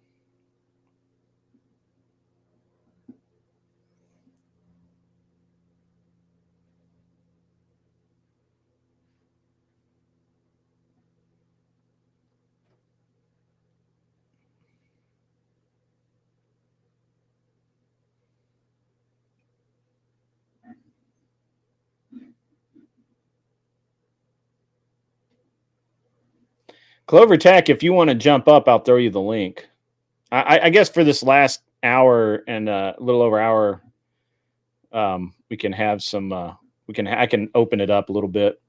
[SPEAKER 3] Clover Tech, if you want to jump up, I'll throw you the link. I guess for this last hour and a little over hour, we can have some. I can open it up a little bit.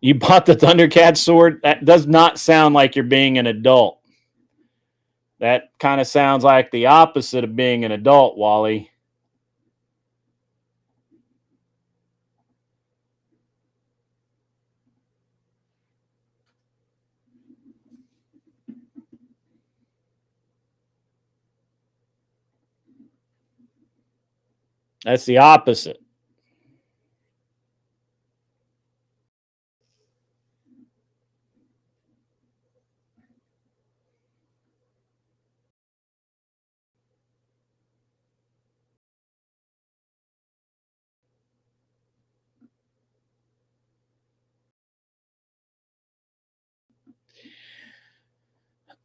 [SPEAKER 3] You bought the Thundercat sword? That does not sound like you're being an adult. That kind of sounds like the opposite of being an adult, Wally. That's the opposite.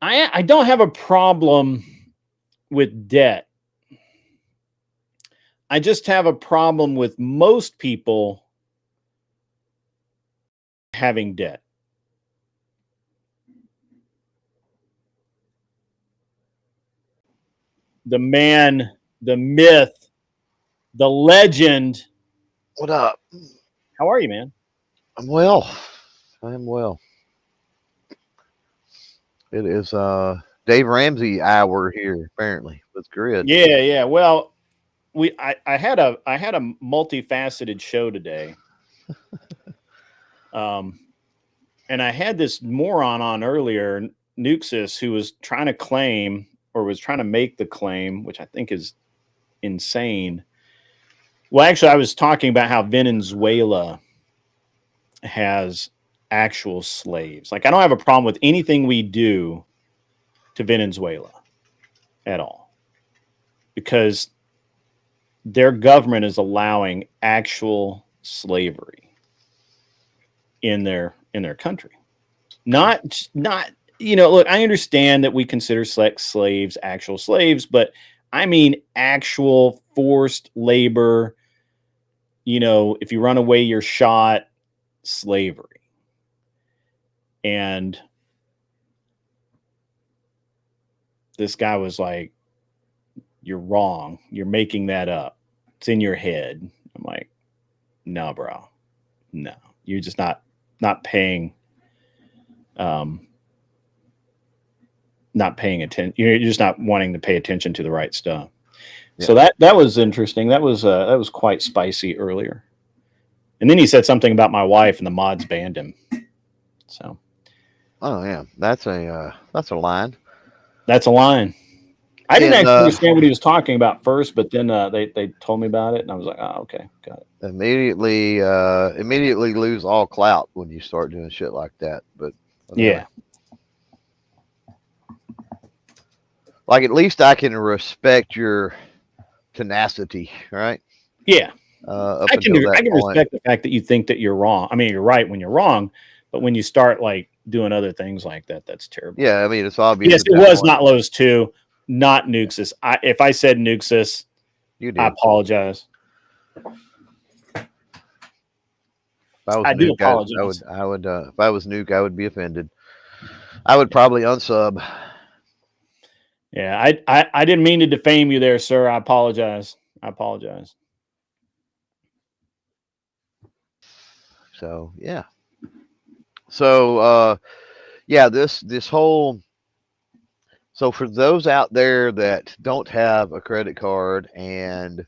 [SPEAKER 3] I don't have a problem with debt. I just have a problem with most people having debt. The man, the myth, the legend.
[SPEAKER 4] What up?
[SPEAKER 3] How are you, man?
[SPEAKER 4] I'm well. I am well. It is Dave Ramsey hour here, apparently, with Grid.
[SPEAKER 3] Yeah. Well, I had a multifaceted show today. And I had this moron on earlier, Nuxus, who was trying to claim or was trying to make the claim, which I think is insane. Well, actually, I was talking about how Venezuela has actual slaves. Like, I don't have a problem with anything we do to Venezuela at all, because their government is allowing actual slavery in their country. Not look, I understand that we consider slaves actual slaves, but I mean actual forced labor. If you run away, you're shot. Slavery. And this guy was like, "You're wrong. You're making that up. It's in your head." I'm like, "No, bro. No. You're just not paying not paying attention. You're just not wanting to pay attention to the right stuff." Yeah. So that was interesting. That was quite spicy earlier. And then he said something about my wife, and the mods banned him. So,
[SPEAKER 4] oh yeah, that's a line.
[SPEAKER 3] That's a line. I didn't actually understand what he was talking about first, but then they told me about it, and I was like, "Oh, okay, got it."
[SPEAKER 4] Immediately lose all clout when you start doing shit like that. But
[SPEAKER 3] yeah,
[SPEAKER 4] like at least I can respect your tenacity, right?
[SPEAKER 3] Yeah. I can respect the fact that you think that you're wrong. I mean, you're right when you're wrong, but when you start like doing other things like that, that's terrible.
[SPEAKER 4] Yeah, I mean, it's obvious.
[SPEAKER 3] Yes, it was not Lowe's too, not Nuxus. If I said Nuxus, I apologize.
[SPEAKER 4] If I do apologize. I would. If I was Nuke, I would be offended. I would probably unsub.
[SPEAKER 3] Yeah, I didn't mean to defame you there, sir. I apologize.
[SPEAKER 4] So yeah. So yeah, this whole. So for those out there that don't have a credit card and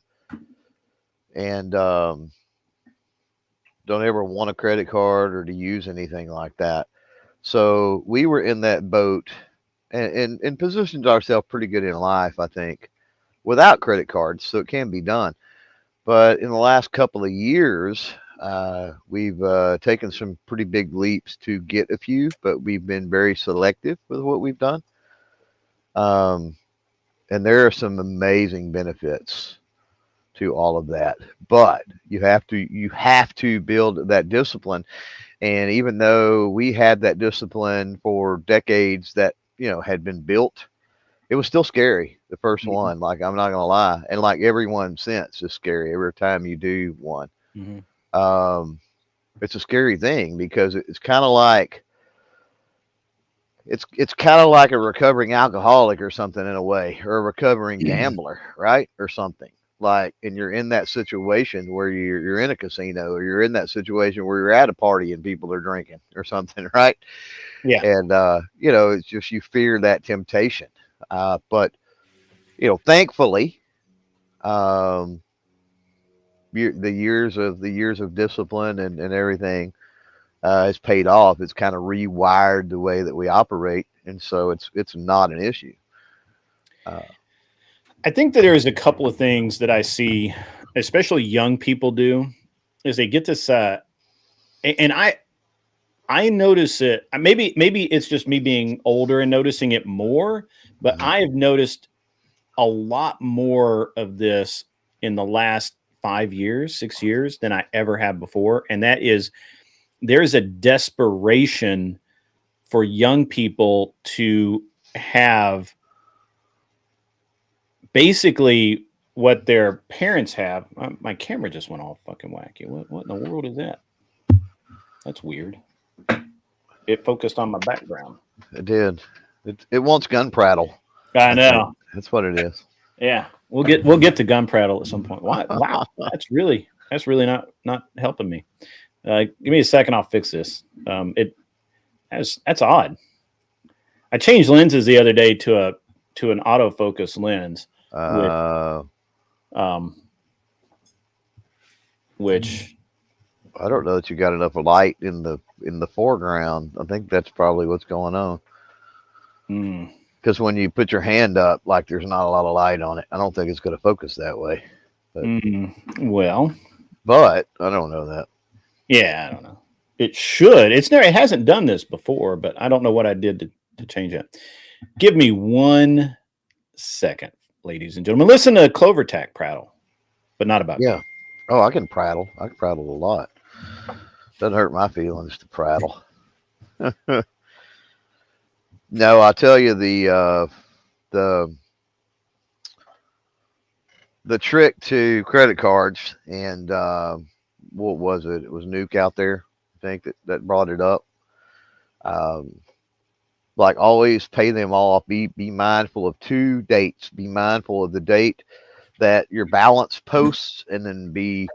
[SPEAKER 4] don't ever want a credit card or to use anything like that. So we were in that boat and positioned ourselves pretty good in life, I think, without credit cards. So it can be done. But in the last couple of years, we've taken some pretty big leaps to get a few, but we've been very selective with what we've done. And there are some amazing benefits to all of that. But you have to build that discipline. And even though we had that discipline for decades that, had been built, it was still scary. The first one, like, I'm not gonna lie, and like everyone since is scary every time you do one. Um, it's a scary thing because it's kind of like it's kind of like a recovering alcoholic or something in a way, or a recovering gambler, right, or something. Like, and you're in that situation where you're in a casino, or you're in that situation where you're at a party and people are drinking or something, right?
[SPEAKER 3] Yeah.
[SPEAKER 4] And it's just you fear that temptation. But thankfully, um, the years of discipline and everything has paid off. It's kind of rewired the way that we operate, and so it's not an issue.
[SPEAKER 3] I think that there's a couple of things that I see, especially young people do, is they get this, and I notice it. Maybe it's just me being older and noticing it more, but I've noticed a lot more of this in the last 5 years, 6 years than I ever have before, and that is there's a desperation for young people to have basically what their parents have. My camera just went all fucking wacky. What in the world is that? That's weird. It focused on my background.
[SPEAKER 4] It did. It wants gun prattle.
[SPEAKER 3] I know.
[SPEAKER 4] That's what it is.
[SPEAKER 3] Yeah, we'll get to gun prattle at some point. Wow, that's really not helping me. Give me a second. I'll fix this. That's odd. I changed lenses the other day to an autofocus lens, which
[SPEAKER 4] I don't know that you got enough light in the foreground. I think that's probably what's going on. Because when you put your hand up, like, there's not a lot of light on it. I don't think it's going to focus that way.
[SPEAKER 3] Well,
[SPEAKER 4] but I don't know that.
[SPEAKER 3] Yeah, I don't know. It should. It hasn't done this before, but I don't know what I did to change it. Give me 1 second, ladies and gentlemen. Listen to Clover Tack prattle, but not about
[SPEAKER 4] me. Oh, I can prattle. I can prattle a lot. Doesn't hurt my feelings to prattle. No, I'll tell you the trick to credit cards, and what was it? It was Nuke out there, I think, that brought it up. Like, always pay them off. Be mindful of 2 dates. Be mindful of the date that your balance posts, and then be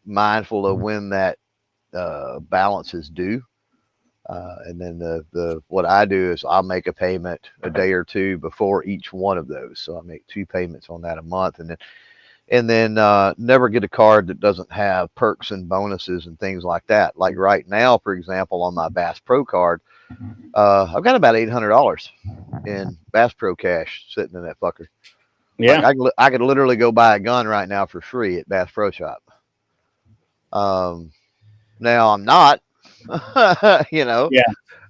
[SPEAKER 4] mindful of when that balance is due. And then the what I do is I'll make a payment a day or two before each one of those. So I make 2 payments on that a month, and then never get a card that doesn't have perks and bonuses and things like that. Like right now, for example, on my Bass Pro card, I've got about $800 in Bass Pro cash sitting in that fucker.
[SPEAKER 3] Yeah,
[SPEAKER 4] like I could literally go buy a gun right now for free at Bass Pro Shop. Now I'm not. Yeah.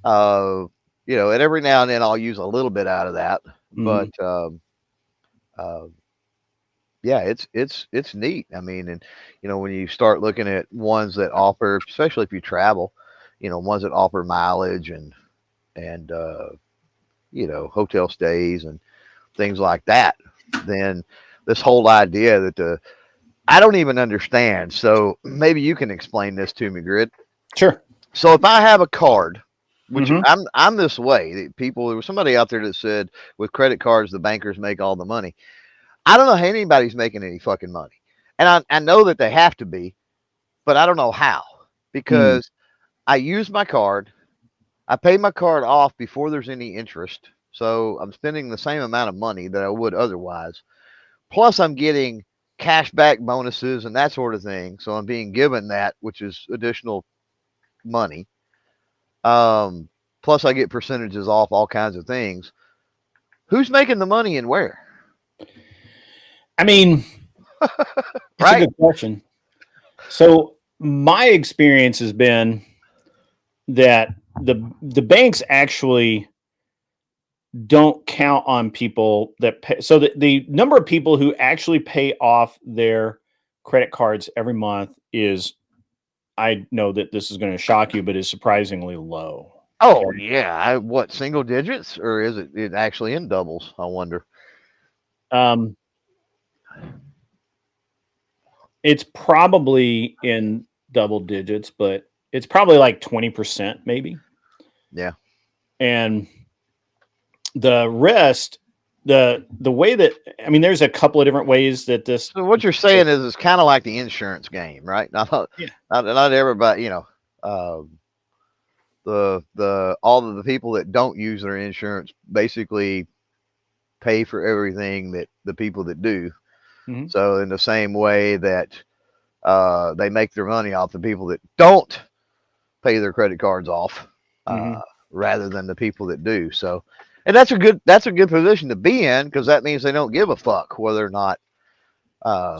[SPEAKER 4] And every now and then I'll use a little bit out of that, but yeah, it's neat. I mean, and when you start looking at ones that offer, especially if you travel, ones that offer mileage and hotel stays and things like that, then this whole idea that I don't even understand. So maybe you can explain this to me, Grid.
[SPEAKER 3] Sure.
[SPEAKER 4] So if I have a card, which I'm this way, there was somebody out there that said with credit cards, the bankers make all the money. I don't know how anybody's making any fucking money. And I know that they have to be, but I don't know how, because I use my card. I pay my card off before there's any interest. So I'm spending the same amount of money that I would otherwise. Plus I'm getting cash back bonuses and that sort of thing. So I'm being given that, which is additional money. Plus I get percentages off all kinds of things. Who's making the money and where?
[SPEAKER 3] I mean, that's
[SPEAKER 4] right?
[SPEAKER 3] a good question. So my experience has been that the banks actually don't count on people that pay. So the number of people who actually pay off their credit cards every month is, I know that this is going to shock you, but is surprisingly low.
[SPEAKER 4] Oh yeah, what, single digits, or is it actually in doubles? I wonder.
[SPEAKER 3] Um, it's probably in double digits, but it's probably like 20% maybe.
[SPEAKER 4] Yeah.
[SPEAKER 3] And the rest, the way that, I mean, there's a couple of different ways that this.
[SPEAKER 4] So what you're saying is it's kind of like the insurance game, right?
[SPEAKER 3] Yeah.
[SPEAKER 4] Not everybody, the all of the people that don't use their insurance basically pay for everything that the people that do.
[SPEAKER 3] Mm-hmm.
[SPEAKER 4] So in the same way that they make their money off the people that don't pay their credit cards off,
[SPEAKER 3] Mm-hmm.
[SPEAKER 4] rather than the people that do. So, and that's a good position to be in, because that means they don't give a fuck whether or not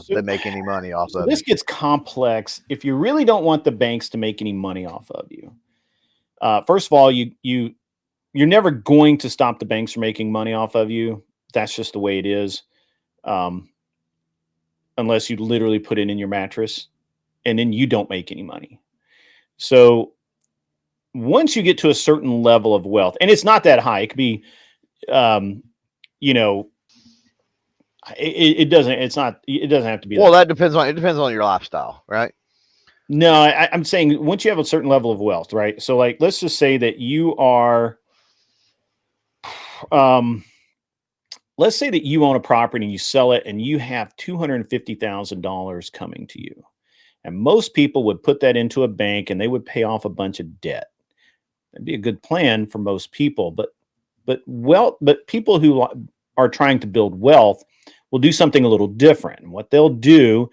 [SPEAKER 4] they make any money off
[SPEAKER 3] So
[SPEAKER 4] of
[SPEAKER 3] this
[SPEAKER 4] it.
[SPEAKER 3] gets complex if you really don't want the banks to make any money off of you. First of all, you're never going to stop the banks from making money off of you. That's just the way it is. Unless you literally put it in your mattress, and then you don't make any money. So once you get to a certain level of wealth, and it's not that high, it could be, you know, it doesn't have to be.
[SPEAKER 4] Well, it depends on your lifestyle, right?
[SPEAKER 3] No, I'm saying once you have a certain level of wealth, right? So like, let's just say that you are, let's say that you own a property and you sell it and you have $250,000 coming to you. And most people would put that into a bank and they would pay off a bunch of debt. That'd be a good plan for most people, but people who are trying to build wealth will do something a little different. And what they'll do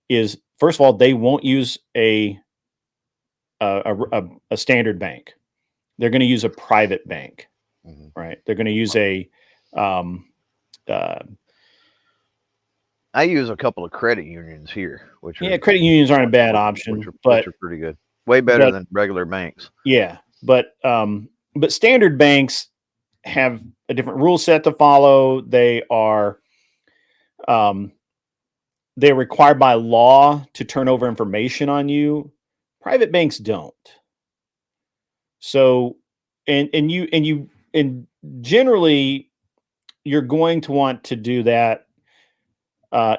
[SPEAKER 3] is, first of all, they won't use a standard bank. They're going to use a private bank, right? They're going to use a
[SPEAKER 4] I use a couple of credit unions here, which
[SPEAKER 3] credit unions aren't a bad option,
[SPEAKER 4] which
[SPEAKER 3] but
[SPEAKER 4] are pretty good, way better than regular banks.
[SPEAKER 3] Yeah, but standard banks have a different rule set to follow. They are they're required by law to turn over information on you. Private banks don't. So, and generally, you're going to want to do that.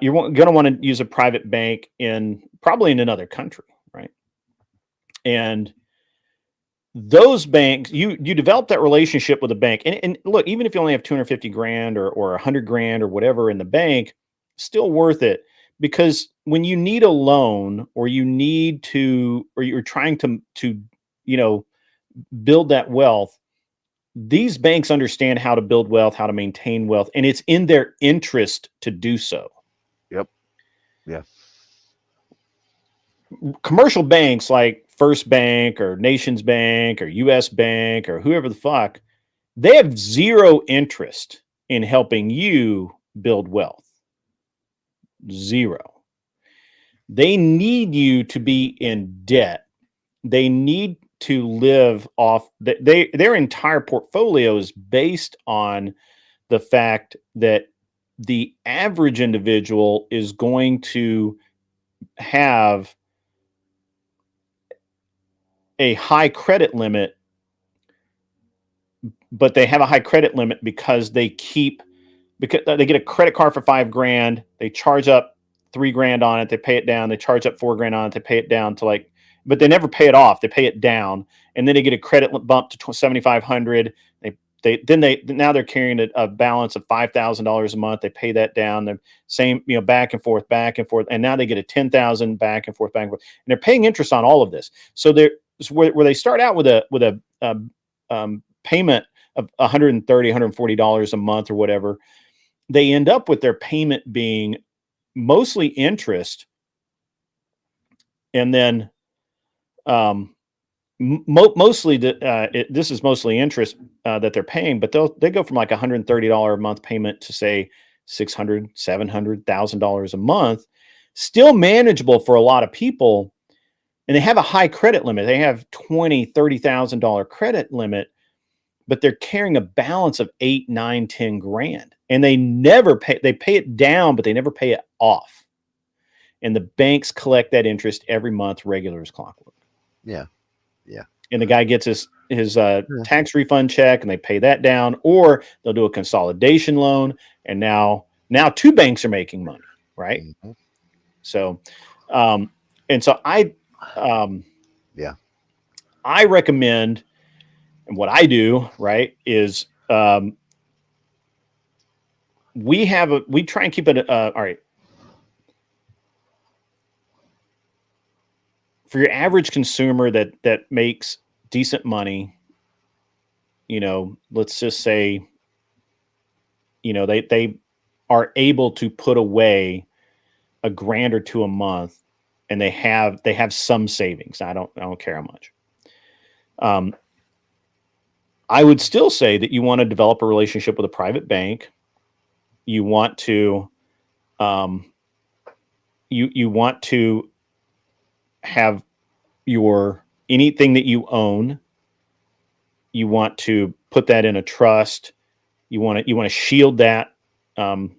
[SPEAKER 3] You're going to want to use a private bank probably in another country, right? And those banks, you develop that relationship with a bank, and look, even if you only have 250 grand or 100 grand or whatever in the bank, still worth it, because when you need a loan or you're trying to build that wealth, these banks understand how to build wealth, how to maintain wealth, and it's in their interest to do so.
[SPEAKER 4] Yep. Yeah.
[SPEAKER 3] Commercial banks like First Bank or Nations Bank or US Bank or whoever the fuck, they have zero interest in helping you build wealth. Zero. They need you to be in debt. They need to live off their entire portfolio is based on the fact that the average individual is going to have a high credit limit, but they have a high credit limit because they get a credit card for $5 grand. They charge up $3 grand on it. They pay it down. They charge up $4 grand on it. They pay it down to but they never pay it off. They pay it down, and then they get a credit bump to $7,500. Now they're carrying a balance of $5,000 a month. They pay that down. The same, back and forth, and now they get a $10,000 back and forth, and they're paying interest on all of this. So where they start out with a payment of $130, $140 a month or whatever, they end up with their payment being mostly interest, and then mostly this is mostly interest that they're paying, but they go from like $130 a month payment to say $600, $700,000 a month, still manageable for a lot of people. And they have a high credit limit. They have $20,000, $30,000 credit limit, but they're carrying a balance of 8, 9, 10 grand, and they never pay. They pay it down, but they never pay it off. And the banks collect that interest every month, regular as clockwork.
[SPEAKER 4] Yeah.
[SPEAKER 3] And the guy gets his tax refund check, and they pay that down, or they'll do a consolidation loan, and now 2 banks are making money, right?
[SPEAKER 4] Mm-hmm.
[SPEAKER 3] So, and so I recommend, and what I do, right, is we try and keep it all right. For your average consumer that makes decent money, let's just say, they are able to put away $1,000 or $2,000 a month, and they have some savings. I don't care how much. I would still say that you want to develop a relationship with a private bank. You want to, you want to have anything that you own. You want to put that in a trust. You want to shield that,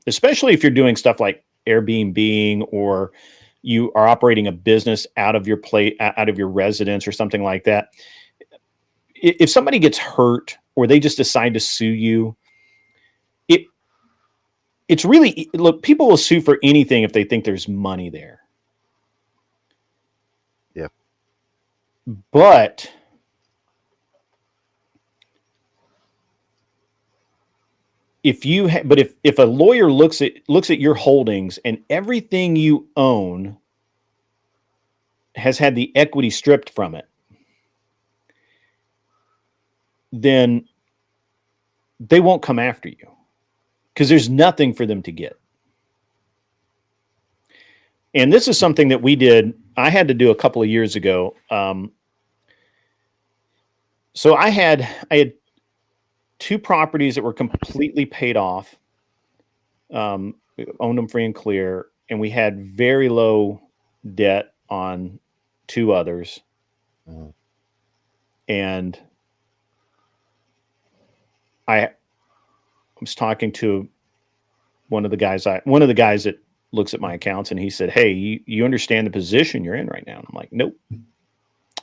[SPEAKER 3] especially if you're doing stuff like Airbnb, or you are operating a business out of your residence or something like that. If somebody gets hurt or they just decide to sue you, it's really, look, people will sue for anything if they think there's money there.
[SPEAKER 4] Yep.
[SPEAKER 3] But if a lawyer looks at your holdings and everything you own has had the equity stripped from it, then they won't come after you, because there's nothing for them to get. And this is something that I had to do a couple of years ago. So I had 2 properties that were completely paid off. We owned them free and clear, and we had very low debt on 2 others.
[SPEAKER 4] Mm-hmm.
[SPEAKER 3] And I was talking to one of the guys that looks at my accounts, and he said, "Hey, you understand the position you're in right now?" And I'm like, "Nope.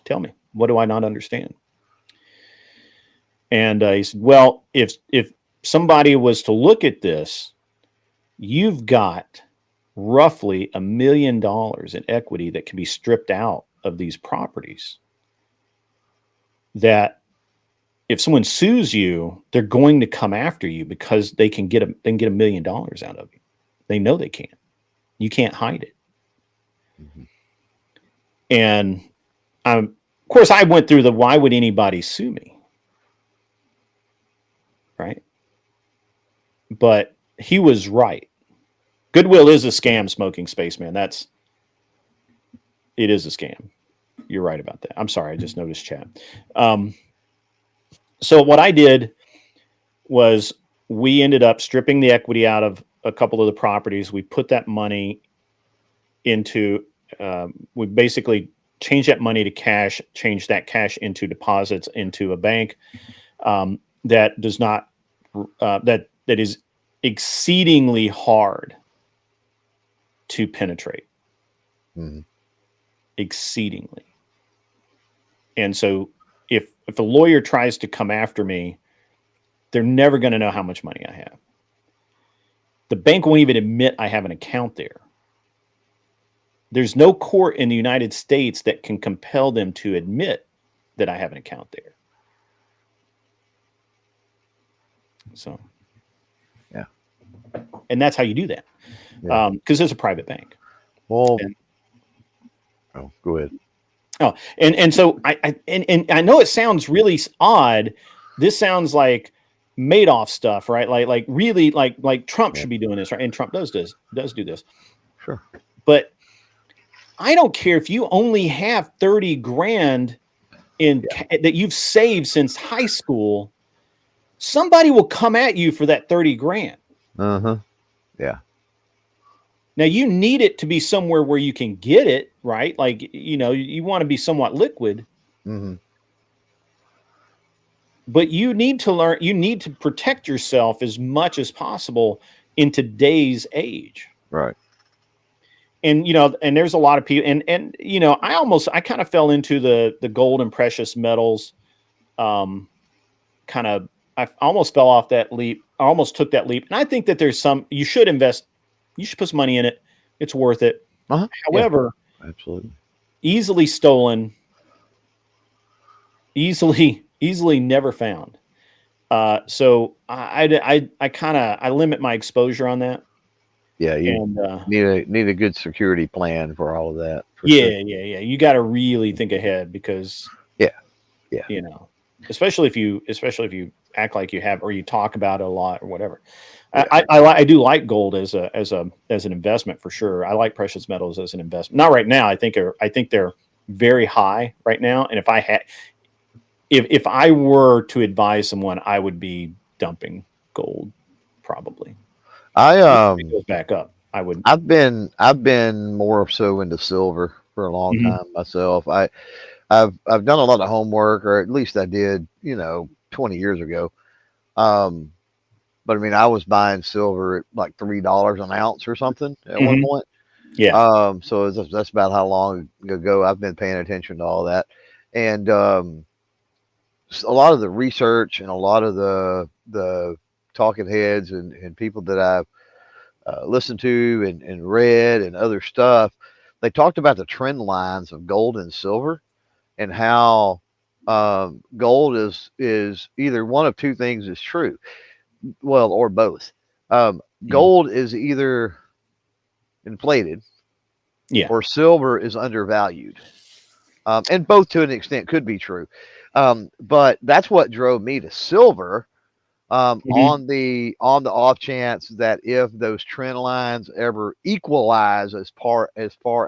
[SPEAKER 3] Tell me, what do I not understand?" And he said, "Well, if somebody was to look at this, you've got roughly $1 million in equity that can be stripped out of these properties, that if someone sues you, they're going to come after you because they can get $1 million out of you. They know they can. You can't hide it."
[SPEAKER 4] Mm-hmm.
[SPEAKER 3] And of course, I went through why would anybody sue me? Right? But he was right. Goodwill is a scam, Smoking Spaceman. It is a scam. You're right about that. I'm sorry, I just noticed chat. So what I did was, we ended up stripping the equity out of a couple of the properties. We put that money into, we basically changed that money to cash, changed that cash into deposits into a bank that does not, that is exceedingly hard to penetrate.
[SPEAKER 4] Mm-hmm.
[SPEAKER 3] Exceedingly. And so if a lawyer tries to come after me, they're never going to know how much money I have. The bank won't even admit I have an account there. There's no court in the United States that can compel them to admit that I have an account there. So,
[SPEAKER 4] yeah.
[SPEAKER 3] And that's how you do that.
[SPEAKER 4] Yeah.
[SPEAKER 3] Because it's a private bank.
[SPEAKER 4] Well, go ahead.
[SPEAKER 3] Oh, and so I know it sounds really odd. This sounds like Madoff stuff, right? Like really like Trump should be doing this, right? And Trump does do this.
[SPEAKER 4] Sure.
[SPEAKER 3] But I don't care if you only have 30 grand that you've saved since high school. Somebody will come at you for that 30 grand.
[SPEAKER 4] Uh-huh. Yeah.
[SPEAKER 3] Now you need it to be somewhere where you can get it, right? Like, you want to be somewhat liquid.
[SPEAKER 4] Mm-hmm.
[SPEAKER 3] but you need to learn. You need to protect yourself as much as possible in today's age.
[SPEAKER 4] Right.
[SPEAKER 3] And and there's a lot of people, and I kind of fell into the gold and precious metals. Kind of, I almost fell off that leap. I almost took that leap, and I think that there's some you should invest. You should put some money in it. It's worth it.
[SPEAKER 4] Yeah,
[SPEAKER 3] However,
[SPEAKER 4] absolutely.
[SPEAKER 3] easily stolen, easily never found. So I kind of I limit my exposure on that.
[SPEAKER 4] Yeah, you
[SPEAKER 3] And
[SPEAKER 4] need a good security plan for all of that. For
[SPEAKER 3] yeah,
[SPEAKER 4] sure.
[SPEAKER 3] yeah. You got to really think ahead because
[SPEAKER 4] Yeah.
[SPEAKER 3] especially if you act like you have or you talk about it a lot or whatever.
[SPEAKER 4] Yeah.
[SPEAKER 3] I do like gold as an investment for sure. I like precious metals as an investment. Not right now. I think they're very high right now. And if I were to advise someone, I would be dumping gold probably. If it goes back up, I would.
[SPEAKER 4] I've been more so into silver for a long time myself. I've done a lot of homework, or at least I did, 20 years ago. But I mean, I was buying silver at like $3 an ounce or something at one point.
[SPEAKER 3] Yeah.
[SPEAKER 4] So that's about how long ago I've been paying attention to all that, and a lot of the research and a lot of the talking heads and people that I've listened to and read and other stuff, they talked about the trend lines of gold and silver and how gold is either one of two things is true, well, or both. Gold is either inflated,
[SPEAKER 3] Yeah.
[SPEAKER 4] or silver is undervalued, and both to an extent could be true. But that's what drove me to silver. On the off chance that if those trend lines ever equalize as far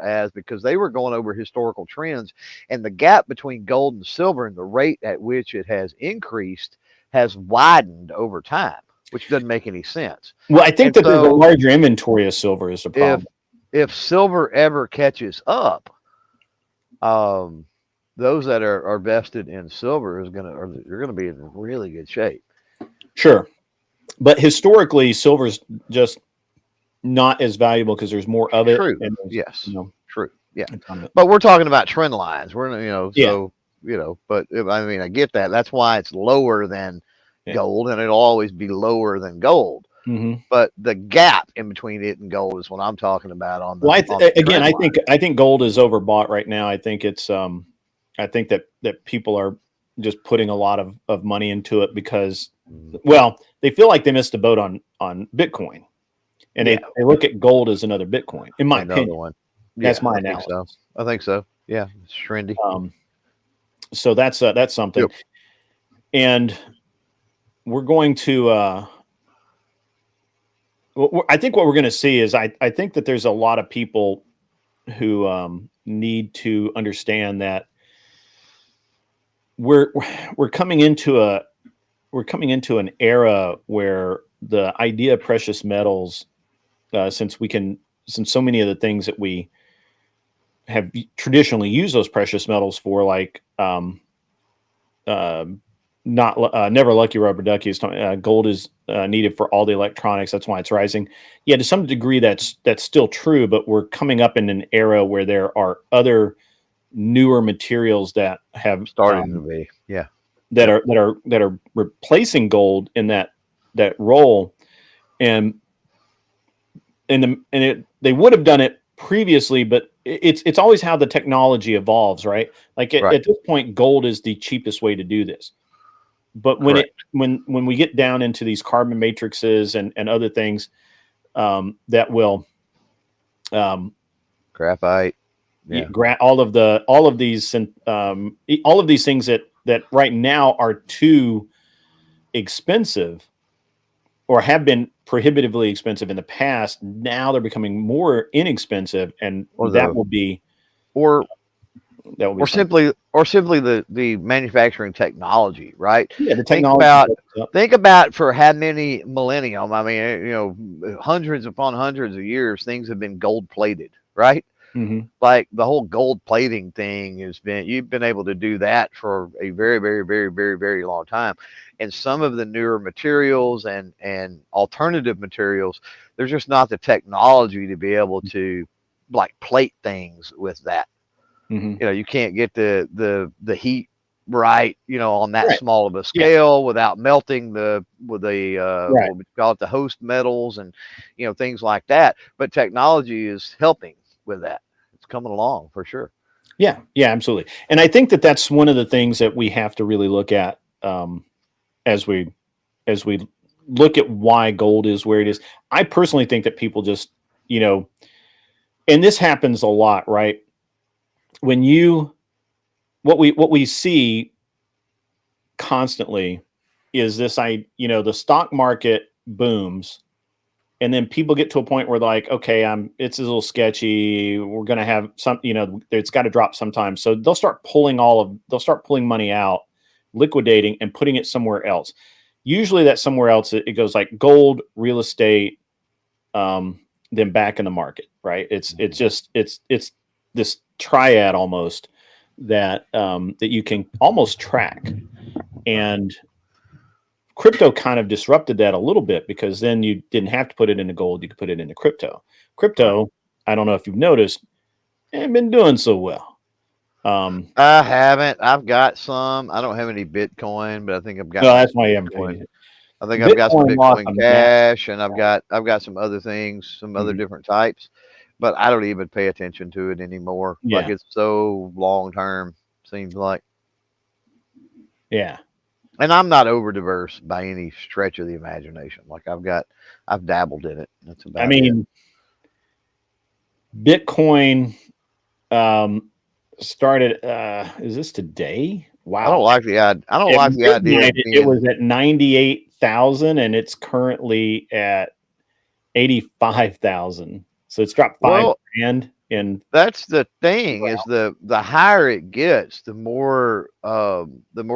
[SPEAKER 4] as, because they were going over historical trends, and the gap between gold and silver and the rate at which it has increased has widened over time, which doesn't make any sense.
[SPEAKER 3] Well, I think that there's a larger inventory of silver is the problem.
[SPEAKER 4] If silver ever catches up, those that are vested in silver you're gonna be in really good shape.
[SPEAKER 3] Sure. But historically, silver's just not as valuable because there's more of it.
[SPEAKER 4] True.
[SPEAKER 3] And
[SPEAKER 4] Yes. True. Yeah.
[SPEAKER 3] But
[SPEAKER 4] But we're talking about trend lines. We're
[SPEAKER 3] Yeah.
[SPEAKER 4] but I mean, I get that. That's why it's lower than gold, and it'll always be lower than gold. But the gap in between it and gold is what I'm talking about.
[SPEAKER 3] I think gold is overbought right now. I think it's I think that people are just putting a lot of money into it because, well, they feel like they missed the boat on Bitcoin, and they look at gold as another Bitcoin. In my opinion,
[SPEAKER 4] one.
[SPEAKER 3] That's my analysis.
[SPEAKER 4] I think so. Yeah, it's trendy.
[SPEAKER 3] So that's something,
[SPEAKER 4] Yep.
[SPEAKER 3] And we're going to. I think what we're going to see is I think that there's a lot of people who need to understand that we're coming into an era where the idea of precious metals, since so many of the things that we have traditionally used those precious metals for, like never lucky rubber duckies, gold is needed for all the electronics. That's why it's rising. Yeah, to some degree that's still true, but we're coming up in an era where there are other newer materials that have
[SPEAKER 4] starting to be,
[SPEAKER 3] that are replacing gold in that role, and they would have done it previously, but it's always how the technology evolves, right? Like at this point, gold is the cheapest way to do this, but when we get down into these carbon matrices and other things, that will
[SPEAKER 4] graphite.
[SPEAKER 3] All of these things that right now are too expensive or have been prohibitively expensive in the past. Now they're becoming more inexpensive, and that will be simply
[SPEAKER 4] the manufacturing technology, right?
[SPEAKER 3] Yeah, the technology.
[SPEAKER 4] Think about for how many millennium. I mean, hundreds upon hundreds of years, things have been gold plated, right? Like the whole gold plating thing you've been able to do that for a very, very, very, very, very long time. And some of the newer materials and alternative materials, there's just not the technology to be able to like plate things with that. You can't get the heat right, on that
[SPEAKER 3] Right.
[SPEAKER 4] small of a
[SPEAKER 3] Yeah.
[SPEAKER 4] scale without melting what we call it, the host metals and things like that. But technology is helping with that. It's coming along for sure.
[SPEAKER 3] Yeah, absolutely. And I think that that's one of the things that we have to really look at as we look at why gold is where it is. I personally think that people just, and this happens a lot, right? When what we see constantly is this, the stock market booms, and then people get to a point where they're like, okay, it's a little sketchy. We're going to have some, it's got to drop sometime. So they'll start pulling money out, liquidating and putting it somewhere else. Usually that somewhere else, it goes like gold, real estate, then back in the market, right? It's this triad almost that you can almost track. And crypto kind of disrupted that a little bit, because then you didn't have to put it into gold. You could put it into crypto. Crypto, I don't know if you've noticed, ain't been doing so well.
[SPEAKER 4] I haven't. I've got some. I don't have any Bitcoin, but I think I've got.
[SPEAKER 3] No, that's why you haven't paid
[SPEAKER 4] Bitcoin.
[SPEAKER 3] it.
[SPEAKER 4] I think I've got some
[SPEAKER 3] lost
[SPEAKER 4] Bitcoin
[SPEAKER 3] a
[SPEAKER 4] Cash, and I've got some other things, some other
[SPEAKER 3] Mhm.
[SPEAKER 4] different types, but I don't even pay attention to it anymore. Like
[SPEAKER 3] Yeah.
[SPEAKER 4] it's so long term, seems like.
[SPEAKER 3] Yeah.
[SPEAKER 4] And I'm not over diverse by any stretch of the imagination. Like I've dabbled in it. That's about
[SPEAKER 3] I mean, Bitcoin started. Is this today?
[SPEAKER 4] I don't
[SPEAKER 3] Wow.
[SPEAKER 4] like the idea. I don't
[SPEAKER 3] At
[SPEAKER 4] like the idea of
[SPEAKER 3] midnight, it was
[SPEAKER 4] being.
[SPEAKER 3] at 98,000, and it's currently at 85,000. So it's dropped
[SPEAKER 4] Well,
[SPEAKER 3] $5,000 in.
[SPEAKER 4] that's the thing is the higher it gets, the more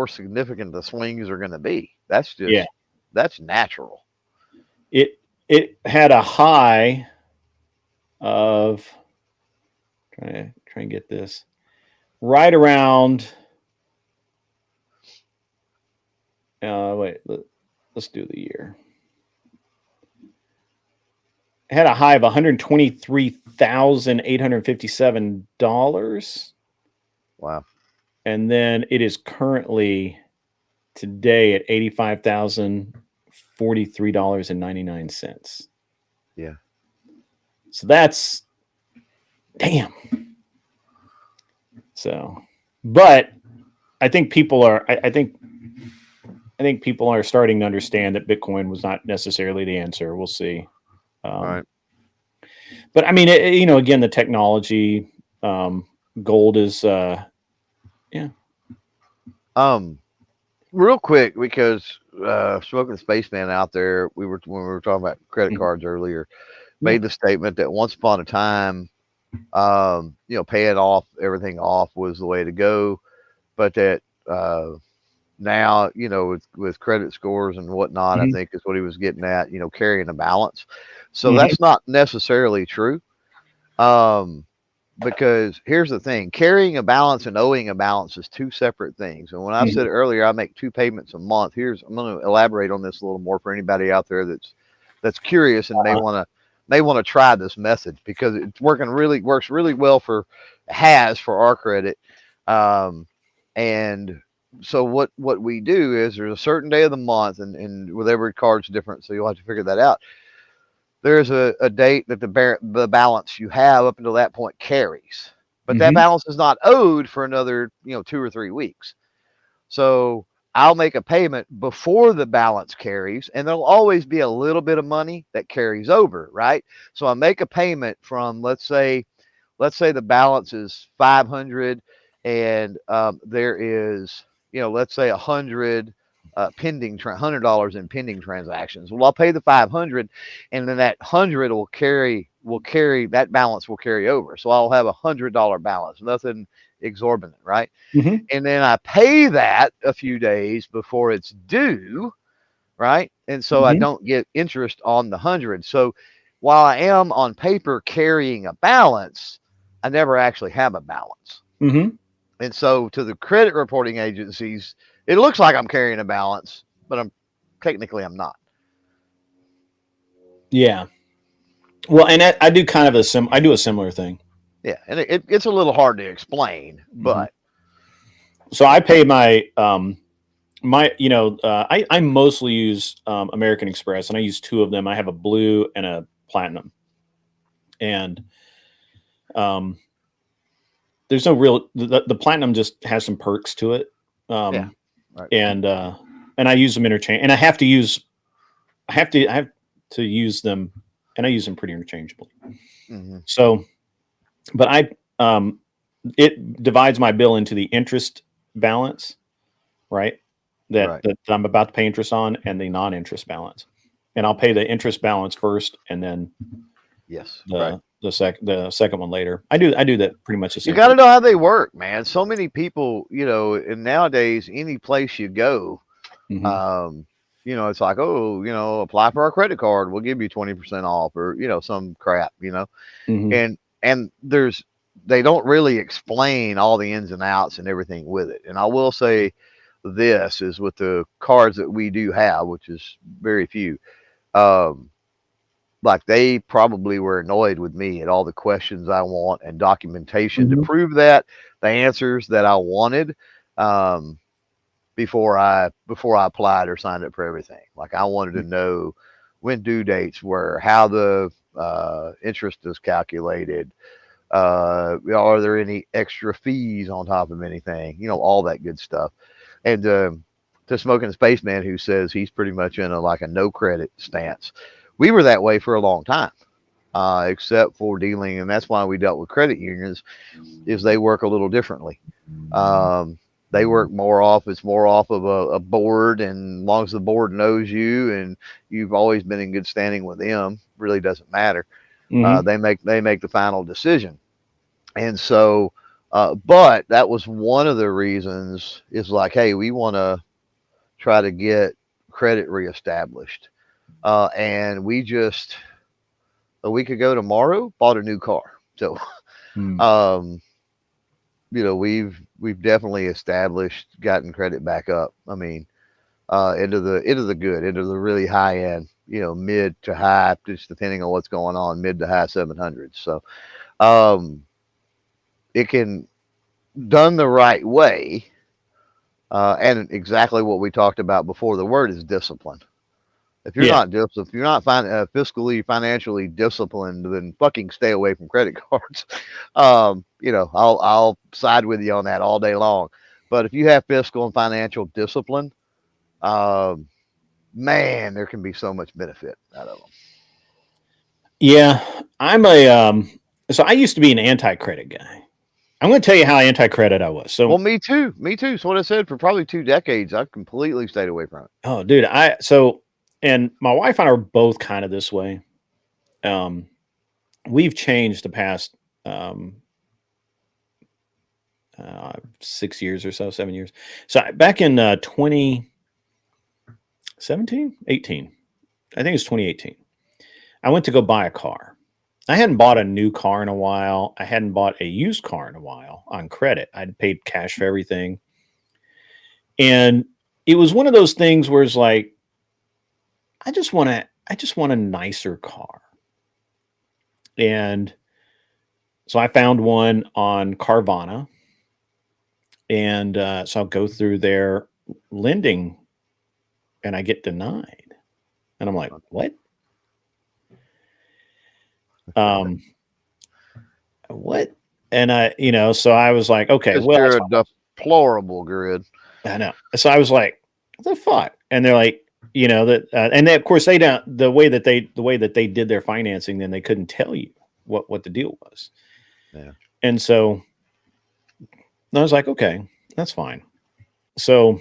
[SPEAKER 4] significant the swings are going to be. That's
[SPEAKER 3] Yeah.
[SPEAKER 4] just that's natural.
[SPEAKER 3] It had a high of, try and get this right around. Wait, let's do the year. It had a high of $123,857.
[SPEAKER 4] Wow.
[SPEAKER 3] And then it is currently today at $85,043.99.
[SPEAKER 4] Yeah.
[SPEAKER 3] So that's damn. So, but I think people are. I think people are starting to understand that Bitcoin was not necessarily the answer. We'll see.
[SPEAKER 4] All right.
[SPEAKER 3] But I mean, again, the technology, gold is, yeah.
[SPEAKER 4] Real quick, because Smoking Spaceman out there, when we were talking about credit cards earlier, made the statement that once upon a time, paying everything off was the way to go, but that now, with credit scores and whatnot, I think is what he was getting at, carrying a balance. So that's not necessarily true. Because here's the thing, carrying a balance and owing a balance is two separate things. And when I said earlier, I make 2 payments a month, I'm going to elaborate on this a little more for anybody out there that's curious and may want to try this method, because it's works really well for our credit. And so what we do is there's a certain day of the month, and with every card's different, so you'll have to figure that out. There's a date that the balance you have up until that point carries, but that balance is not owed for another 2 or 3 weeks. So I'll make a payment before the balance carries, and there'll always be a little bit of money that carries over, right? So I make a payment from, let's say the balance is 500, and there is, let's say 100 $100 in pending transactions. Well, I'll pay the 500, and then that 100 will carry that balance will carry over. So I'll have $100 balance, nothing exorbitant, right? And then I pay that a few days before it's due, right? And so I don't get interest on the 100. So while I am on paper carrying a balance, I never actually have a balance.
[SPEAKER 3] Mm-hmm.
[SPEAKER 4] And so to the credit reporting agencies, it looks like I'm carrying a balance, but I'm not.
[SPEAKER 3] Yeah. Well, and I do kind of I do a similar thing.
[SPEAKER 4] Yeah, and it's a little hard to explain,
[SPEAKER 3] Mm-hmm.
[SPEAKER 4] but
[SPEAKER 3] So I pay my I mostly use American Express, and I use two of them. I have a blue and a platinum, and um, there's no real the platinum just has some perks to it,
[SPEAKER 4] yeah,
[SPEAKER 3] um,
[SPEAKER 4] right.
[SPEAKER 3] and I use them interchange, and I have to use them, and I use them pretty interchangeably.
[SPEAKER 4] Mm-hmm.
[SPEAKER 3] So, but it divides my bill into the interest balance, right?
[SPEAKER 4] Right.
[SPEAKER 3] That I'm about to pay interest on, and the non-interest balance, and I'll pay the interest balance first, and then
[SPEAKER 4] Yes. Right.
[SPEAKER 3] the second one later. I do that pretty much the
[SPEAKER 4] You
[SPEAKER 3] same
[SPEAKER 4] got
[SPEAKER 3] way.
[SPEAKER 4] to know how they work, man. So many people, and nowadays, any place you go,
[SPEAKER 3] Hmm.
[SPEAKER 4] um, it's like, oh, apply for our credit card, we'll give you 20% off, or some crap,
[SPEAKER 3] Hmm.
[SPEAKER 4] and they don't really explain all the ins and outs and everything with it. And I will say this is with the cards that we do have, which is very few. Um, like they probably were annoyed with me at all the questions I want and documentation to
[SPEAKER 3] Hmm.
[SPEAKER 4] prove that the answers that I wanted um, before I applied or signed up for everything. Like I wanted to know when due dates were, how the interest is calculated. Are there any extra fees on top of anything? All that good stuff. And to Smoking Spaceman, who says he's pretty much in a no credit stance, we were that way for a long time, except for dealing, and that's why we dealt with credit unions, is they work a little differently. Um, they work it's more off of a board, and as long as the board knows you and you've always been in good standing with them, really doesn't matter.
[SPEAKER 3] Hmm.
[SPEAKER 4] They make the final decision. And so, but that was one of the reasons is like, hey, we want to try to get credit reestablished. And we just a week ago tomorrow bought a new car. So,
[SPEAKER 3] Hmm.
[SPEAKER 4] um, we've definitely gotten credit back up. I mean, into the good, into the really high end, mid to high, just depending on what's going on, mid to high 700s. So, um, it can done the right way, and exactly what we talked about before. The word is discipline.
[SPEAKER 3] Yeah.
[SPEAKER 4] If you're not fiscally, financially disciplined, then fucking stay away from credit cards. I'll side with you on that all day long. But if you have fiscal and financial discipline, um, man, there can be so much benefit out of them.
[SPEAKER 3] Yeah. So I used to be an anti-credit guy. I'm going to tell you how anti-credit I was.
[SPEAKER 4] Well,
[SPEAKER 3] So,
[SPEAKER 4] me too. Me too. So what I said for probably 2 decades, I've completely stayed away from it.
[SPEAKER 3] oh, dude, and my wife and I are both kind of this way. Um, we've changed the past, um, 6 years or so, 7 years. So back in 2017, 18, I think it's 2018. I went to go buy a car. I hadn't bought a new car in a while. I hadn't bought a used car in a while on credit. I'd paid cash for everything. And it was one of those things where it's like, I just want a nicer car. And so I found one on Carvana. And so I'll go through their lending and I get denied. And I'm like, what? Um, what? And so I was like, okay,
[SPEAKER 4] Because
[SPEAKER 3] well,
[SPEAKER 4] you're a deplorable grid.
[SPEAKER 3] I know. So I was like, what the fuck? And they're like, and they, of course they don't, the way that they did their financing, then they couldn't tell you what the deal was.
[SPEAKER 4] Yeah.
[SPEAKER 3] And so I was like, okay, that's fine. So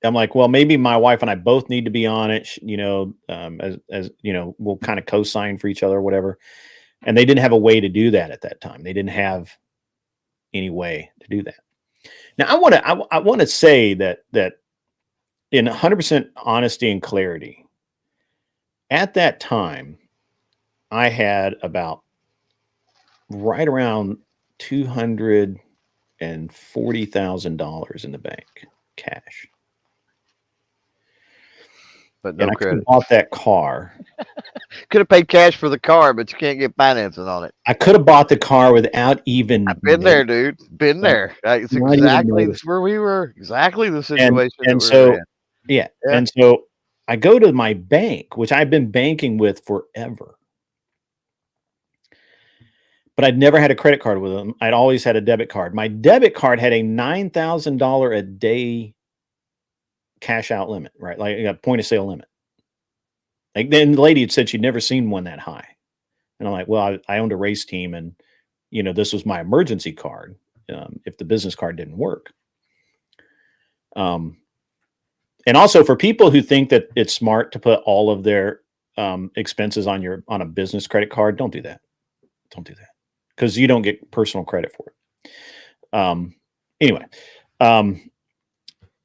[SPEAKER 3] I'm like, well, maybe my wife and I both need to be on it, as we'll kind of co-sign for each other or whatever. And they didn't have a way to do that at that time. They didn't have any way to do that. Now I want to say that in 100% honesty and clarity, at that time, I had about right around $240,000 in the bank, cash.
[SPEAKER 4] But
[SPEAKER 3] And
[SPEAKER 4] no
[SPEAKER 3] I could have
[SPEAKER 4] credit.
[SPEAKER 3] bought that car.
[SPEAKER 4] Could have paid cash for the car, but you can't get financing on it.
[SPEAKER 3] I could have bought the car without even
[SPEAKER 4] I've been there,
[SPEAKER 3] noticing,
[SPEAKER 4] dude. Been
[SPEAKER 3] like,
[SPEAKER 4] there. It's
[SPEAKER 3] not even
[SPEAKER 4] exactly
[SPEAKER 3] noticing.
[SPEAKER 4] where we were. Exactly the
[SPEAKER 3] And
[SPEAKER 4] situation that
[SPEAKER 3] and
[SPEAKER 4] we were
[SPEAKER 3] so
[SPEAKER 4] in.
[SPEAKER 3] yeah,
[SPEAKER 4] Yeah.
[SPEAKER 3] and so I go to my bank, which I've been banking with forever, but I'd never had a credit card with them. I'd always had a debit card. My debit card had a $9,000 a day cash out limit, right? Like a point of sale limit. Like then the lady had said she'd never seen one that high. And I'm like, well, I owned a race team and, this was my emergency card if the business card didn't work. And also for people who think that it's smart to put all of their expenses on a business credit card, don't do that. Don't do that because you don't get personal credit for it. Anyway,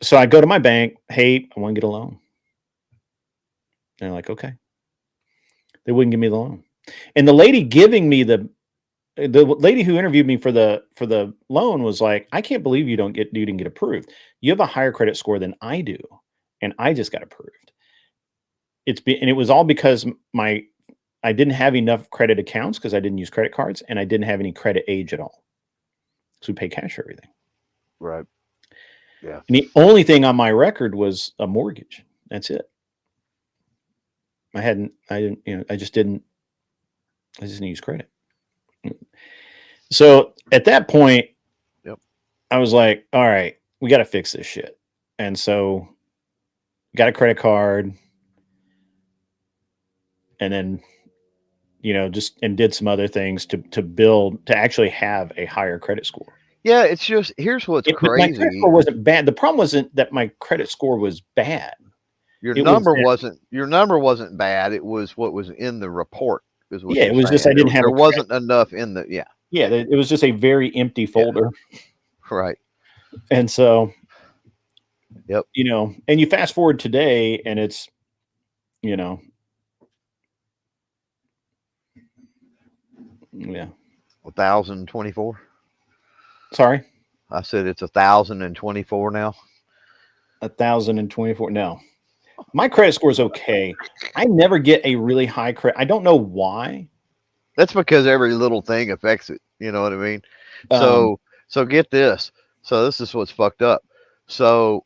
[SPEAKER 3] so I go to my bank. Hey, I want to get a loan. And they're like, okay. They wouldn't give me the loan. And the lady giving me the lady who interviewed me for the loan was like, I can't believe you didn't get approved. You have a higher credit score than I do, and I just got approved. And it was all because I didn't have enough credit accounts because I didn't use credit cards, and I didn't have any credit age at all. So we pay cash for everything.
[SPEAKER 4] Right. Yeah.
[SPEAKER 3] And the only thing on my record was a mortgage. That's it. I just didn't use credit. So at that point,
[SPEAKER 4] Yep.
[SPEAKER 3] I was like, all right, we got to fix this shit. And so got a credit card and then, and did some other things to actually have a higher credit score.
[SPEAKER 4] Yeah, it's just here's what's
[SPEAKER 3] My credit
[SPEAKER 4] crazy.
[SPEAKER 3] score wasn't bad. The problem wasn't that my credit score was bad.
[SPEAKER 4] Your
[SPEAKER 3] It was
[SPEAKER 4] number
[SPEAKER 3] that-
[SPEAKER 4] wasn't bad. It was what was in the report. Is what
[SPEAKER 3] Yeah,
[SPEAKER 4] you're
[SPEAKER 3] it was just
[SPEAKER 4] saying.
[SPEAKER 3] I didn't have
[SPEAKER 4] There
[SPEAKER 3] a credit.
[SPEAKER 4] wasn't enough in the
[SPEAKER 3] Yeah, it was just a very empty folder.
[SPEAKER 4] Right.
[SPEAKER 3] And so,
[SPEAKER 4] Yep.
[SPEAKER 3] And you fast forward today and it's, yeah.
[SPEAKER 4] 1,024.
[SPEAKER 3] Sorry.
[SPEAKER 4] I said it's 1,024 now.
[SPEAKER 3] 1,024. No, my credit score is okay. I never get a really high credit. I don't know why.
[SPEAKER 4] That's because every little thing affects it. You know what I mean?
[SPEAKER 3] Um,
[SPEAKER 4] So get this. So this is what's fucked up. So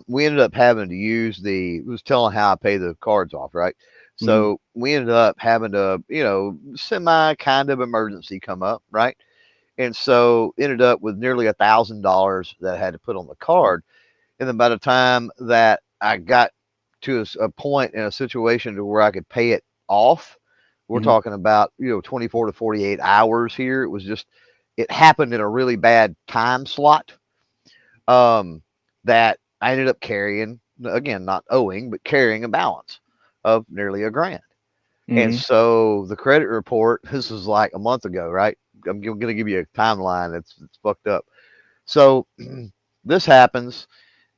[SPEAKER 4] we ended up having to use it was telling how I pay the cards off, right? So we ended up having to, semi kind of emergency come up, right? And so ended up with nearly $1,000 that I had to put on the card. And then by the time that I got to a point in a situation to where I could pay it off, we're talking about, 24 to 48 hours here. It was just, it happened in a really bad time slot that I ended up carrying, again, not owing, but carrying a balance of nearly $1,000. And so the credit report, this was like a month ago, right? I'm going to give you a timeline. It's fucked up. So this happens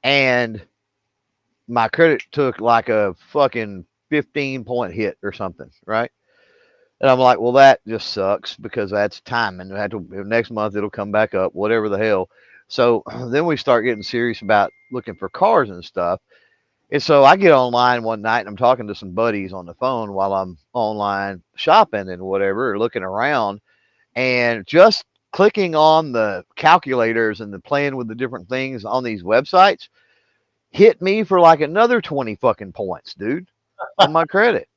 [SPEAKER 4] and my credit took like a fucking 15-point hit or something, right? And I'm like, well, that just sucks because that's timing. Next month it'll come back up, whatever the hell. So then we start getting serious about looking for cars and stuff. And so I get online one night and I'm talking to some buddies on the phone while I'm online shopping and whatever, or looking around, and just clicking on the calculators and the playing with the different things on these websites hit me for like another 20 fucking points, dude, on my credit.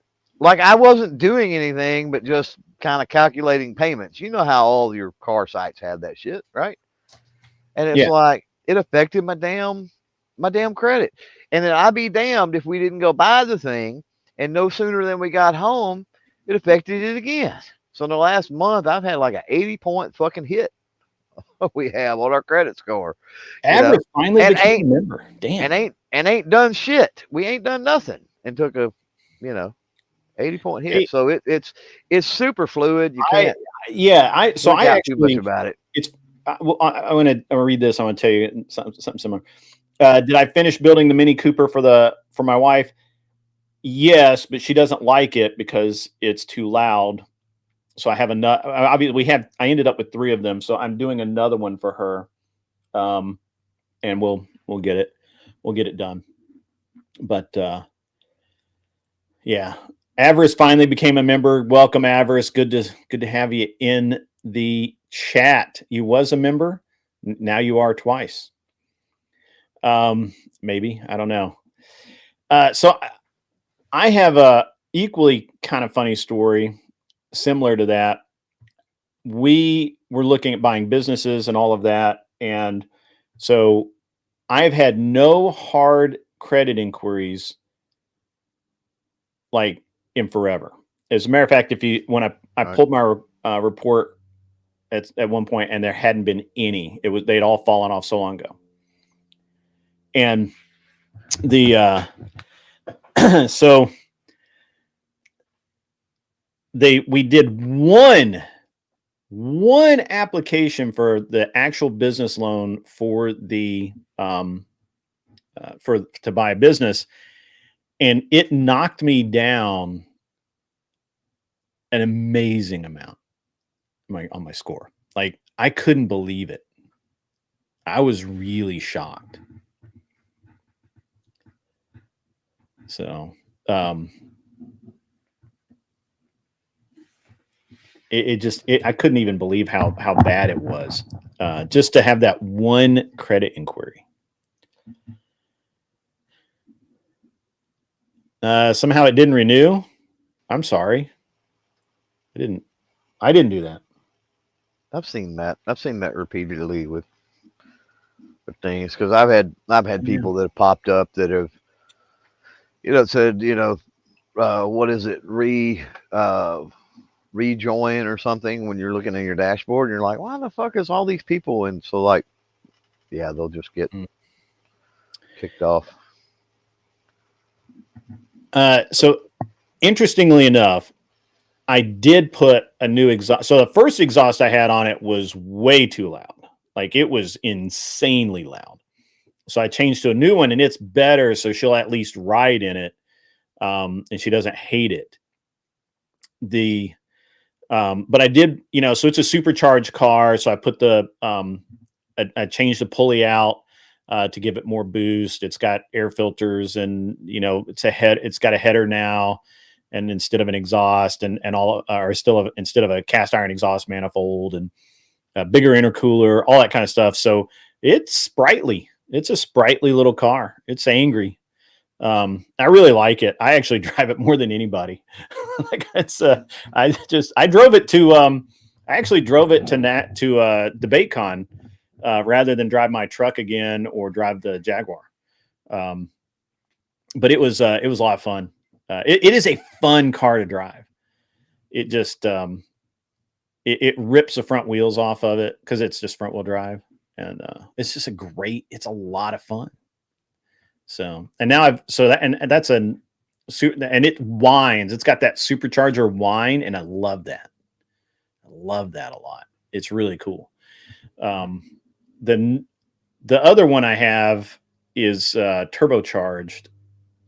[SPEAKER 4] Like I wasn't doing anything but just kind of calculating payments. You know how all your car sites have that shit, right? And it's like it affected my damn credit. And then I'd be damned if we didn't go buy the thing, and no sooner than we got home, it affected it again. So in the last month, I've had like an 80-point fucking hit. We have on our credit score.
[SPEAKER 3] Average finally
[SPEAKER 4] and
[SPEAKER 3] became a member. Damn.
[SPEAKER 4] And ain't done shit. We ain't done nothing and took a 80-point hit. So it's super fluid. You can't.
[SPEAKER 3] I
[SPEAKER 4] actually too much about it.
[SPEAKER 3] I want to read this. I want to tell you something similar. Did I finish building the Mini Cooper for my wife? Yes, but she doesn't like it because it's too loud. so I have another. Obviously, I ended up with 3 of them, so I'm doing another one for her, and we'll get it done. But yeah, Avarice finally became a member. Welcome, Avarice. Good to have you in the chat. You was a member, now you are twice. Maybe, I don't know. So I have a equally kind of funny story similar to that. We were looking at buying businesses and all of that, and so I've had no hard credit inquiries like in forever. As a matter of fact, when I
[SPEAKER 4] Right.
[SPEAKER 3] pulled my report at one point, and there hadn't been any, they'd all fallen off so long ago. And the so we did one application for the actual business loan for the to buy a business, and it knocked me down an amazing amount on my score. Like, I couldn't believe it. I was really shocked. So I couldn't even believe how bad it was, just to have that one credit inquiry. Somehow it didn't renew. I'm sorry. I didn't do that.
[SPEAKER 4] I've seen that. I've seen that repeatedly with things, because I've had people that have popped up that have, said, what is it, rejoin or something, when you're looking at your dashboard and you're like, why the fuck is all these people? And so, like, yeah, they'll just get kicked off.
[SPEAKER 3] So interestingly enough, I did put a new exhaust. So the first exhaust I had on it was way too loud. Like, it was insanely loud. So I changed to a new one, and it's better. So she'll at least ride in it. And she doesn't hate it. But I did, so it's a supercharged car. So I put I changed the pulley out to give it more boost. It's got air filters, and it's got a header now, and instead of an exhaust, and instead of a cast iron exhaust manifold, and a bigger intercooler, all that kind of stuff. So it's sprightly. It's a sprightly little car. It's angry. I really like it. I actually drive it more than anybody. Like, I drove it to I actually drove it to DebateCon rather than drive my truck again or drive the Jaguar. But it was a lot of fun. It is a fun car to drive. It just it rips the front wheels off of it because it's just front wheel drive, and it's just it's a lot of fun. So, and now that's and it whines. It's got that supercharger whine, and I love that. I love that a lot. It's really cool. The other one I have is turbocharged,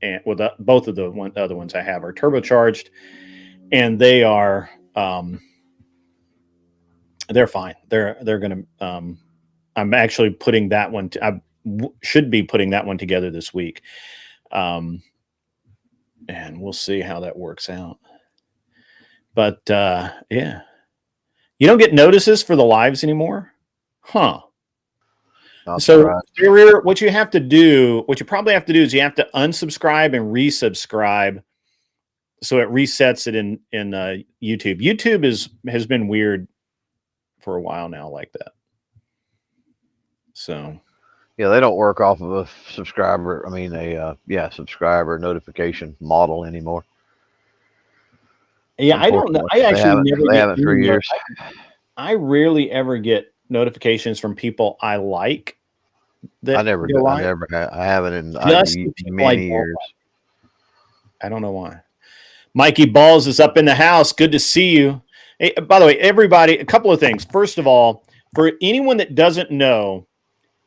[SPEAKER 3] and both of the other ones I have are turbocharged, and they are they're fine. They're gonna. I'm actually putting that one. Should be putting that one together this week, and we'll see how that works out. But yeah, you don't get notices for the lives anymore, huh? So what you probably have to do is you have to unsubscribe and resubscribe, so it resets it in YouTube. YouTube has been weird for a while now, like that. So
[SPEAKER 4] yeah, they don't work off of a subscriber. I mean, subscriber notification model anymore.
[SPEAKER 3] Yeah, I don't know. I actually
[SPEAKER 4] they haven't for years.
[SPEAKER 3] I rarely ever get notifications from people I like.
[SPEAKER 4] I haven't in many years.
[SPEAKER 3] I don't know why. Mikey Balls is up in the house. Good to see you. Hey, by the way, everybody, a couple of things. First of all, for anyone that doesn't know,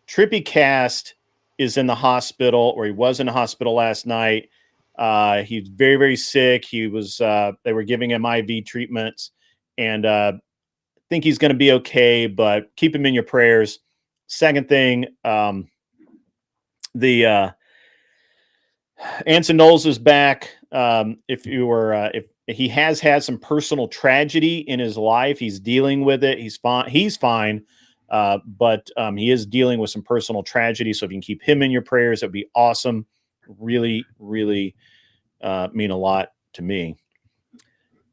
[SPEAKER 3] Trippy Cast is in the hospital, or he was in the hospital last night. He's very, very sick. He was. They were giving him IV treatments, and think he's going to be okay, but keep him in your prayers. Second thing, the Anson Knowles is back. If he has had some personal tragedy in his life, he's dealing with it. He's fine. He's fine. But he is dealing with some personal tragedy. So if you can keep him in your prayers, that'd be awesome. Really, really mean a lot to me.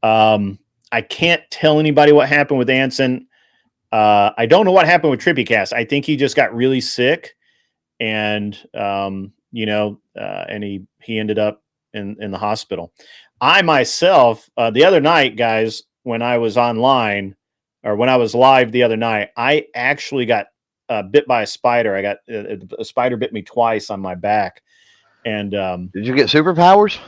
[SPEAKER 3] I can't tell anybody what happened with Anson. I don't know what happened with Trippy Cast. I think he just got really sick, and and he ended up in the hospital. I myself, the other night, guys, when I was online or when I was live the other night, I actually got bit by a spider. I got a spider bit me twice on my back, and
[SPEAKER 4] Did you get superpowers?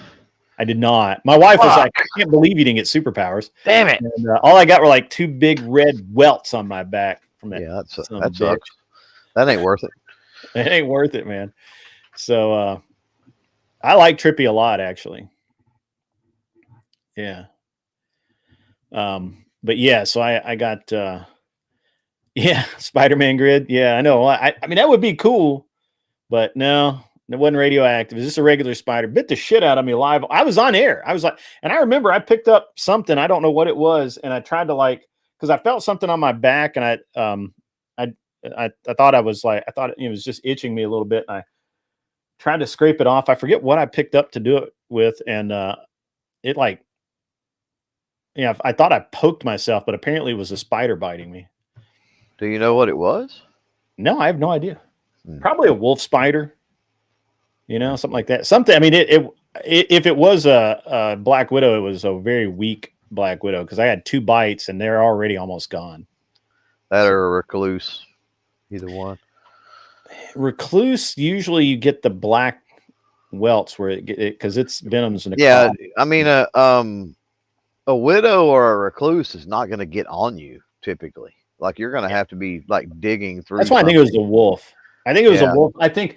[SPEAKER 3] I did not. My wife was like, "I can't believe you didn't get superpowers."
[SPEAKER 4] Damn it!
[SPEAKER 3] And, all I got were like 2 big red welts on my back from that.
[SPEAKER 4] Yeah, that sucks. That ain't worth it.
[SPEAKER 3] It ain't worth it, man. So I like Trippy a lot, actually. Yeah. But yeah, so I got Spider-Man grid. Yeah, I know. I mean, that would be cool, but no, it wasn't radioactive. It's just a regular spider. Bit the shit out of me live. I was on air. I was like, and I remember I picked up something. I don't know what it was, and I tried to because I felt something on my back, and I thought I thought it was just itching me a little bit, and I tried to scrape it off. I forget what I picked up to do it with, and it I thought I poked myself, but apparently it was a spider biting me.
[SPEAKER 4] Do you know what it was?
[SPEAKER 3] No, I have no idea. Probably a wolf spider, something like that. Something. I mean, if it was a black widow, it was a very weak black widow because I had 2 bites and they're already almost gone.
[SPEAKER 4] That or a recluse, either one.
[SPEAKER 3] Recluse, usually you get the black welts where because its venom's necrotic.
[SPEAKER 4] Yeah, I mean a widow or a recluse is not going to get on you typically. Like you're going to have to be like digging through.
[SPEAKER 3] That's why I think it was the wolf. I think it was a wolf. I think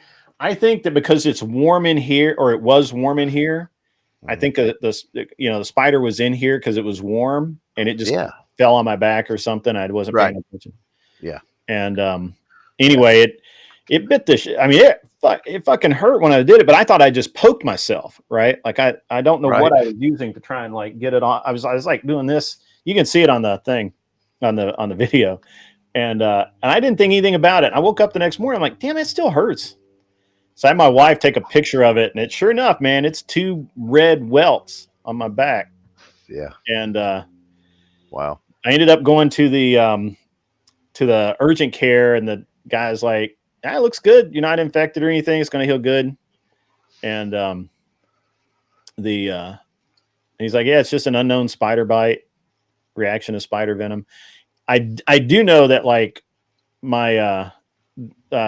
[SPEAKER 3] that because it's warm in here, or it was warm in here. I think the spider was in here because it was warm, and it just fell on my back or something. I wasn't paying attention.
[SPEAKER 4] Yeah.
[SPEAKER 3] And anyway, it bit the shit. I mean, it fucking hurt when I did it, but I thought I just poked myself, right? Like I don't know what I was using to try and like get it on. I was like doing this. You can see it on the thing, on the video, and I didn't think anything about it. I woke up the next morning. I'm like, damn, it still hurts. So I had my wife take a picture of it, and it sure enough, man, it's 2 red welts on my back.
[SPEAKER 4] Yeah.
[SPEAKER 3] And
[SPEAKER 4] wow.
[SPEAKER 3] I ended up going to the urgent care, and the guy's like, it looks good. You're not infected or anything. It's going to heal good. And he's like, yeah, it's just an unknown spider bite reaction to spider venom. I do know that like my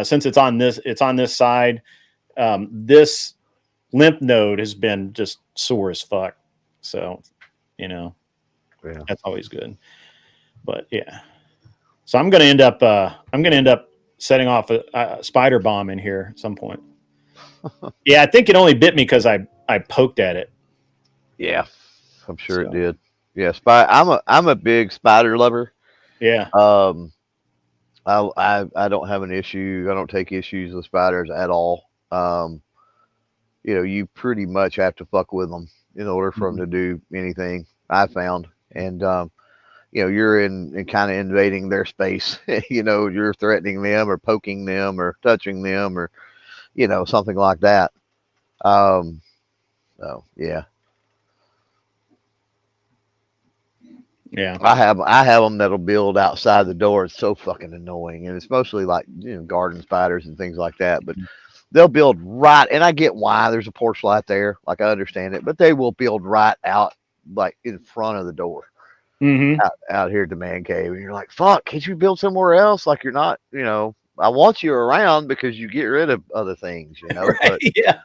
[SPEAKER 3] since it's on this side, this lymph node has been just sore as fuck. So, that's always good. But yeah, so I'm gonna end up setting off a spider bomb in here at some point. Yeah, I think it only bit me because I poked at it.
[SPEAKER 4] Yeah, I'm sure it did. Yeah, I'm a big spider lover.
[SPEAKER 3] Yeah.
[SPEAKER 4] I don't have an issue. I don't take issues with spiders at all. You pretty much have to fuck with them in order for them to do anything, I found. And you're in kind of invading their space. You're threatening them or poking them or touching them or something like that. So yeah.
[SPEAKER 3] Yeah,
[SPEAKER 4] I have them that'll build outside the door. It's so fucking annoying, and it's mostly like garden spiders and things like that. But they'll build right, and I get why there's a porch light there. Like I understand it, but they will build right out, like in front of the door, out here at the man cave, and you're like, "Fuck, can't you build somewhere else? Like you're not, I want you around because you get rid of other things,
[SPEAKER 3] Right,
[SPEAKER 4] but,
[SPEAKER 3] yeah.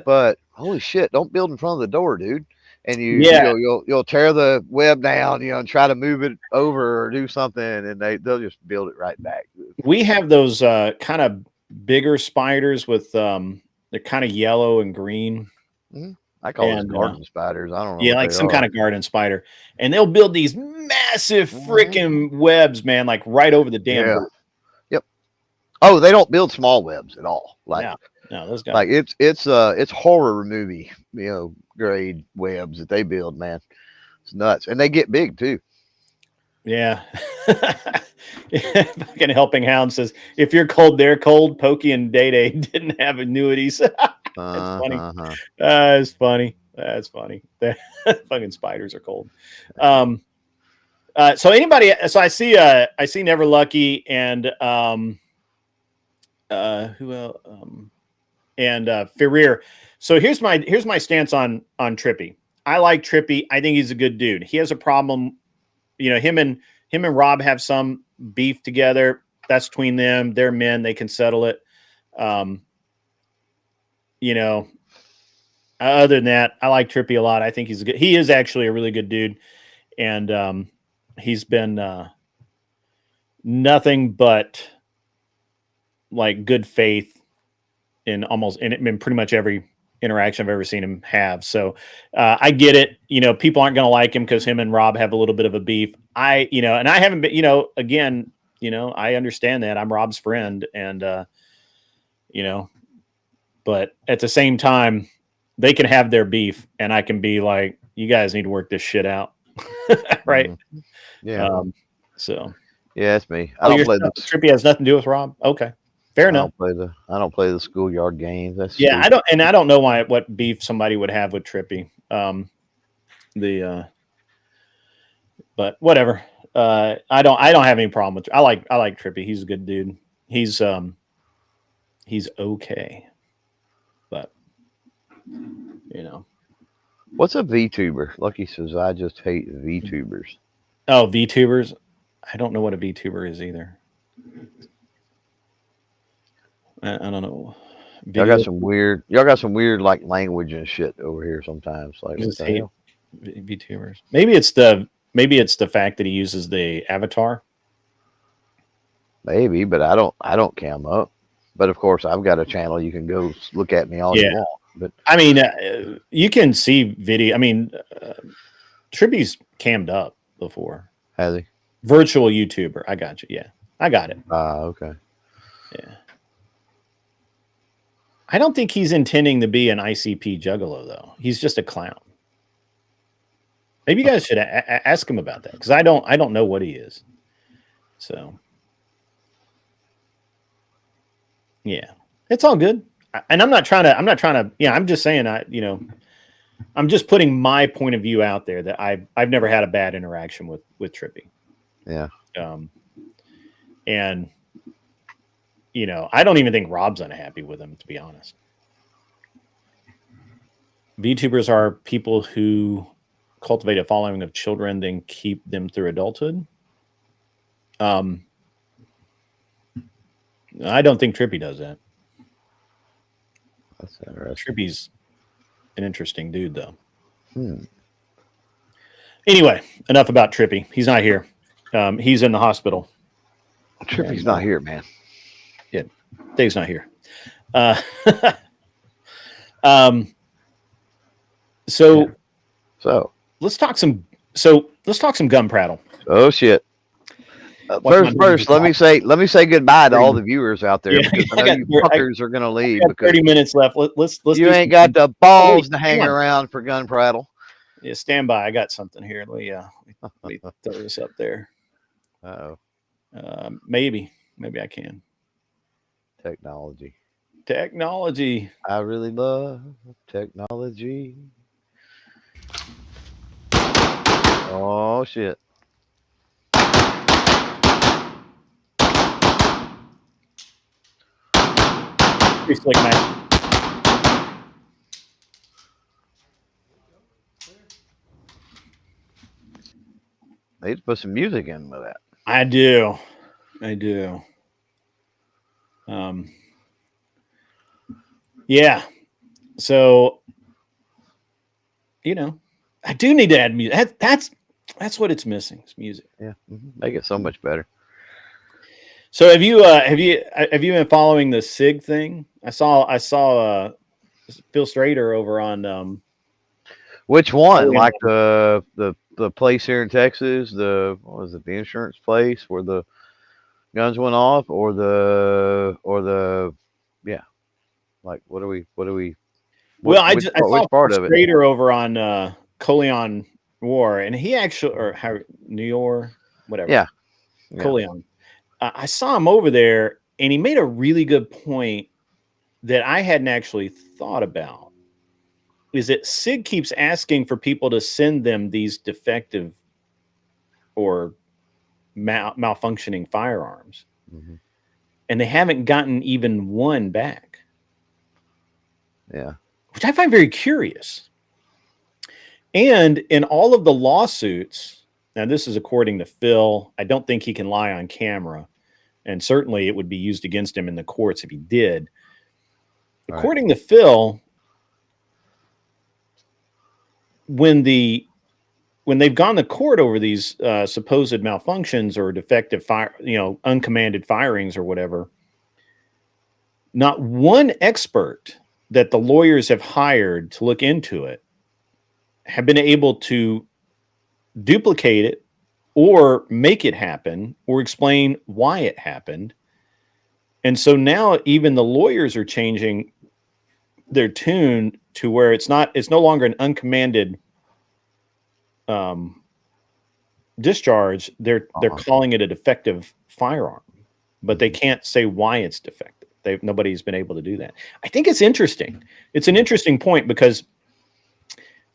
[SPEAKER 4] But holy shit, don't build in front of the door, dude." And you'll tear the web down, and try to move it over or do something, and they'll just build it right back.
[SPEAKER 3] We have those kind of bigger spiders with they're kind of yellow and green.
[SPEAKER 4] Mm-hmm. I call those
[SPEAKER 3] And
[SPEAKER 4] garden spiders. I don't know
[SPEAKER 3] yeah,
[SPEAKER 4] what
[SPEAKER 3] like
[SPEAKER 4] they
[SPEAKER 3] some
[SPEAKER 4] are.
[SPEAKER 3] kind of garden spider, and they'll build these massive freaking webs, man, like right over the damn
[SPEAKER 4] Yeah.
[SPEAKER 3] dirt.
[SPEAKER 4] Yep. Oh, they don't build small webs at all.
[SPEAKER 3] No, no, those guys.
[SPEAKER 4] Like it's horror movie, grade webs that they build, man. It's nuts. And they get big too.
[SPEAKER 3] Yeah. Fucking Helping Hound says, if you're cold, they're cold. Pokey and Day Day didn't have annuities. That's funny.
[SPEAKER 4] Uh-huh.
[SPEAKER 3] It's funny. That's funny. Fucking spiders are cold. So I see Never Lucky and who else? And Ferrier. So here's my stance on Trippy. I like Trippy. I think he's a good dude. He has a problem, him and Rob have some beef together. That's between them. They're men. They can settle it. Other than that, I like Trippy a lot. I think he is actually a really good dude. And he's been nothing but like good faith in pretty much every interaction I've ever seen him have. So I get it. People aren't going to like him because him and Rob have a little bit of a beef. And I haven't been, again, I understand that I'm Rob's friend and, but at the same time, they can have their beef and I can be like, you guys need to work this shit out. Right.
[SPEAKER 4] Mm-hmm. Yeah.
[SPEAKER 3] So
[SPEAKER 4] yeah, it's me. I don't play the
[SPEAKER 3] Trippy has nothing to do with Rob. Okay. Fair enough.
[SPEAKER 4] I don't play the schoolyard games. That's
[SPEAKER 3] yeah.
[SPEAKER 4] stupid.
[SPEAKER 3] I don't know what beef somebody would have with Trippy. But whatever. I don't have any problem with. I like Trippy. He's a good dude. He's okay. But
[SPEAKER 4] What's a VTuber? Lucky says I just hate VTubers.
[SPEAKER 3] Oh, VTubers. I don't know what a VTuber is either. I don't know.
[SPEAKER 4] Y'all got some weird like language and shit over here sometimes. Like
[SPEAKER 3] I
[SPEAKER 4] what
[SPEAKER 3] just
[SPEAKER 4] the
[SPEAKER 3] hate
[SPEAKER 4] hell?
[SPEAKER 3] VTubers. Maybe it's the fact that he uses the avatar.
[SPEAKER 4] Maybe, but I don't cam up. But of course, I've got a channel. You can go look at me all you want. But
[SPEAKER 3] I mean, you can see video. I mean, Trippy's cammed up before.
[SPEAKER 4] has he?
[SPEAKER 3] Virtual YouTuber. I got you. Yeah, I got it.
[SPEAKER 4] Okay.
[SPEAKER 3] Yeah. I don't think he's intending to be an ICP juggalo, though. He's just a clown. Maybe you guys should ask him about that because I don't know what he is. So, yeah, it's all good. And I'm not trying to. Yeah, I'm just saying. I'm just putting my point of view out there that I've never had a bad interaction with Trippy.
[SPEAKER 4] Yeah.
[SPEAKER 3] And I don't even think Rob's unhappy with him, to be honest. VTubers are people who cultivate a following of children, then keep them through adulthood. I don't think Trippy does that.
[SPEAKER 4] That's interesting.
[SPEAKER 3] Trippy's an interesting dude, though.
[SPEAKER 4] Hmm.
[SPEAKER 3] Anyway, enough about Trippy. He's not here. He's in the hospital.
[SPEAKER 4] Trippy's not here, man.
[SPEAKER 3] Yeah, Dave's not here. So let's talk some. Let's talk some gun prattle.
[SPEAKER 4] Oh shit. First, let me say goodbye to all the viewers out there
[SPEAKER 3] Yeah,
[SPEAKER 4] because I know you fuckers are gonna leave because
[SPEAKER 3] 30 minutes left. Let's
[SPEAKER 4] you ain't got the balls to hang around for gun prattle.
[SPEAKER 3] Yeah, stand by. I got something here. Let me throw this up there.
[SPEAKER 4] Uh-oh.
[SPEAKER 3] Maybe I can.
[SPEAKER 4] Technology.
[SPEAKER 3] I
[SPEAKER 4] really love technology. Oh shit.
[SPEAKER 3] Pretty slick, man.
[SPEAKER 4] They need to put some music in with that.
[SPEAKER 3] I do. Yeah. So, I do need to add music. That's what it's missing. It's music.
[SPEAKER 4] Yeah, make it so much better.
[SPEAKER 3] So have you been following the SIG thing? I saw Phil Strader over on
[SPEAKER 4] Which one?
[SPEAKER 3] Coleon.
[SPEAKER 4] Like the place here in Texas, what was it, the insurance place where the guns went off, or the yeah, like
[SPEAKER 3] Well, I saw
[SPEAKER 4] which part of it?
[SPEAKER 3] Strader over on Coleon War, and he actually, or how New York, whatever,
[SPEAKER 4] Yeah, yeah.
[SPEAKER 3] Coleon. I saw him over there, and he made a really good point that I hadn't actually thought about. Is that SIG keeps asking for people to send them these defective or malfunctioning firearms,
[SPEAKER 4] Hmm.
[SPEAKER 3] and they haven't gotten even one back,
[SPEAKER 4] Yeah.
[SPEAKER 3] which I find very curious. And in all of the lawsuits, now this is according to Phil, I don't think he can lie on camera, and certainly it would be used against him in the courts if he did.
[SPEAKER 4] Right.
[SPEAKER 3] According to Phil, when they've gone to court over these supposed malfunctions or defective fire, uncommanded firings or whatever, not one expert that the lawyers have hired to look into it have been able to duplicate it or make it happen or explain why it happened. And so now even the lawyers are changing their tune to where it's no longer an uncommanded discharge. They're calling it a defective firearm, but they can't say why it's defective. Nobody's been able to do that. I think it's interesting. It's an interesting point because,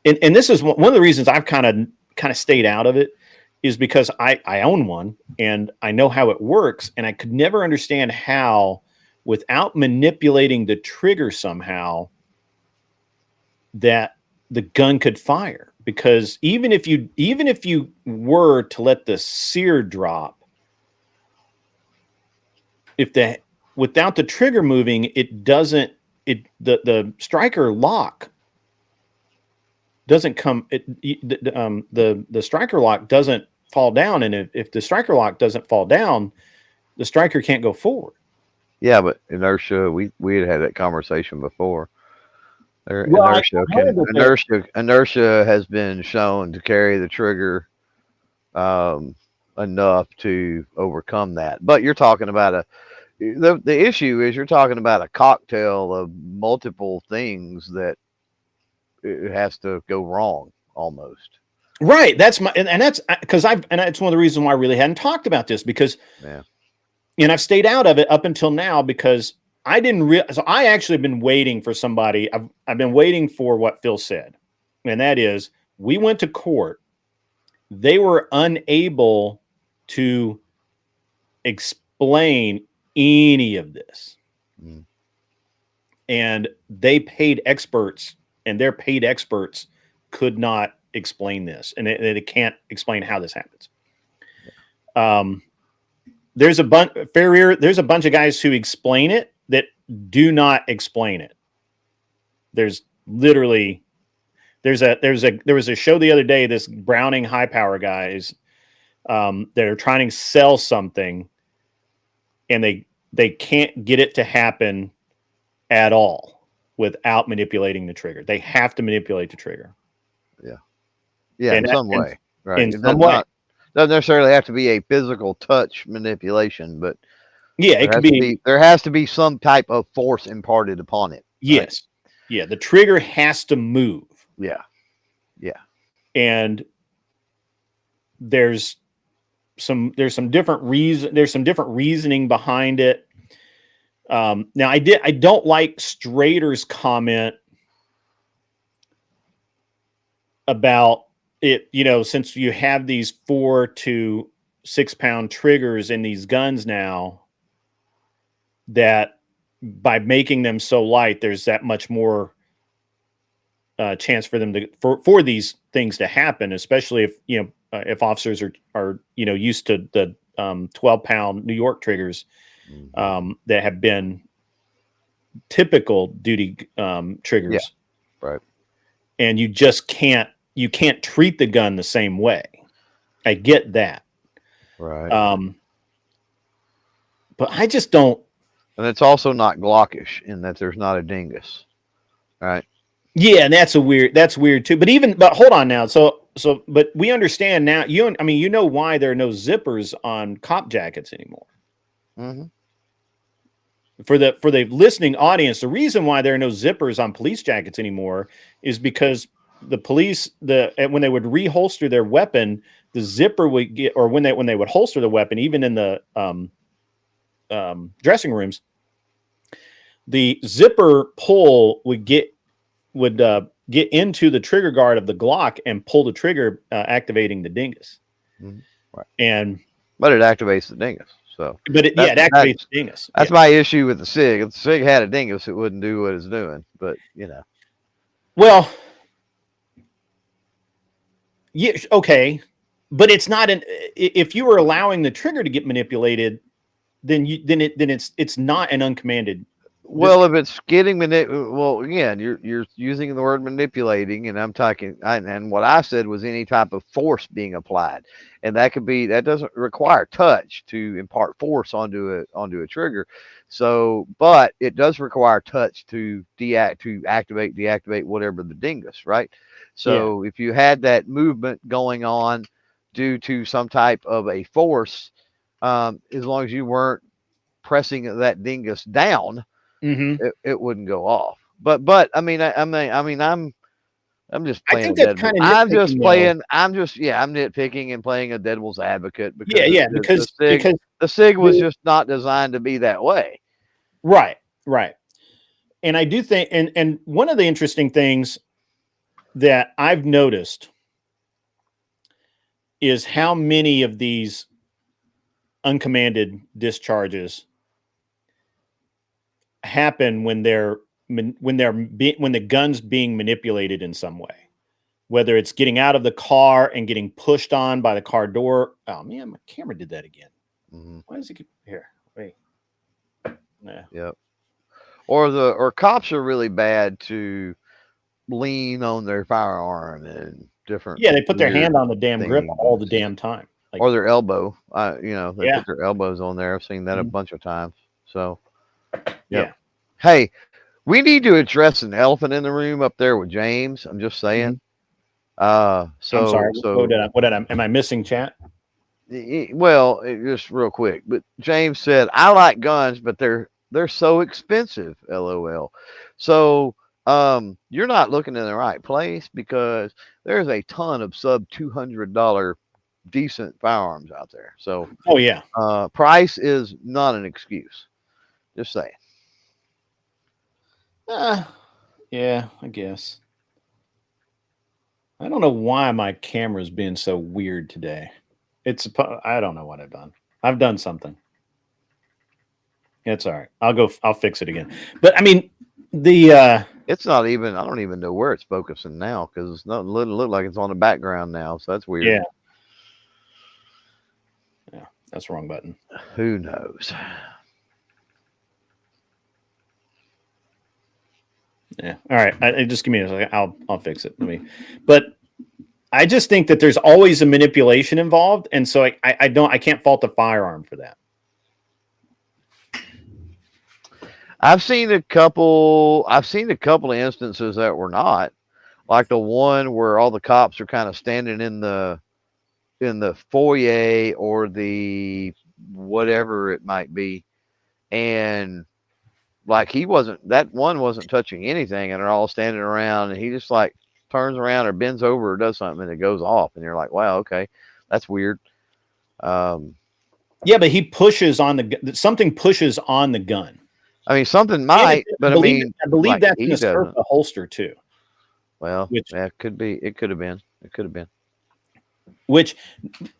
[SPEAKER 3] and this is one of the reasons I've kind of stayed out of it, is because I own one and I know how it works, and I could never understand how, without manipulating the trigger somehow, that the gun could fire. Because even if you were to let the sear drop, without the trigger moving, the striker lock doesn't come. The striker lock doesn't fall down, and if the striker lock doesn't fall down, the striker can't go forward.
[SPEAKER 4] Yeah, but inertia. We had that conversation before.
[SPEAKER 3] Well,
[SPEAKER 4] Inertia has been shown to carry the trigger enough to overcome that. But you're talking about the issue is you're talking about a cocktail of multiple things that it has to go wrong almost.
[SPEAKER 3] Right. That's that's because it's one of the reasons why I really hadn't talked about this, because and I've stayed out of it up until now because I didn't realize. So I actually have been waiting for somebody. I've been waiting for what Phil said, and that is we went to court. They were unable to explain any of this, and they paid experts, and their paid experts could not explain this, and it can't explain how this happens. There's a bunch of guys who explain it that do not explain it. There was a show the other day, this Browning high power guys that are trying to sell something, and they can't get it to happen at all without manipulating the trigger. They have to manipulate the trigger.
[SPEAKER 4] Yeah, in some way, right?
[SPEAKER 3] In some way.
[SPEAKER 4] Doesn't necessarily have to be a physical touch manipulation, but
[SPEAKER 3] yeah, it could be.
[SPEAKER 4] There has to be some type of force imparted upon it.
[SPEAKER 3] Yes, right? Yeah, the trigger has to move.
[SPEAKER 4] Yeah,
[SPEAKER 3] and there's some different reasoning behind it. Now, I don't like Strader's comment about it, since you have these 4 to 6 pound triggers in these guns now, that by making them so light, there's that much more chance for them for these things to happen, especially if officers are used to the 12-pound New York triggers that have been typical duty triggers.
[SPEAKER 4] Yeah, right.
[SPEAKER 3] And you just can't treat the gun the same way. I get that.
[SPEAKER 4] Right.
[SPEAKER 3] But I just don't.
[SPEAKER 4] And it's also not Glockish in that there's not a dingus. Right.
[SPEAKER 3] Yeah, and that's weird too. But hold on now. But we understand now. I mean, you know why there are no zippers on cop jackets anymore.
[SPEAKER 4] Hmm.
[SPEAKER 3] For the listening audience, the reason why there are no zippers on police jackets anymore is because the police, when they would reholster their weapon, the zipper would get, or when they would holster the weapon, even in the dressing rooms, the zipper pull would get into the trigger guard of the Glock and pull the trigger, activating the dingus.
[SPEAKER 4] Hmm. Right.
[SPEAKER 3] And
[SPEAKER 4] But it activates the dingus. So
[SPEAKER 3] it activates the dingus.
[SPEAKER 4] That's my issue with the SIG. If the SIG had a dingus, it wouldn't do what it's doing. But
[SPEAKER 3] Well, yeah, okay, but it's not if you were allowing the trigger to get manipulated, then it's not an uncommanded.
[SPEAKER 4] Well, if it's getting well, again, you're using the word manipulating, and I'm talking, and what I said was any type of force being applied, and that doesn't require touch to impart force onto a trigger. So, but it does require touch to activate, deactivate whatever the dingus, right? So, if you had that movement going on due to some type of a force, as long as you weren't pressing that dingus down, it wouldn't go off. But I mean, I'm just
[SPEAKER 3] I
[SPEAKER 4] playing
[SPEAKER 3] think
[SPEAKER 4] a
[SPEAKER 3] that's
[SPEAKER 4] devil's.
[SPEAKER 3] kind of
[SPEAKER 4] I'm just
[SPEAKER 3] nitpicking,
[SPEAKER 4] playing. I'm nitpicking and playing a devil's advocate because
[SPEAKER 3] because
[SPEAKER 4] the SIG was just not designed to be that way.
[SPEAKER 3] right. And I do think, and one of the interesting things that I've noticed is how many of these uncommanded discharges happen when the gun's being manipulated in some way, whether it's getting out of the car and getting pushed on by the car door. Oh man, my camera did that again.
[SPEAKER 4] Mm-hmm.
[SPEAKER 3] Why does it keep here? Wait. Yeah.
[SPEAKER 4] Yep. Or cops are really bad to lean on their firearm and different.
[SPEAKER 3] Yeah, they put their hand on the damn grip all the damn time.
[SPEAKER 4] Or their elbow. They
[SPEAKER 3] Yeah.
[SPEAKER 4] put their elbows on there. I've seen that a
[SPEAKER 3] Mhm.
[SPEAKER 4] bunch of times. So,
[SPEAKER 3] Yeah.
[SPEAKER 4] Hey, we need to address an elephant in the room up there with James. I'm just saying.
[SPEAKER 3] I'm sorry. Am I missing chat?
[SPEAKER 4] Well, just real quick, but James said, "I like guns, but they're so expensive." LOL. So, you're not looking in the right place because there's a ton of sub $200 decent firearms out there. So,
[SPEAKER 3] Oh yeah.
[SPEAKER 4] price is not an excuse. Just saying.
[SPEAKER 3] Yeah, I guess. I don't know why my camera's being so weird today. I don't know what I've done. I've done something. It's all right. I'll fix it again. But I mean,
[SPEAKER 4] It's not even. I don't even know where it's focusing now because it's not look like it's on the background now. So that's weird.
[SPEAKER 3] Yeah, that's the wrong button.
[SPEAKER 4] Who knows?
[SPEAKER 3] Yeah. All right. Just give me a second. I'll fix it. But I just think that there's always a manipulation involved, and so I can't fault the firearm for that.
[SPEAKER 4] I've seen a couple of instances that were not, like the one where all the cops are kind of standing in the foyer or the whatever it might be, and like that one wasn't touching anything, and they're all standing around, and he just like turns around or bends over or does something, and it goes off, and you're like, wow, okay, that's weird.
[SPEAKER 3] Yeah, but he pushes on something pushes on the gun.
[SPEAKER 4] I mean, something might, but I believe like
[SPEAKER 3] that's in the holster too.
[SPEAKER 4] Well, it could be. It could have been. It could have been.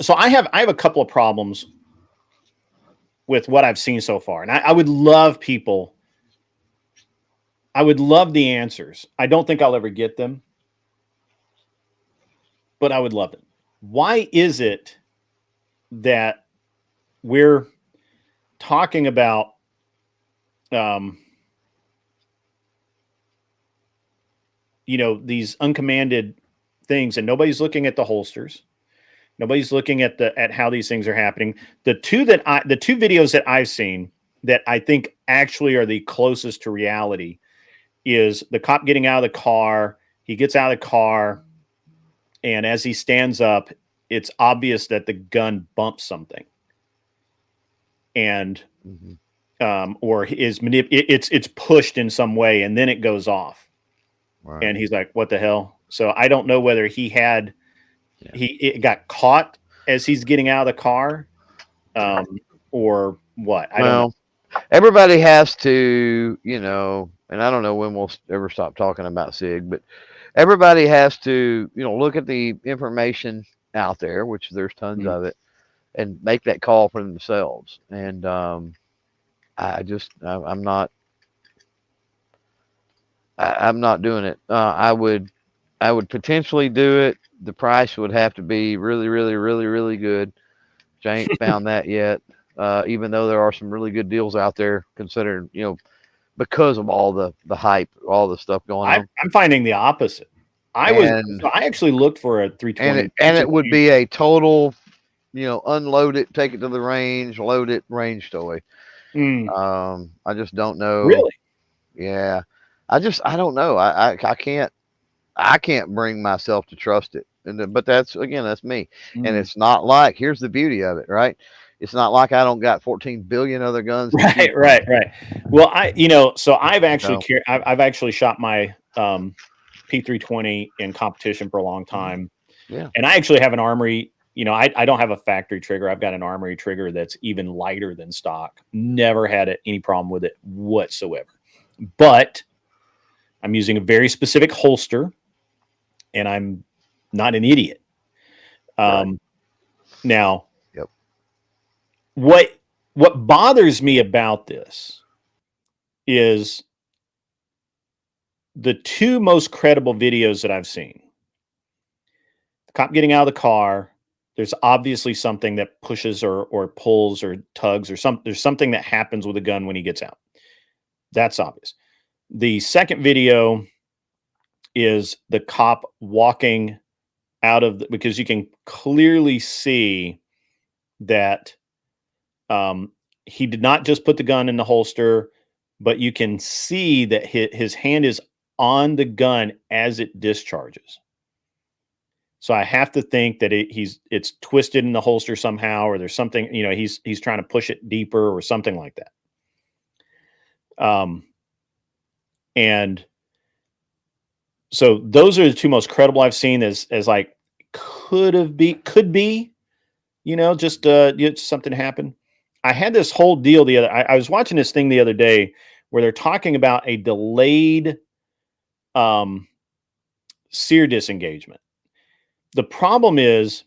[SPEAKER 3] So I have a couple of problems with what I've seen so far, and I would love people. I would love the answers. I don't think I'll ever get them, but I would love it. Why is it that we're talking about these uncommanded things, and nobody's looking at the holsters, nobody's looking at how these things are happening? The two videos that I've seen that I think actually are the closest to reality is the cop getting out of the car. He gets out of the car, and as he stands up, it's obvious that the gun bumps something, and or is it's pushed in some way, and then it goes off,
[SPEAKER 4] Right.
[SPEAKER 3] and he's like, "What the hell?" So I don't know whether he had it got caught as he's getting out of the car, or what. I don't know.
[SPEAKER 4] Well, everybody has to, you know, and I don't know when we'll ever stop talking about SIG, but everybody has to, you know, look at the information out there, which there's tons of it, and make that call for themselves. And I'm not doing it. I would potentially do it. The price would have to be really, really, really, really good. Which I ain't found that yet. Even though there are some really good deals out there, considering, you know, because of all the hype, all the stuff going on.
[SPEAKER 3] I'm finding the opposite. I actually looked for a 320,
[SPEAKER 4] and it would be a total, you know, unload it, take it to the range, load it, range toy. I just don't know.
[SPEAKER 3] Really?
[SPEAKER 4] Yeah. I don't know. I can't bring myself to trust it. But that's me. And it's not like, here's the beauty of it, right? It's not like I don't got 14 billion other guns.
[SPEAKER 3] Right. Well, I've actually shot my P320 in competition for a long time.
[SPEAKER 4] Yeah.
[SPEAKER 3] And I actually have an armory. You know, I don't have a factory trigger. I've got an armory trigger that's even lighter than stock. Never had any problem with it whatsoever. But I'm using a very specific holster, and I'm not an idiot. Now, what bothers me about this is the two most credible videos that I've seen. The cop getting out of the car. There's obviously something that pushes or pulls or tugs or there's something that happens with a gun when he gets out. That's obvious. The second video is the cop walking out of because you can clearly see that he did not just put the gun in the holster, but you can see that his hand is on the gun as it discharges. So I have to think that it's twisted in the holster somehow, or there's something, you know, he's trying to push it deeper or something like that. And so those are the two most credible I've seen as like could be, you know, just something happened. I had this whole deal I was watching this thing the other day where they're talking about a delayed sear disengagement. The problem is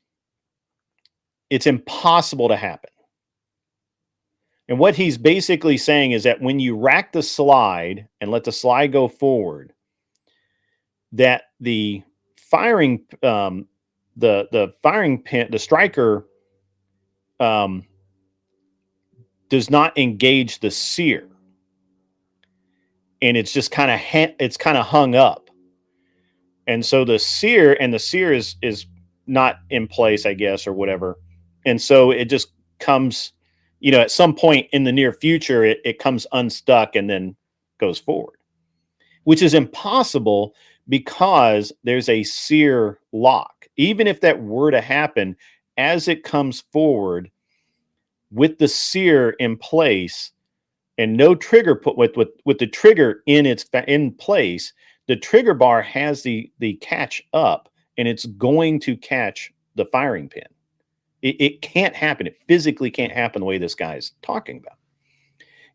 [SPEAKER 3] it's impossible to happen. And what he's basically saying is that when you rack the slide and let the slide go forward, that the firing the firing pin, the striker does not engage the sear. And it's just kind of hung up. And so the sear is not in place, I guess, or whatever. And so it just comes, you know, at some point in the near future, it comes unstuck and then goes forward, which is impossible because there's a sear lock. Even if that were to happen, as it comes forward with the sear in place and no trigger put with the trigger in place, the trigger bar has the catch up and it's going to catch the firing pin. It can't happen. It physically can't happen the way this guy's talking about.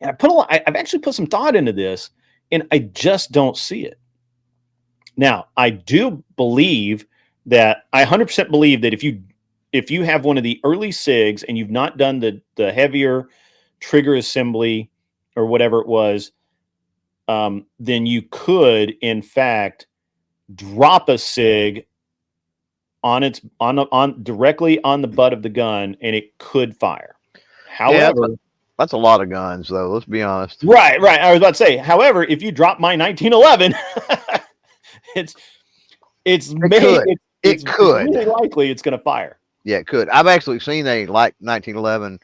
[SPEAKER 3] And I've actually put some thought into this, and I just don't see it. Now, I do believe that I 100% believe that if you have one of the early SIGs and you've not done the heavier trigger assembly or whatever it was, then you could, in fact, drop a SIG on directly on the butt of the gun, and it could fire. However,
[SPEAKER 4] that's a lot of guns, though. Let's be honest.
[SPEAKER 3] Right. I was about to say. However, if you drop my 1911, it's really likely it's going to fire.
[SPEAKER 4] Yeah, it could. I've actually seen a like 1911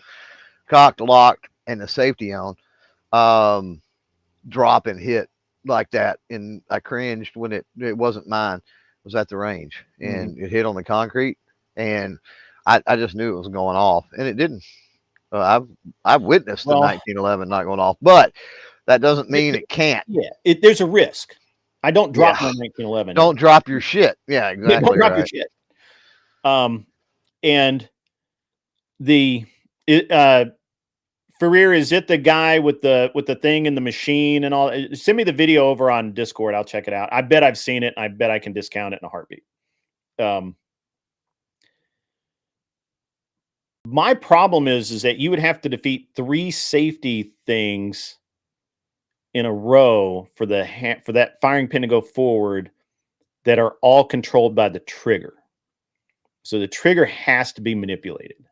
[SPEAKER 4] cocked, locked, and the safety on drop and hit like that, and I cringed when it wasn't mine. It was at the range, and it hit on the concrete, and I just knew it was going off, and it didn't. I've witnessed the
[SPEAKER 3] Well,
[SPEAKER 4] 1911 not going off, but that doesn't mean it can't.
[SPEAKER 3] yeah, there's a risk. I don't drop
[SPEAKER 4] Yeah.
[SPEAKER 3] my 1911.
[SPEAKER 4] Don't drop your shit. Yeah, exactly.
[SPEAKER 3] Don't drop
[SPEAKER 4] right.
[SPEAKER 3] your shit. And Ferrer, is it the guy with the thing in the machine and all? Send me the video over on Discord. I'll check it out. I bet I've seen it. And I bet I can discount it in a heartbeat. My problem is that you would have to defeat 3 safety things in a row for that firing pin to go forward that are all controlled by the trigger. So the trigger has to be manipulated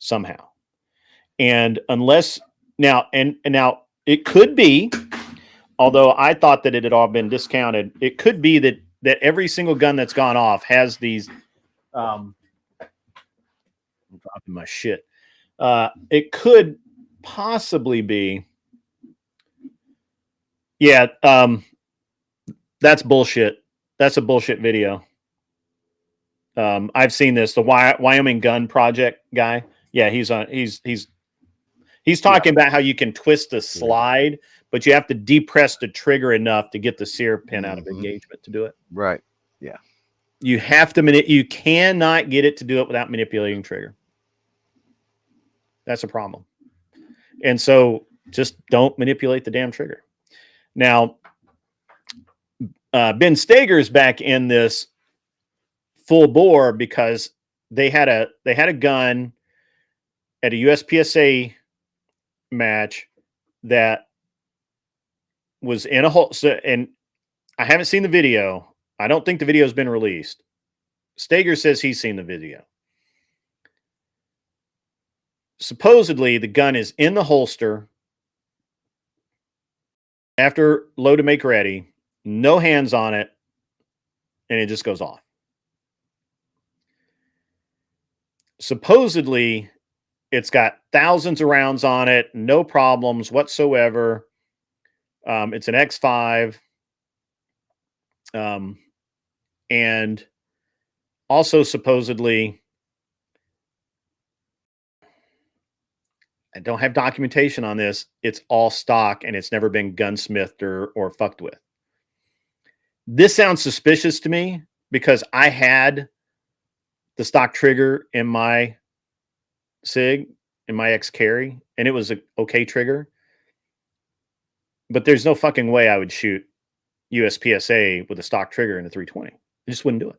[SPEAKER 3] somehow. And unless now it could be, although I thought that it had all been discounted, it could be that every single gun that's gone off has these I'm dropping my shit. It could possibly be. Yeah, that's bullshit. That's a bullshit video. I've seen this. The Wyoming Gun Project guy. Yeah, he's talking about how you can twist the slide, but you have to depress the trigger enough to get the sear pin out of engagement to do it.
[SPEAKER 4] Right. Yeah.
[SPEAKER 3] You have to you cannot get it to do it without manipulating trigger. That's a problem. And so just don't manipulate the damn trigger. Now, Ben Stager's back in this full bore because they had a gun at a USPSA match that was in a hole. So, and I haven't seen the video. I don't think the video has been released. Stager says he's seen the video. Supposedly, the gun is in the holster after load to make ready, no hands on it, and it just goes off. Supposedly, it's got thousands of rounds on it, no problems whatsoever. It's an X5. And also supposedly, I don't have documentation on this. It's all stock and it's never been gunsmithed or fucked with. This sounds suspicious to me because I had the stock trigger in my SIG, in my X-Carry, and it was an okay trigger. But there's no fucking way I would shoot USPSA with a stock trigger in a 320. I just wouldn't do it.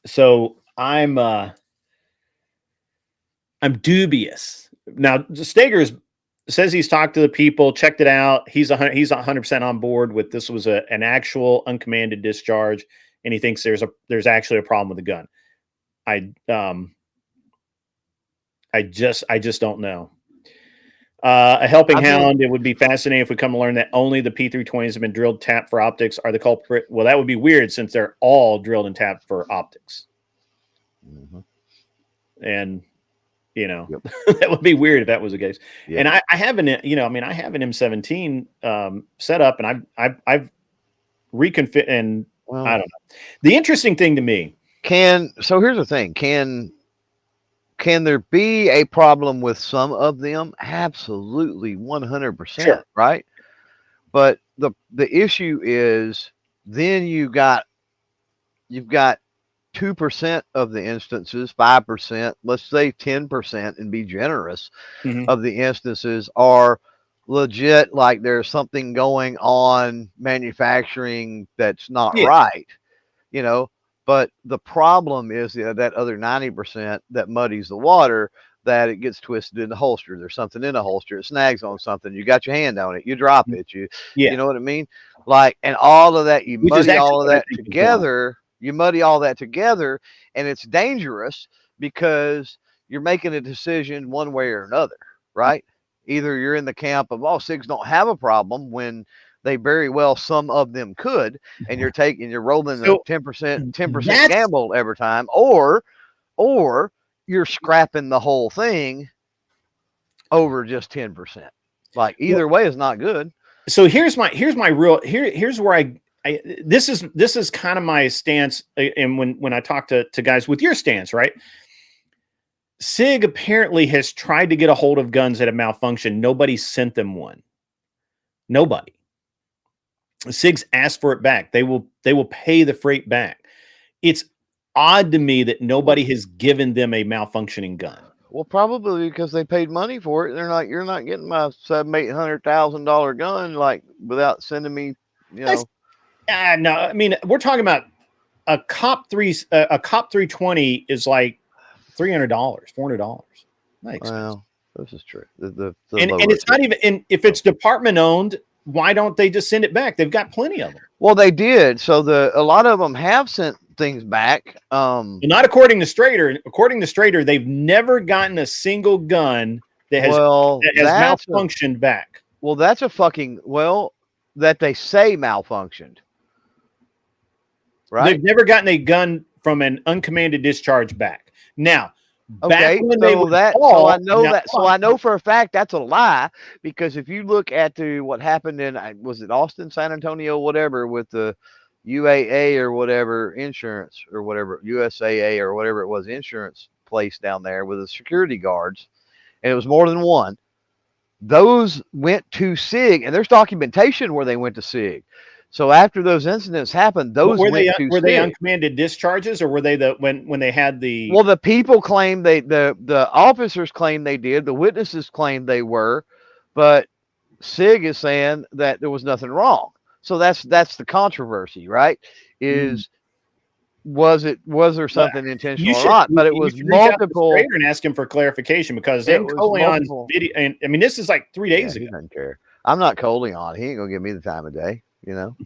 [SPEAKER 3] So I'm dubious. Now, Stager says he's talked to the people, checked it out. He's 100% on board with this was an actual uncommanded discharge, and he thinks there's actually a problem with the gun. I just don't know. A helping hound. It would be fascinating if we come to learn that only the P320s have been drilled tapped for optics are the culprit. Well, that would be weird since they're all drilled and tapped for optics. And that would be weird if that was the case. Yep. And I have an I have an M17 set up, and I've reconfigured, and I don't know. The interesting thing to me.
[SPEAKER 4] So here's the thing. Can there be a problem with some of them? Absolutely, 100%, sure. Right? But the issue is then you've got 2% of the instances, 5%, let's say 10%, and be generous, of the instances are legit, like there's something going on manufacturing that's not right, But the problem is that other 90% that muddies the water, that it gets twisted in the holster. There's something in the holster. It snags on something. You got your hand on it. You drop it. You know what I mean? Like, and all of that, you muddy all of that together. You muddy all that together, and it's dangerous because you're making a decision one way or another, right? Either you're in the camp of, SIGs don't have a problem when they very well, some of them could, and you're rolling the 10% gamble every time, or you're scrapping the whole thing over just 10%. Like either way is not good.
[SPEAKER 3] So here's where this is kind of my stance. And when I talk to guys with your stance, right? SIG apparently has tried to get a hold of guns that have malfunctioned. Nobody sent them one. Nobody. SIG's asked for it back. They will pay the freight back. It's odd to me that nobody has given them a malfunctioning gun.
[SPEAKER 4] Well, probably because they paid money for it. They're like, you're not getting my $700,000-$800,000 gun like without sending me, you know.
[SPEAKER 3] No, I mean we're talking about a Cop 320 is like $300, $400.
[SPEAKER 4] Well, this is true.
[SPEAKER 3] And it's not even. And if it's department owned, why don't they just send it back? They've got plenty of them.
[SPEAKER 4] Well, they did. So a lot of them have sent things back.
[SPEAKER 3] Not according to Strader. According to Strader, they've never gotten a single gun that has malfunctioned back.
[SPEAKER 4] Well, that's a fucking that they say malfunctioned. Right?
[SPEAKER 3] They've never gotten a gun from an uncommanded discharge back. Now,
[SPEAKER 4] okay, so I know for a fact that's a lie, because if you look at what happened in, was it Austin, San Antonio, whatever, with the UAA or whatever insurance or whatever, USAA or whatever it was, insurance place down there with the security guards, and it was more than one. Those went to SIG, and there's documentation where they went to SIG. So after those incidents happened, were they
[SPEAKER 3] uncommanded discharges, or were they when they had the?
[SPEAKER 4] Well, the people claim the officers claim they did, the witnesses claim they were, but SIG is saying that there was nothing wrong. So that's the controversy, right? Was there something intentional or not? But it was multiple.
[SPEAKER 3] And ask him for clarification, because in Coleon's video, and I mean this is like 3 days ago.
[SPEAKER 4] He doesn't care. I'm not Coleon. He ain't gonna give me the time of day. You know,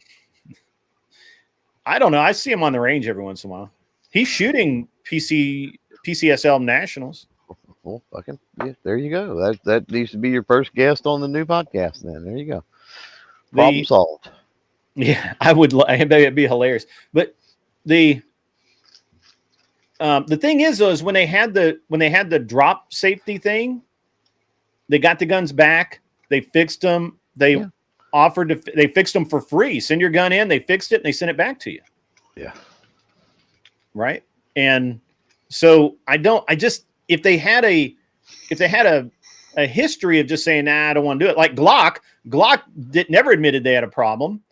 [SPEAKER 3] I don't know. I see him on the range every once in a while. He's shooting PCSL nationals.
[SPEAKER 4] Well, fucking yeah, there you go. That needs to be your first guest on the new podcast. Then there you go. Problem solved.
[SPEAKER 3] Yeah, I would. It'd be hilarious. But the thing is, though, is when they had the drop safety thing, they got the guns back. They fixed them. They fixed them for free. Send your gun in. They fixed it and they sent it back to you.
[SPEAKER 4] Yeah.
[SPEAKER 3] Right. And so if they had a history of just saying, nah, I don't want to do it. Like Glock never admitted they had a problem,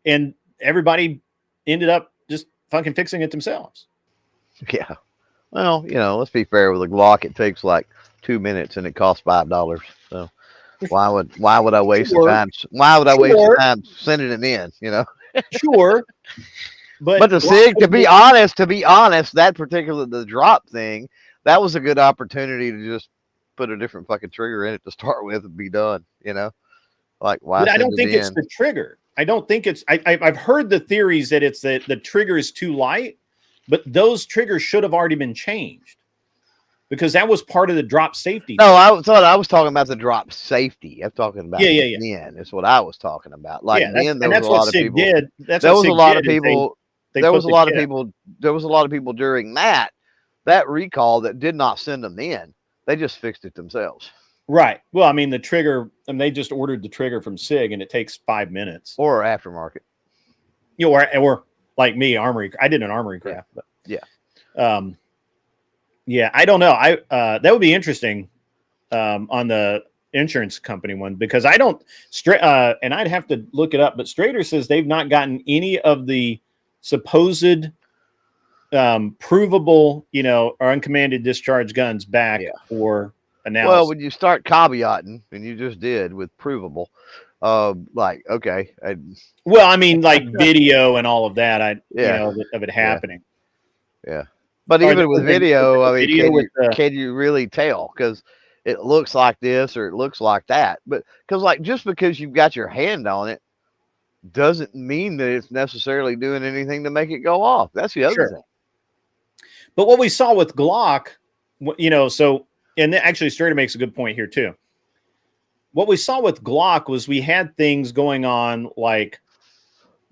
[SPEAKER 3] and everybody ended up just fucking fixing it themselves.
[SPEAKER 4] Yeah. Well, let's be fair with a Glock. It takes like 2 minutes and it costs $5. So why would I waste the time? Why would I waste the time sending it in?
[SPEAKER 3] Sure. But
[SPEAKER 4] the SIG, to be honest, that particular the drop thing, that was a good opportunity to just put a different fucking trigger in it to start with and be done. Like why?
[SPEAKER 3] But I don't think it's the trigger. I don't think it's. I've heard the theories that it's the trigger is too light, but those triggers should have already been changed, because that was part of the drop safety.
[SPEAKER 4] No, I thought I was talking about the drop safety. I'm talking about
[SPEAKER 3] then.
[SPEAKER 4] That's what I was talking about. Like then there was a lot of people.
[SPEAKER 3] Did.
[SPEAKER 4] There was a lot of people. There was a lot of people. There was a lot of people during that recall that did not send them in. They just fixed it themselves.
[SPEAKER 3] Right. Well, I mean, the trigger, and they just ordered the trigger from SIG, and it takes 5 minutes.
[SPEAKER 4] Or aftermarket.
[SPEAKER 3] Or like me, Armory. I did an Armory craft. But yeah, I don't know. That would be interesting on the insurance company one, because I don't and I'd have to look it up, but Strader says they've not gotten any of the supposed provable, or uncommanded discharge guns back for analysis.
[SPEAKER 4] Well, when you start caveating, and you just did with provable, like, okay.
[SPEAKER 3] Well, I mean, like video and all of that, of it happening.
[SPEAKER 4] Yeah. But even with video, I mean, can you really tell? Because it looks like this or it looks like that. But just because you've got your hand on it doesn't mean that it's necessarily doing anything to make it go off. That's the other thing.
[SPEAKER 3] But what we saw with Glock, and actually Strader makes a good point here too. What we saw with Glock was we had things going on, like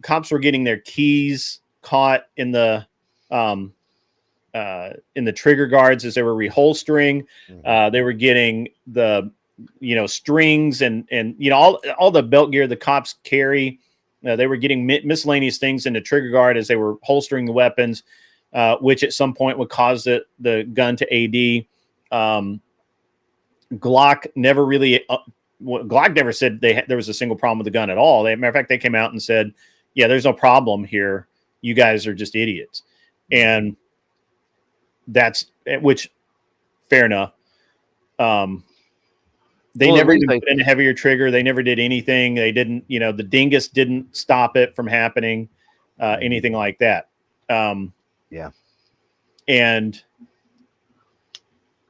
[SPEAKER 3] cops were getting their keys caught in the trigger guards as they were reholstering. They were getting the strings and all the belt gear the cops carry. They were getting miscellaneous things in the trigger guard as they were holstering the weapons, which at some point would cause the gun to AD. Glock never really. Glock never said there was a single problem with the gun at all. Matter of fact, they came out and said, "Yeah, there's no problem here. You guys are just idiots," and that's which fair enough. They never even put in a heavier trigger. They never did anything. They didn't, the dingus didn't stop it from happening, anything like that.
[SPEAKER 4] Yeah.
[SPEAKER 3] And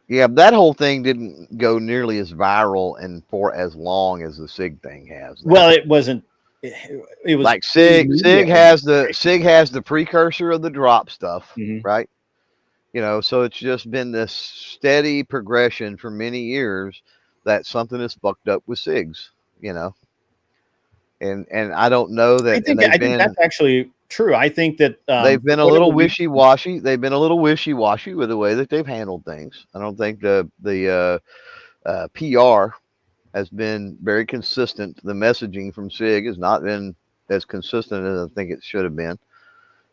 [SPEAKER 4] yeah, that whole thing didn't go nearly as viral and for as long as the SIG thing has.
[SPEAKER 3] Well, it wasn't. It was
[SPEAKER 4] like SIG has the precursor of the drop stuff, right? So it's just been this steady progression for many years that something is fucked up with SIGs, and I don't know that.
[SPEAKER 3] I think that's actually true. I think that
[SPEAKER 4] they've been a little wishy-washy. They've been a little wishy-washy with the way that they've handled things. I don't think the PR has been very consistent. The messaging from SIG has not been as consistent as I think it should have been.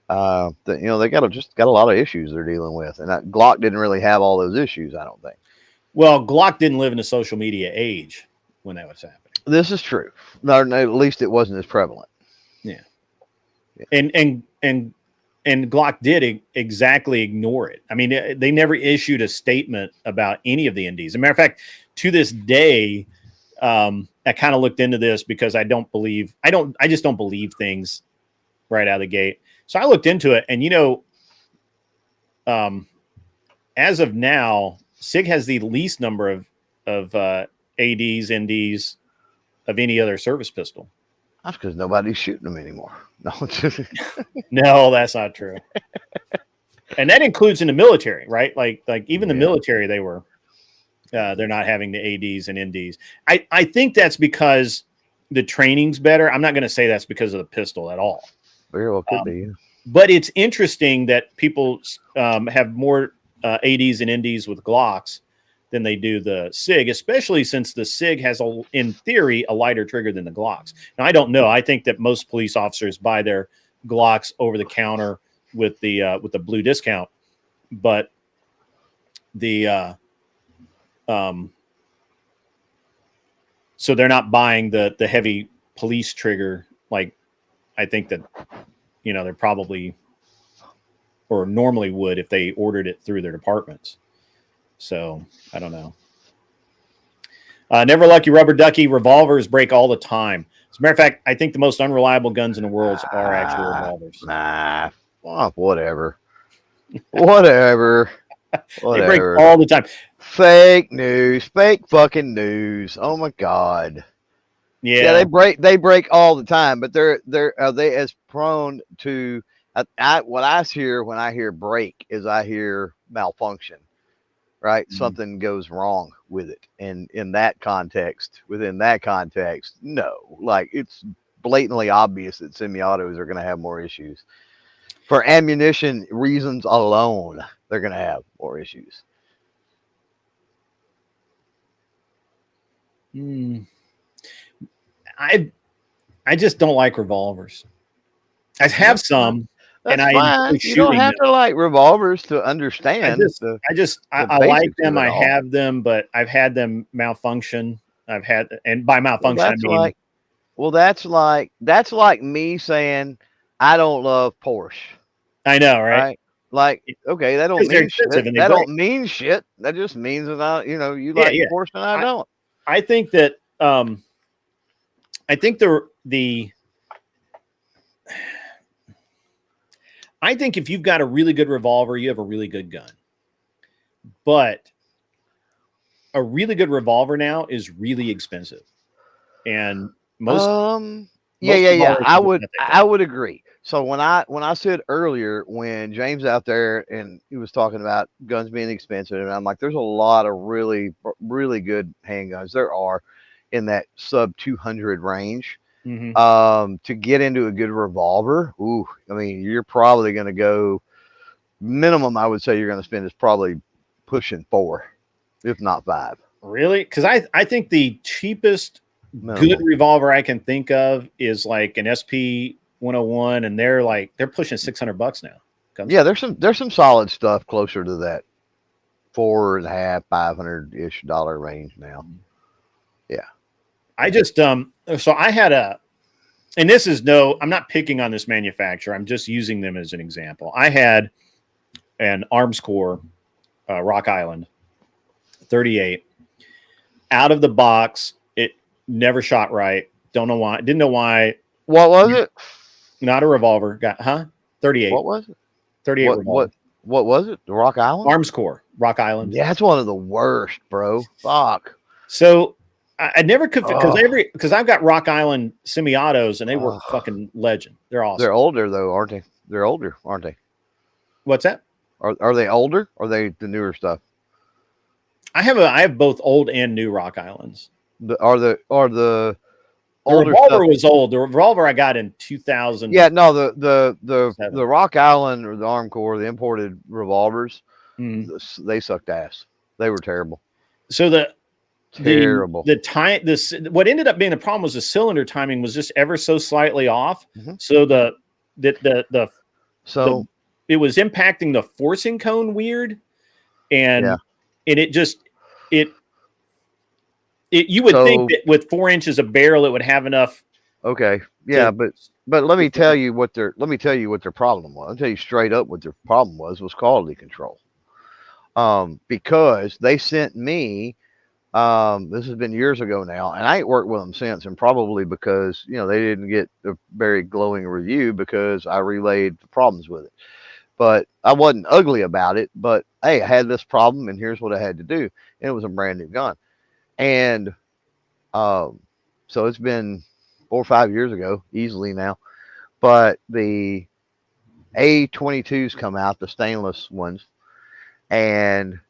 [SPEAKER 4] They got a lot of issues they're dealing with, and Glock didn't really have all those issues, I don't think. Well,
[SPEAKER 3] Glock didn't live in a social media age when that was happening.
[SPEAKER 4] This is true. No, at least it wasn't as prevalent.
[SPEAKER 3] Yeah. And Glock did exactly ignore it. I mean, they never issued a statement about any of the NDs. As a matter of fact, to this day, I kind of looked into this because I just don't believe things right out of the gate. So I looked into it, and as of now, SIG has the least number of ADs, NDs of any other service pistol.
[SPEAKER 4] That's because nobody's shooting them anymore. No,
[SPEAKER 3] no, that's not true. And that includes in the military, right? Like even the military, they're not having the ADs and NDs. I think that's because the training's better. I'm not going to say that's because of the pistol at all.
[SPEAKER 4] Very well could be. Yeah.
[SPEAKER 3] But it's interesting that people have more ADs and NDs with Glocks than they do the SIG, especially since the SIG has, in theory, a lighter trigger than the Glocks. Now, I don't know. I think that most police officers buy their Glocks over the counter with the blue discount, but so they're not buying the heavy police trigger. Like, I think that they're probably, or normally would, if they ordered it through their departments. So I don't know. Never Lucky Rubber Ducky, revolvers break all the time. As a matter of fact, I think the most unreliable guns in the world are actual revolvers.
[SPEAKER 4] Well, whatever. Whatever.
[SPEAKER 3] They break all the time.
[SPEAKER 4] Fake news. Fake fucking news. Oh my God.
[SPEAKER 3] Yeah,
[SPEAKER 4] they break all the time, but are they as prone to what I hear when I hear break is I hear malfunction, right? Mm-hmm. Something goes wrong with it. And within that context, no, like it's blatantly obvious that semi-autos are going to have more issues. For ammunition reasons alone, they're going to have more issues.
[SPEAKER 3] I just don't like revolvers. I have some,
[SPEAKER 4] and you don't have to like revolvers to understand.
[SPEAKER 3] I like them. I have them, but I've had them malfunction. And by malfunction, I mean
[SPEAKER 4] that's like me saying I don't love Porsche.
[SPEAKER 3] I know, right?
[SPEAKER 4] Like, okay, that don't mean shit. That don't mean shit. That just means that you like Porsche and I don't.
[SPEAKER 3] I think that I think if you've got a really good revolver, you have a really good gun. But a really good revolver now is really expensive. And most
[SPEAKER 4] I would agree. So when I said earlier, when James out there and he was talking about guns being expensive, and I'm like, there's a lot of really, really good handguns. There are in that sub 200 range. Mm-hmm. To get into a good revolver, I mean, you're probably going to go minimum. I would say you're going to spend is probably pushing $4,000, if not $5,000.
[SPEAKER 3] Really? Because I think the cheapest good
[SPEAKER 4] Minimum.
[SPEAKER 3] revolver I can think of is like an SP 101, and they're pushing $600 now.
[SPEAKER 4] Yeah, there's some solid stuff closer to that 4.5, $500-ish range now. Yeah.
[SPEAKER 3] I just so I had and this is I'm not picking on this manufacturer. I'm just using them as an example. I had an Arms Corps Rock Island 38 out of the box. It never shot right. Don't know why. Didn't know why.
[SPEAKER 4] What was it?
[SPEAKER 3] Not a revolver. Got 38.
[SPEAKER 4] What was it?
[SPEAKER 3] 38 revolver.
[SPEAKER 4] What was it? The Rock Island?
[SPEAKER 3] Arms Corps Rock Island.
[SPEAKER 4] Yeah, that's one of the worst, bro. Fuck.
[SPEAKER 3] So I never could because I've got Rock Island semi-autos and they work fucking legend. They're awesome.
[SPEAKER 4] They're older though, aren't they? They're older, aren't they?
[SPEAKER 3] What's that?
[SPEAKER 4] Are they older? Or are they the newer stuff?
[SPEAKER 3] I have both old and new Rock Islands.
[SPEAKER 4] Are the
[SPEAKER 3] The
[SPEAKER 4] older
[SPEAKER 3] revolver
[SPEAKER 4] stuff?
[SPEAKER 3] was old. The revolver I got in 2000.
[SPEAKER 4] Yeah, no, the Rock Island or the Arm Corps, the imported revolvers, they sucked ass. They were terrible.
[SPEAKER 3] So
[SPEAKER 4] Terrible.
[SPEAKER 3] The time what ended up being the problem was the cylinder timing was just ever so slightly off.
[SPEAKER 4] Mhm.
[SPEAKER 3] So it was impacting the forcing cone weird, and it just you would think that with 4 inches of barrel it would have enough.
[SPEAKER 4] Okay, yeah, but let me tell you what their problem was. I'll tell you straight up what their problem was quality control. Because they sent me. This has been years ago now, and I ain't worked with them since, and probably because they didn't get a very glowing review because I relayed the problems with it. But I wasn't ugly about it. But hey, I had this problem, and here's what I had to do, and it was a brand new gun. And so it's been 4 or 5 years ago, easily now. But the A22s come out, the stainless ones, and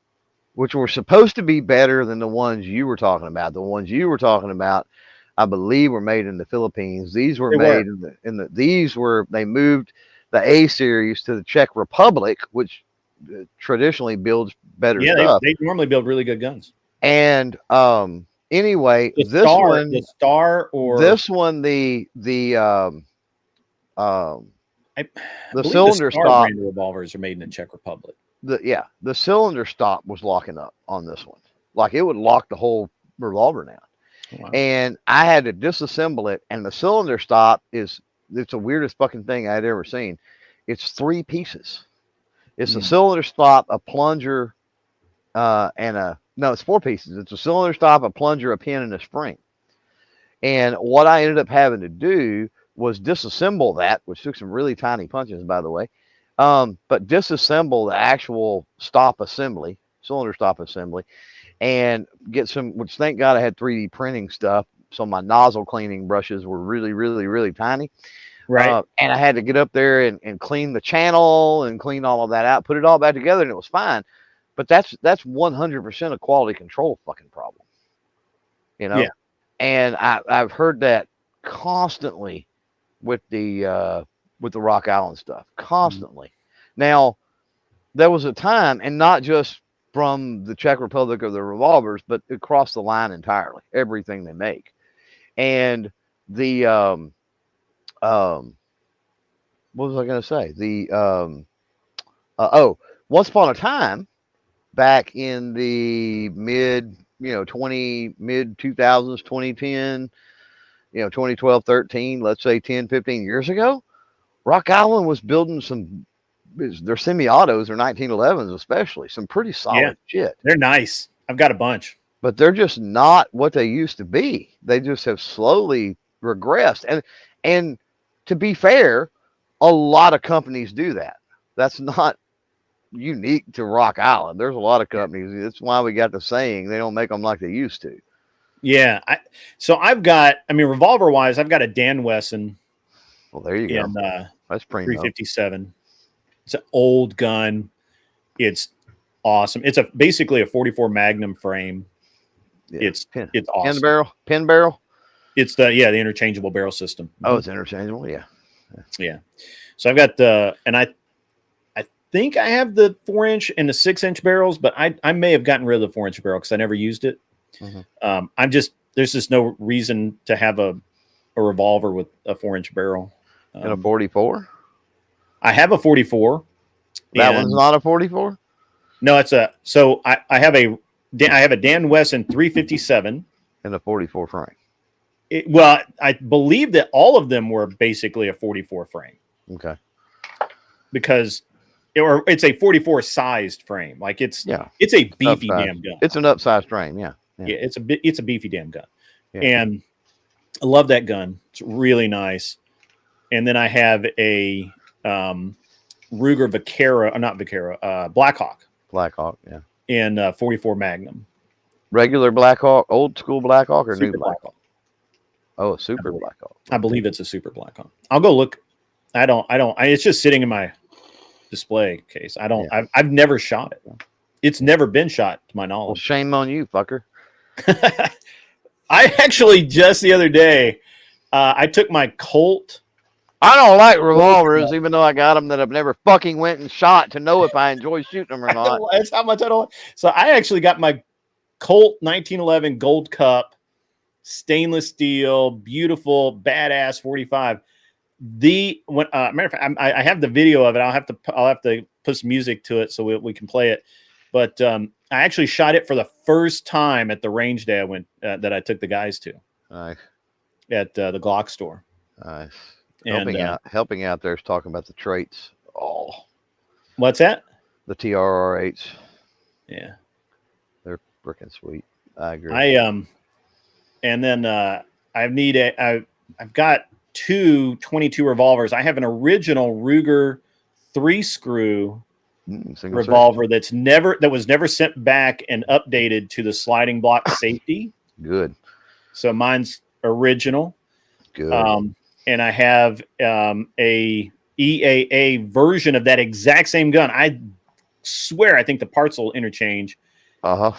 [SPEAKER 4] which were supposed to be better than the ones you were talking about. The ones you were talking about, I believe, were made in the Philippines. These were made they moved the A series to the Czech Republic, which traditionally builds better stuff.
[SPEAKER 3] They normally build really good guns.
[SPEAKER 4] And anyway,
[SPEAKER 3] the
[SPEAKER 4] cylinder stop
[SPEAKER 3] revolvers are made in the Czech Republic.
[SPEAKER 4] The cylinder stop was locking up on this one. Like it would lock the whole revolver down. Wow. And I had to disassemble it. And the cylinder stop it's the weirdest fucking thing I'd ever seen. It's 3 pieces. It's a cylinder stop, a plunger, it's 4 pieces. It's a cylinder stop, a plunger, a pin, and a spring. And what I ended up having to do was disassemble that, which took some really tiny punches, by the way. But disassemble the actual cylinder stop assembly, and get some, which thank God I had 3D printing stuff. So my nozzle cleaning brushes were really, really, really tiny.
[SPEAKER 3] Right.
[SPEAKER 4] And I had to get up there and clean the channel and clean all of that out, put it all back together, and it was fine. But that's 100% a quality control fucking problem. Yeah. And I've heard that constantly with the Rock Island stuff, constantly. Now, there was a time, and not just from the Czech Republic or the revolvers, but across the line entirely, everything they make. And the what was I going to say? Once upon a time, back in the mid 2000s, 2010, 2012, 13, let's say 10, 15 years ago, Rock Island was building their semi-autos, their 1911s especially, some pretty solid shit.
[SPEAKER 3] They're nice. I've got a bunch.
[SPEAKER 4] But they're just not what they used to be. They just have slowly regressed. And to be fair, a lot of companies do that. That's not unique to Rock Island. There's a lot of companies. That's why we got the saying, they don't make them like they used to.
[SPEAKER 3] Yeah. So I've got, revolver wise, I've got a Dan Wesson.
[SPEAKER 4] Well, there you go. That's pretty
[SPEAKER 3] 357. It's an old gun. It's awesome. It's basically a 44 Magnum frame.
[SPEAKER 4] Yeah.
[SPEAKER 3] It's awesome.
[SPEAKER 4] Pin barrel.
[SPEAKER 3] It's the interchangeable barrel system.
[SPEAKER 4] Oh, it's interchangeable. Yeah.
[SPEAKER 3] So I've got and I think I have the 4-inch and the 6-inch barrels, but I may have gotten rid of the 4-inch barrel because I never used it.
[SPEAKER 4] Mhm.
[SPEAKER 3] There's just no reason to have a revolver with a 4-inch barrel.
[SPEAKER 4] And a 44.
[SPEAKER 3] I have a 44.
[SPEAKER 4] That one's
[SPEAKER 3] And
[SPEAKER 4] not a 44.
[SPEAKER 3] no, I have a Dan Wesson 357.
[SPEAKER 4] And a 44 frame.
[SPEAKER 3] Well, I believe that all of them were basically a 44 frame
[SPEAKER 4] Okay.
[SPEAKER 3] because it's a 44 sized frame. Like it's
[SPEAKER 4] Yeah.
[SPEAKER 3] a beefy
[SPEAKER 4] Upsized.
[SPEAKER 3] damn gun.
[SPEAKER 4] It's an upsized frame. Yeah.
[SPEAKER 3] Yeah, it's a beefy damn gun.
[SPEAKER 4] Yeah.
[SPEAKER 3] And I love that gun. It's really nice. And then I have a Ruger Vaquero, not Vaquero, Blackhawk
[SPEAKER 4] Blackhawk. Yeah.
[SPEAKER 3] in 44 Magnum.
[SPEAKER 4] Regular Blackhawk, old school Blackhawk, or
[SPEAKER 3] Super
[SPEAKER 4] new Blackhawk? Oh, a super
[SPEAKER 3] believe.
[SPEAKER 4] Blackhawk.
[SPEAKER 3] I believe it's a Super Blackhawk. I'll go look. It's just sitting in my display case. I've never shot it. It's never been shot to my
[SPEAKER 4] Well,
[SPEAKER 3] knowledge.
[SPEAKER 4] shame on you, fucker.
[SPEAKER 3] I actually just the other day, I took my Colt.
[SPEAKER 4] I don't like revolvers, even though I got them that I've never fucking went and shot to know if I enjoy shooting them or not.
[SPEAKER 3] That's how much I don't. So I actually got my Colt 1911 Gold Cup, stainless steel, beautiful, badass 45. Matter of fact, I have the video of it. I'll have to put some music to it so we can play it. But I actually shot it for the first time at the range day I went that I took the guys to
[SPEAKER 4] Nice.
[SPEAKER 3] at the Glock store.
[SPEAKER 4] Nice.
[SPEAKER 3] And,
[SPEAKER 4] Helping out there is talking about the traits. Oh,
[SPEAKER 3] what's that?
[SPEAKER 4] the TRR8s.
[SPEAKER 3] Yeah,
[SPEAKER 4] They're freaking sweet. I agree.
[SPEAKER 3] And then I've got two 22 revolvers. I have an original Ruger 3-screw
[SPEAKER 4] Single
[SPEAKER 3] revolver that was never sent back and updated to the sliding block safety.
[SPEAKER 4] Good.
[SPEAKER 3] So mine's original.
[SPEAKER 4] Good.
[SPEAKER 3] And I have a EAA version of that exact same gun. I swear, I think the parts will interchange.
[SPEAKER 4] I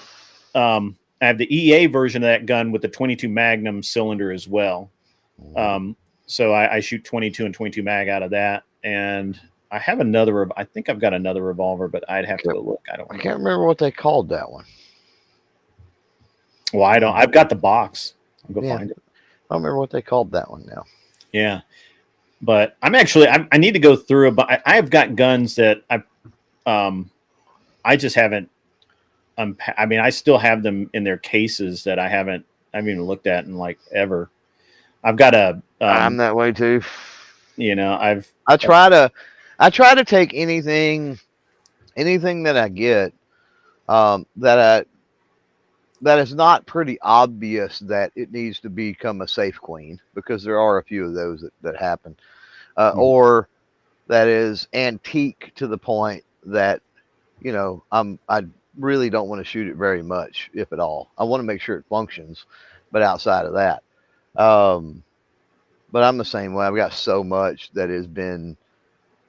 [SPEAKER 3] have the EA version of that gun with the 22 Magnum cylinder as well. So I shoot 22 and 22 mag out of that. And I have another. I think I've got another revolver, but I'd have to go look. I
[SPEAKER 4] can't remember what they called that one.
[SPEAKER 3] Well, I don't. I've got the box. I'll go find it.
[SPEAKER 4] I don't remember what they called that one now.
[SPEAKER 3] Yeah, but I need to go through it. But I have got guns that I just haven't. I mean, I still have them in their cases that I haven't even looked at in like ever. I've got a.
[SPEAKER 4] I'm that way too.
[SPEAKER 3] You know,
[SPEAKER 4] I try to take anything that I get that is not pretty obvious that it needs to become a safe queen, because there are a few of those that happen, or that is antique to the point that, you know, I really don't want to shoot it very much, if at all. I want to make sure it functions, but outside of that, but I'm the same way. I've got so much that has been.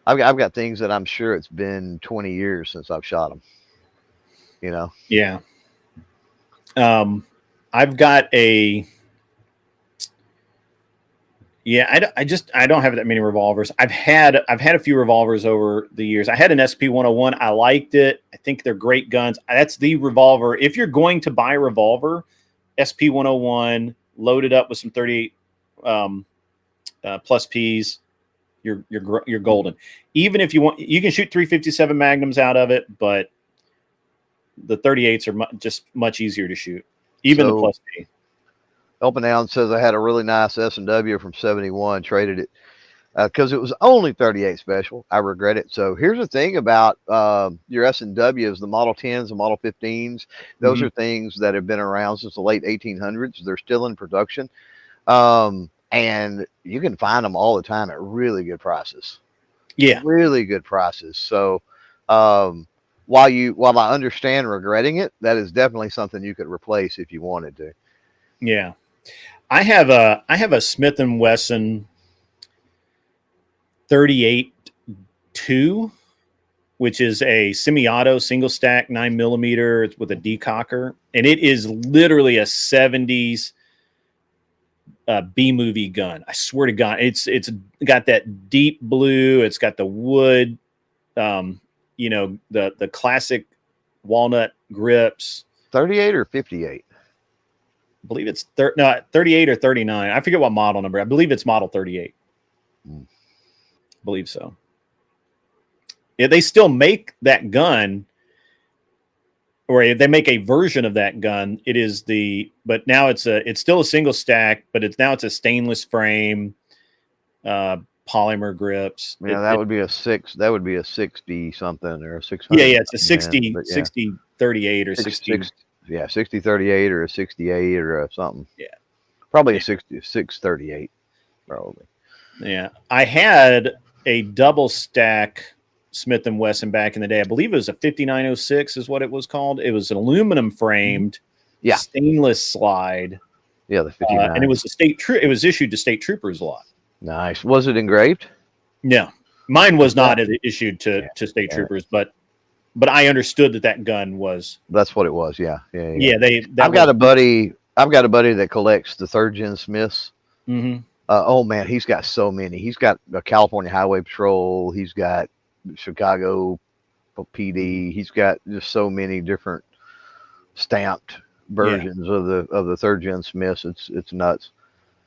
[SPEAKER 4] I've got things that I'm sure it's been 20 years since I've shot them. You know.
[SPEAKER 3] Yeah. I've got a. Yeah, I don't have that many revolvers. I've had a few revolvers over the years. I had an SP 101. I liked it. I think they're great guns. That's the revolver. If you're going to buy a revolver, SP 101 loaded up with some 38 plus Ps, you're golden. Even if you want, you can shoot 357 Magnums out of it, but the 38s are just much easier to shoot. Even the plus P.
[SPEAKER 4] Open Down says I had a really nice S&W from 71, traded it because it was only 38 special. I regret it. So here's the thing about your S&Ws, the Model 10s, the Model 15s. Those are things that have been around since the late 1800s. They're still in production. And you can find them all the time at really good prices.
[SPEAKER 3] Yeah.
[SPEAKER 4] Really good prices. So while I understand regretting it, that is definitely something you could replace if you wanted to.
[SPEAKER 3] Yeah. I have a Smith & Wesson 38-2, which is a semi-auto single stack 9mm with a decocker, and it is literally a 70s B-movie gun. I swear to God, it's got that deep blue. It's got the wood, you know, the classic walnut grips.
[SPEAKER 4] 38 or 58?
[SPEAKER 3] believe it's 38 or 39. I forget what model number. I believe it's model 38.
[SPEAKER 4] Mm.
[SPEAKER 3] I believe so. Yeah, they still make that gun, or they make a version of that gun. It is but now it's still a single stack, but it's a stainless frame, polymer grips.
[SPEAKER 4] Yeah, that would be a 60 something or a 600.
[SPEAKER 3] Yeah, it's a 60,
[SPEAKER 4] but
[SPEAKER 3] 60 38 or 60.
[SPEAKER 4] 60 38 or a 68 or a something.
[SPEAKER 3] Yeah.
[SPEAKER 4] Probably a 638, probably.
[SPEAKER 3] Yeah. I had a double stack Smith & Wesson back in the day. I believe it was a 5906 is what it was called. It was an aluminum framed, stainless slide.
[SPEAKER 4] Yeah, the 59.
[SPEAKER 3] And it was it was issued to state troopers a lot.
[SPEAKER 4] Nice. Was it engraved?
[SPEAKER 3] No, mine was not issued to state troopers, but I understood that gun was.
[SPEAKER 4] That's what it was. Yeah.
[SPEAKER 3] I've
[SPEAKER 4] got a buddy that collects the 3rd Gen Smiths.
[SPEAKER 3] Mm-hmm.
[SPEAKER 4] Oh man, he's got so many. He's got a California Highway Patrol. He's got Chicago PD. He's got just so many different stamped versions of the 3rd Gen Smiths. It's nuts.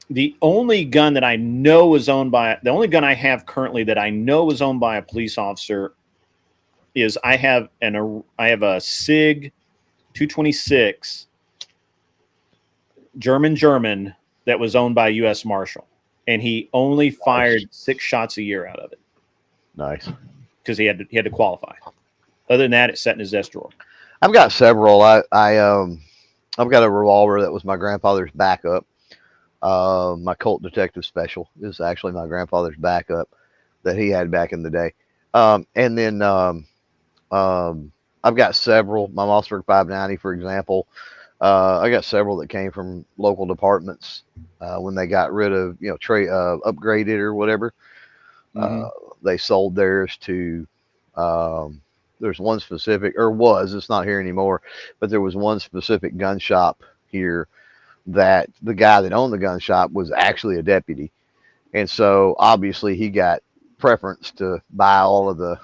[SPEAKER 3] The only gun that I know was owned by the only gun I have currently that I know was owned by a police officer is I have a SIG 226 German that was owned by a U.S. Marshal, and he only fired 6 shots a year out of it.
[SPEAKER 4] Nice,
[SPEAKER 3] because he had to qualify. Other than that, it's set in his desk drawer.
[SPEAKER 4] I've got several. I've got a revolver that was my grandfather's backup. My Colt Detective Special is actually my grandfather's backup that he had back in the day. And then I've got several. My Mossberg 590, for example. I got several that came from local departments when they got rid of, upgraded or whatever.
[SPEAKER 3] Mm-hmm.
[SPEAKER 4] They sold theirs to. There's one specific, it's not here anymore, but there was one specific gun shop here that the guy that owned the gun shop was actually a deputy. And so obviously he got preference to buy all of the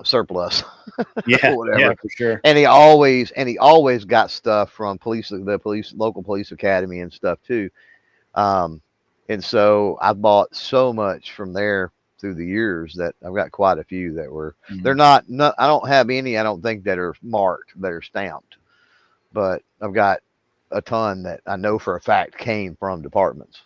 [SPEAKER 4] surplus.
[SPEAKER 3] Yeah,
[SPEAKER 4] whatever.
[SPEAKER 3] Yeah, for sure.
[SPEAKER 4] And he always got stuff from local police academy and stuff too. And so I bought so much from there through the years that I've got quite a few that were, they're not, I don't have any, I don't think, that are marked, that are stamped, but I've got a ton that I know for a fact came from departments.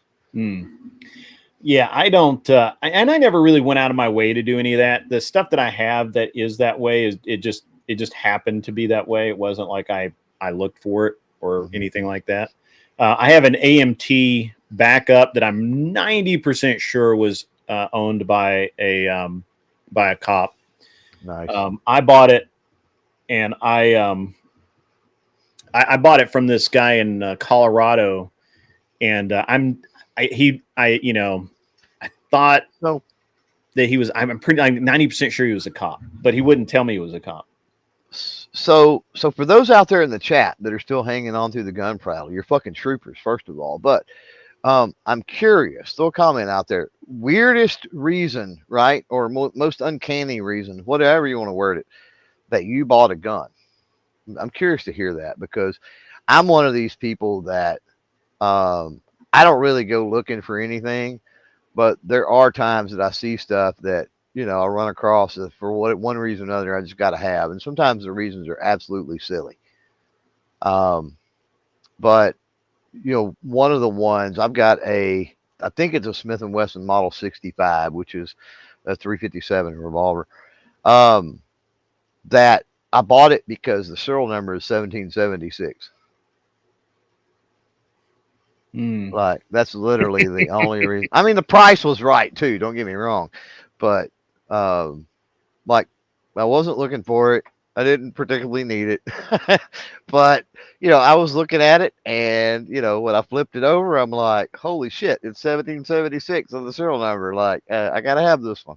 [SPEAKER 3] Yeah, I don't, and I never really went out of my way to do any of that. The stuff that I have that is that way is it just happened to be that way. It wasn't like I looked for it or anything like that. I have an AMT backup that I'm 90% sure was owned by a cop.
[SPEAKER 4] Nice.
[SPEAKER 3] I bought it, and I bought it from this guy in Colorado, and I thought that he was. I'm 90% sure he was a cop, but he wouldn't tell me he was a cop.
[SPEAKER 4] So for those out there in the chat that are still hanging on through the gun prattle, you're fucking troopers, first of all. But I'm curious. Throw a comment out there. Weirdest reason, right, or most uncanny reason, whatever you want to word it, that you bought a gun. I'm curious to hear that, because I'm one of these people that I don't really go looking for anything, but there are times that I see stuff that, I run across for one reason or another I just got to have. And sometimes the reasons are absolutely silly. But, one of the ones I've got I think it's a Smith & Wesson Model 65, which is a 357 revolver. That I bought it because the serial number is 1776. Like, that's literally the only reason. I mean, the price was right too, don't get me wrong, but like, I wasn't looking for it. I didn't particularly need it, but I was looking at it, and when I flipped it over, I'm like, holy shit, it's 1776 on the serial number. Like, I gotta have this one.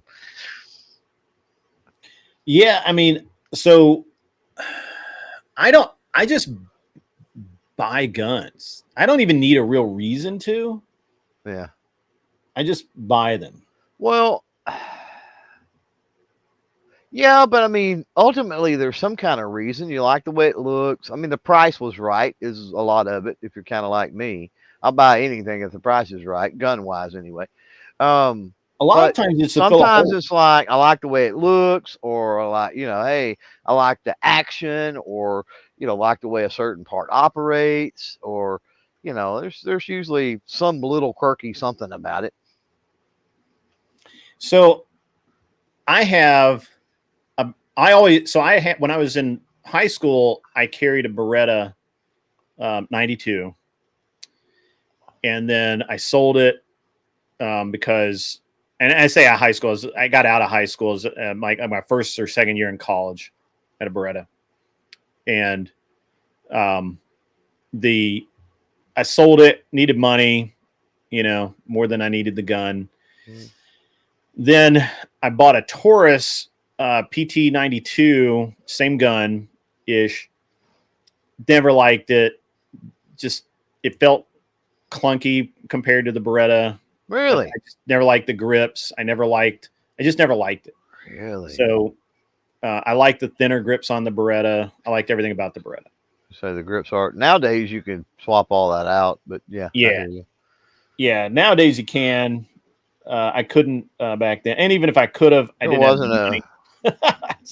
[SPEAKER 3] Yeah, I mean, so I just buy guns. I don't even need a real reason to.
[SPEAKER 4] Yeah. I
[SPEAKER 3] just buy them.
[SPEAKER 4] Well, Yeah, but I mean, ultimately, there's some kind of reason. You like the way it looks. I mean, the price was right, is a lot of it. If you're kind of like me, I'll buy anything if the price is right, gun wise, anyway. Um,
[SPEAKER 3] A lot of
[SPEAKER 4] but
[SPEAKER 3] times it's to fill a
[SPEAKER 4] sometimes
[SPEAKER 3] hole.
[SPEAKER 4] it's like I like the way it looks, or I like, hey, I like the action, or like the way a certain part operates, or there's usually some little quirky something about it.
[SPEAKER 3] So I have I had when I was in high school, I carried a Beretta 92, and then I sold it because, and I say at high school, I got out of high school as my first or second year in college at a Beretta, and um, the I sold it, needed money, more than I needed the gun.
[SPEAKER 4] Mm.
[SPEAKER 3] Then I bought a Taurus PT 92, same gun ish. Never liked it. Just it felt clunky compared to the Beretta.
[SPEAKER 4] Really,
[SPEAKER 3] I just never liked the grips. I just never liked it.
[SPEAKER 4] really.
[SPEAKER 3] So I like the thinner grips on the Beretta. I liked everything about the Beretta.
[SPEAKER 4] So the grips are nowadays you can swap all that out, but yeah, I
[SPEAKER 3] Yeah.
[SPEAKER 4] hear you.
[SPEAKER 3] Yeah. Nowadays you can. I couldn't back then. And even if I could have, I
[SPEAKER 4] There
[SPEAKER 3] didn't have
[SPEAKER 4] wasn't
[SPEAKER 3] the
[SPEAKER 4] a
[SPEAKER 3] money.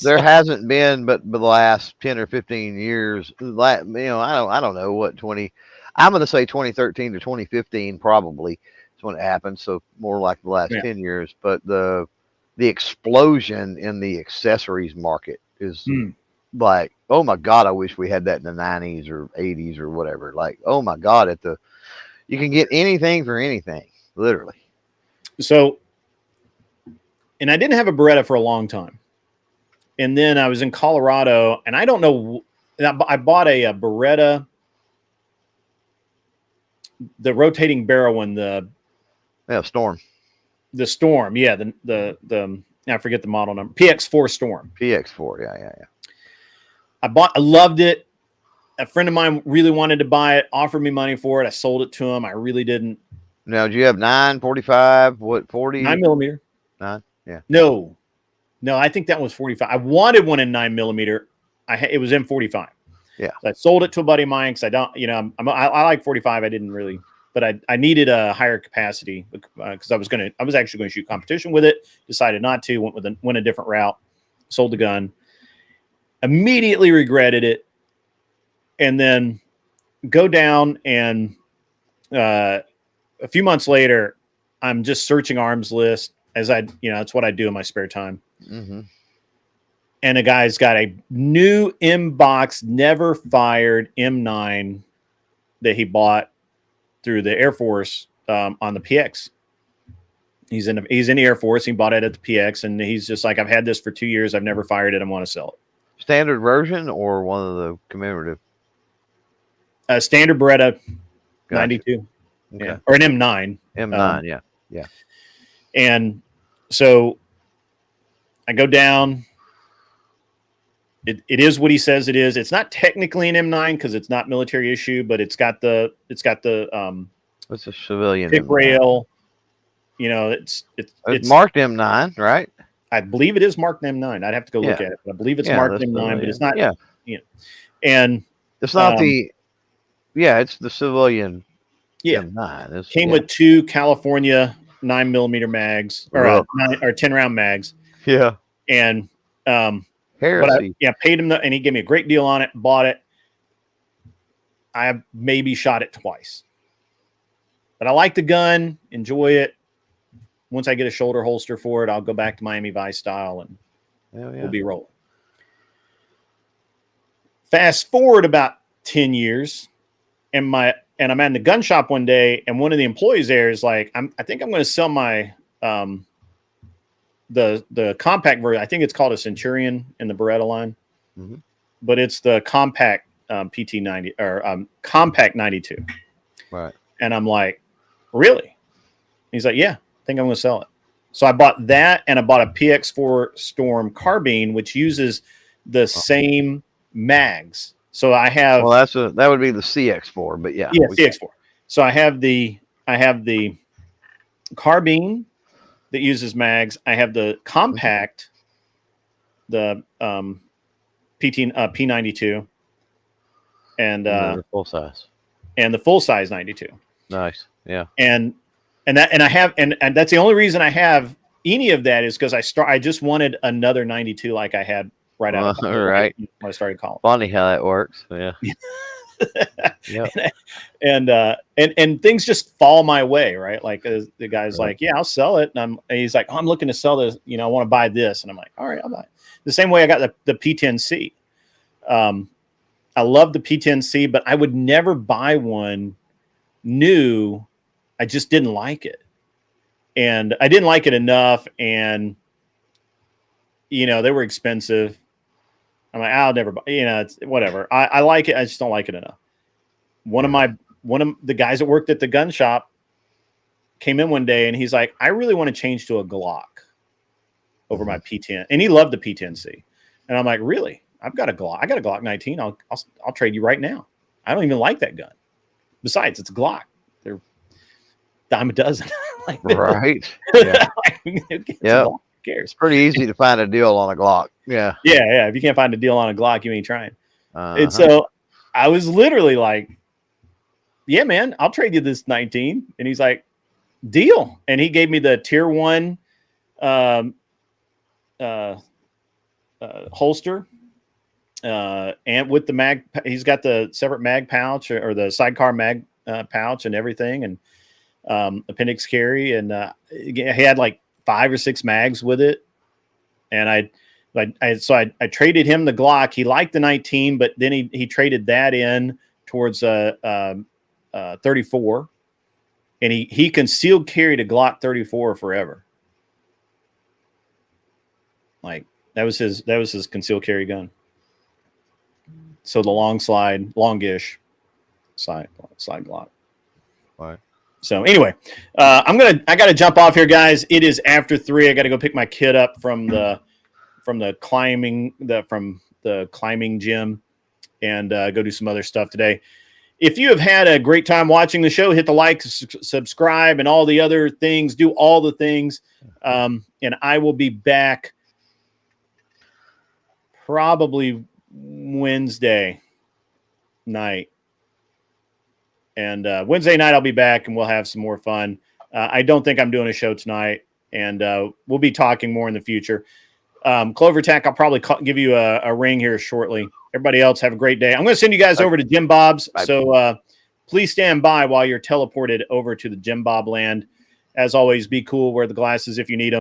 [SPEAKER 4] there
[SPEAKER 3] So,
[SPEAKER 4] hasn't been but the last 10 or 15 years, I don't know what 20, I'm going to say 2013 to 2015 probably is when it happened, so more like the last
[SPEAKER 3] yeah.
[SPEAKER 4] 10 years, but the explosion in the accessories market is
[SPEAKER 3] Mm.
[SPEAKER 4] like, oh my god, I wish we had that in the 90s or 80s or whatever. Like, oh my god, you can get anything for anything, literally.
[SPEAKER 3] So, and I didn't have a Beretta for a long time. And then I was in Colorado, and I don't know. I bought a Beretta, the rotating barrel one,
[SPEAKER 4] Yeah, Storm.
[SPEAKER 3] the Storm. Yeah, I forget the model number. PX4 Storm.
[SPEAKER 4] PX4, yeah.
[SPEAKER 3] I loved it. A friend of mine really wanted to buy it, offered me money for it. I sold it to him. I really didn't.
[SPEAKER 4] Now, do you have 945? What, 40?
[SPEAKER 3] 9mm.
[SPEAKER 4] 9? Yeah.
[SPEAKER 3] No, I think that was 45. I wanted one in 9mm. It was in 45.
[SPEAKER 4] Yeah.
[SPEAKER 3] So I sold it to a buddy of mine because I don't, I like 45. I didn't really, but I needed a higher capacity because I was actually going to shoot competition with it. Decided not to. Went a different route. Sold the gun. Immediately regretted it, and then go down and a few months later, I'm just searching arms list as that's what I do in my spare time.
[SPEAKER 4] Mm-hmm.
[SPEAKER 3] And a guy's got a new inbox, never fired M9 that he bought through the Air Force on the PX. He's in the Air Force. He bought it at the PX, and he's just like, I've had this for 2 years. I've never fired it. I want to sell it.
[SPEAKER 4] Standard version or one of the commemorative?
[SPEAKER 3] Standard Beretta
[SPEAKER 4] Gotcha.
[SPEAKER 3] 92.
[SPEAKER 4] Okay.
[SPEAKER 3] Yeah. Or an M9.
[SPEAKER 4] M9, yeah.
[SPEAKER 3] And so I go down. It is what he says it is. It's not technically an M9 because it's not military issue, but it's got the
[SPEAKER 4] It's a civilian
[SPEAKER 3] pick
[SPEAKER 4] M9.
[SPEAKER 3] rail. It's
[SPEAKER 4] marked M9, right?
[SPEAKER 3] I believe it is marked M9. I'd have to go look at it. But I believe it's marked M9, but it's not.
[SPEAKER 4] Yeah.
[SPEAKER 3] And
[SPEAKER 4] It's not it's the civilian M9. It's,
[SPEAKER 3] came with 2 California 9mm mags or 10 round mags.
[SPEAKER 4] Yeah.
[SPEAKER 3] And
[SPEAKER 4] heresy.
[SPEAKER 3] But paid him and he gave me a great deal on it. Bought it. I have maybe shot it twice, but I like the gun. Enjoy it. Once I get a shoulder holster for it, I'll go back to Miami Vice style and we'll be rolling. Fast forward about 10 years, and I'm at the gun shop one day, and one of the employees there is like, I think I'm going to sell my the compact version. I think it's called a Centurion in the Beretta line, but it's the compact PT90 or compact 92.
[SPEAKER 4] Right.
[SPEAKER 3] And I'm like, really? He's like, yeah, I think I'm going to sell it. So I bought that, and I bought a PX4 Storm carbine, which uses the same mags. So I have.
[SPEAKER 4] Well, that would be the CX4, but yeah.
[SPEAKER 3] Yeah, CX4. So I have the carbine that uses mags. I have the compact P92 and
[SPEAKER 4] The full size.
[SPEAKER 3] the full size 92.
[SPEAKER 4] Nice. Yeah.
[SPEAKER 3] And I have and that's the only reason I have any of that is because I just wanted another 92 like I had right out of college,
[SPEAKER 4] right
[SPEAKER 3] when I started college.
[SPEAKER 4] Funny how that works. Yeah. Yeah.
[SPEAKER 3] and things just fall my way, right? Like the guy's like, yeah, I'll sell it, and he's like, oh, I'm looking to sell this, I want to buy this, and I'm like, all right, I'll buy it. The same way I got the P10C. I love the P10C, but I would never buy one new. I just didn't like it, and I didn't like it enough, and they were expensive. I'm like, I'll never buy. It's whatever. I like it. I just don't like it enough. One of the guys that worked at the gun shop came in one day and he's like, I really want to change to a Glock over my P10. And he loved the P10C. And I'm like, really? I've got a Glock. I got a Glock 19. I'll trade you right now. I don't even like that gun. Besides, it's a Glock. They're dime a dozen. Like,
[SPEAKER 4] right. Yeah.
[SPEAKER 3] Yeah. Who cares?
[SPEAKER 4] It's pretty easy to find a deal on a Glock. Yeah.
[SPEAKER 3] Yeah. If you can't find a deal on a Glock, you ain't trying. And so I was literally like, yeah, man, I'll trade you this 19. And he's like, deal. And he gave me the tier 1 holster. And with the mag, he's got the separate mag pouch or the sidecar mag pouch and everything, and appendix carry. And he had like 5 or 6 mags with it. And I traded him the Glock. He liked the 19, but then he traded that in towards 34, and he concealed carried a Glock 34 forever. Like that was his concealed carry gun. So the longish slide Glock.
[SPEAKER 4] Right.
[SPEAKER 3] So anyway, I got to jump off here, guys. It is after 3. I got to go pick my kid up from the climbing gym and go do some other stuff today. If you have had a great time watching the show, hit the like, subscribe, and all the other things. Do all the things, and I will be back probably Wednesday night. And Wednesday night I'll be back, and we'll have some more fun. I don't think I'm doing a show tonight, and we'll be talking more in the future. Clover Tack, I'll probably give you a ring here shortly. Everybody else, have a great day. I'm going to send you guys over to Jim Bob's. Bye. So please stand by while you're teleported over to the Jim Bob land. As always, be cool. Wear the glasses if you need them.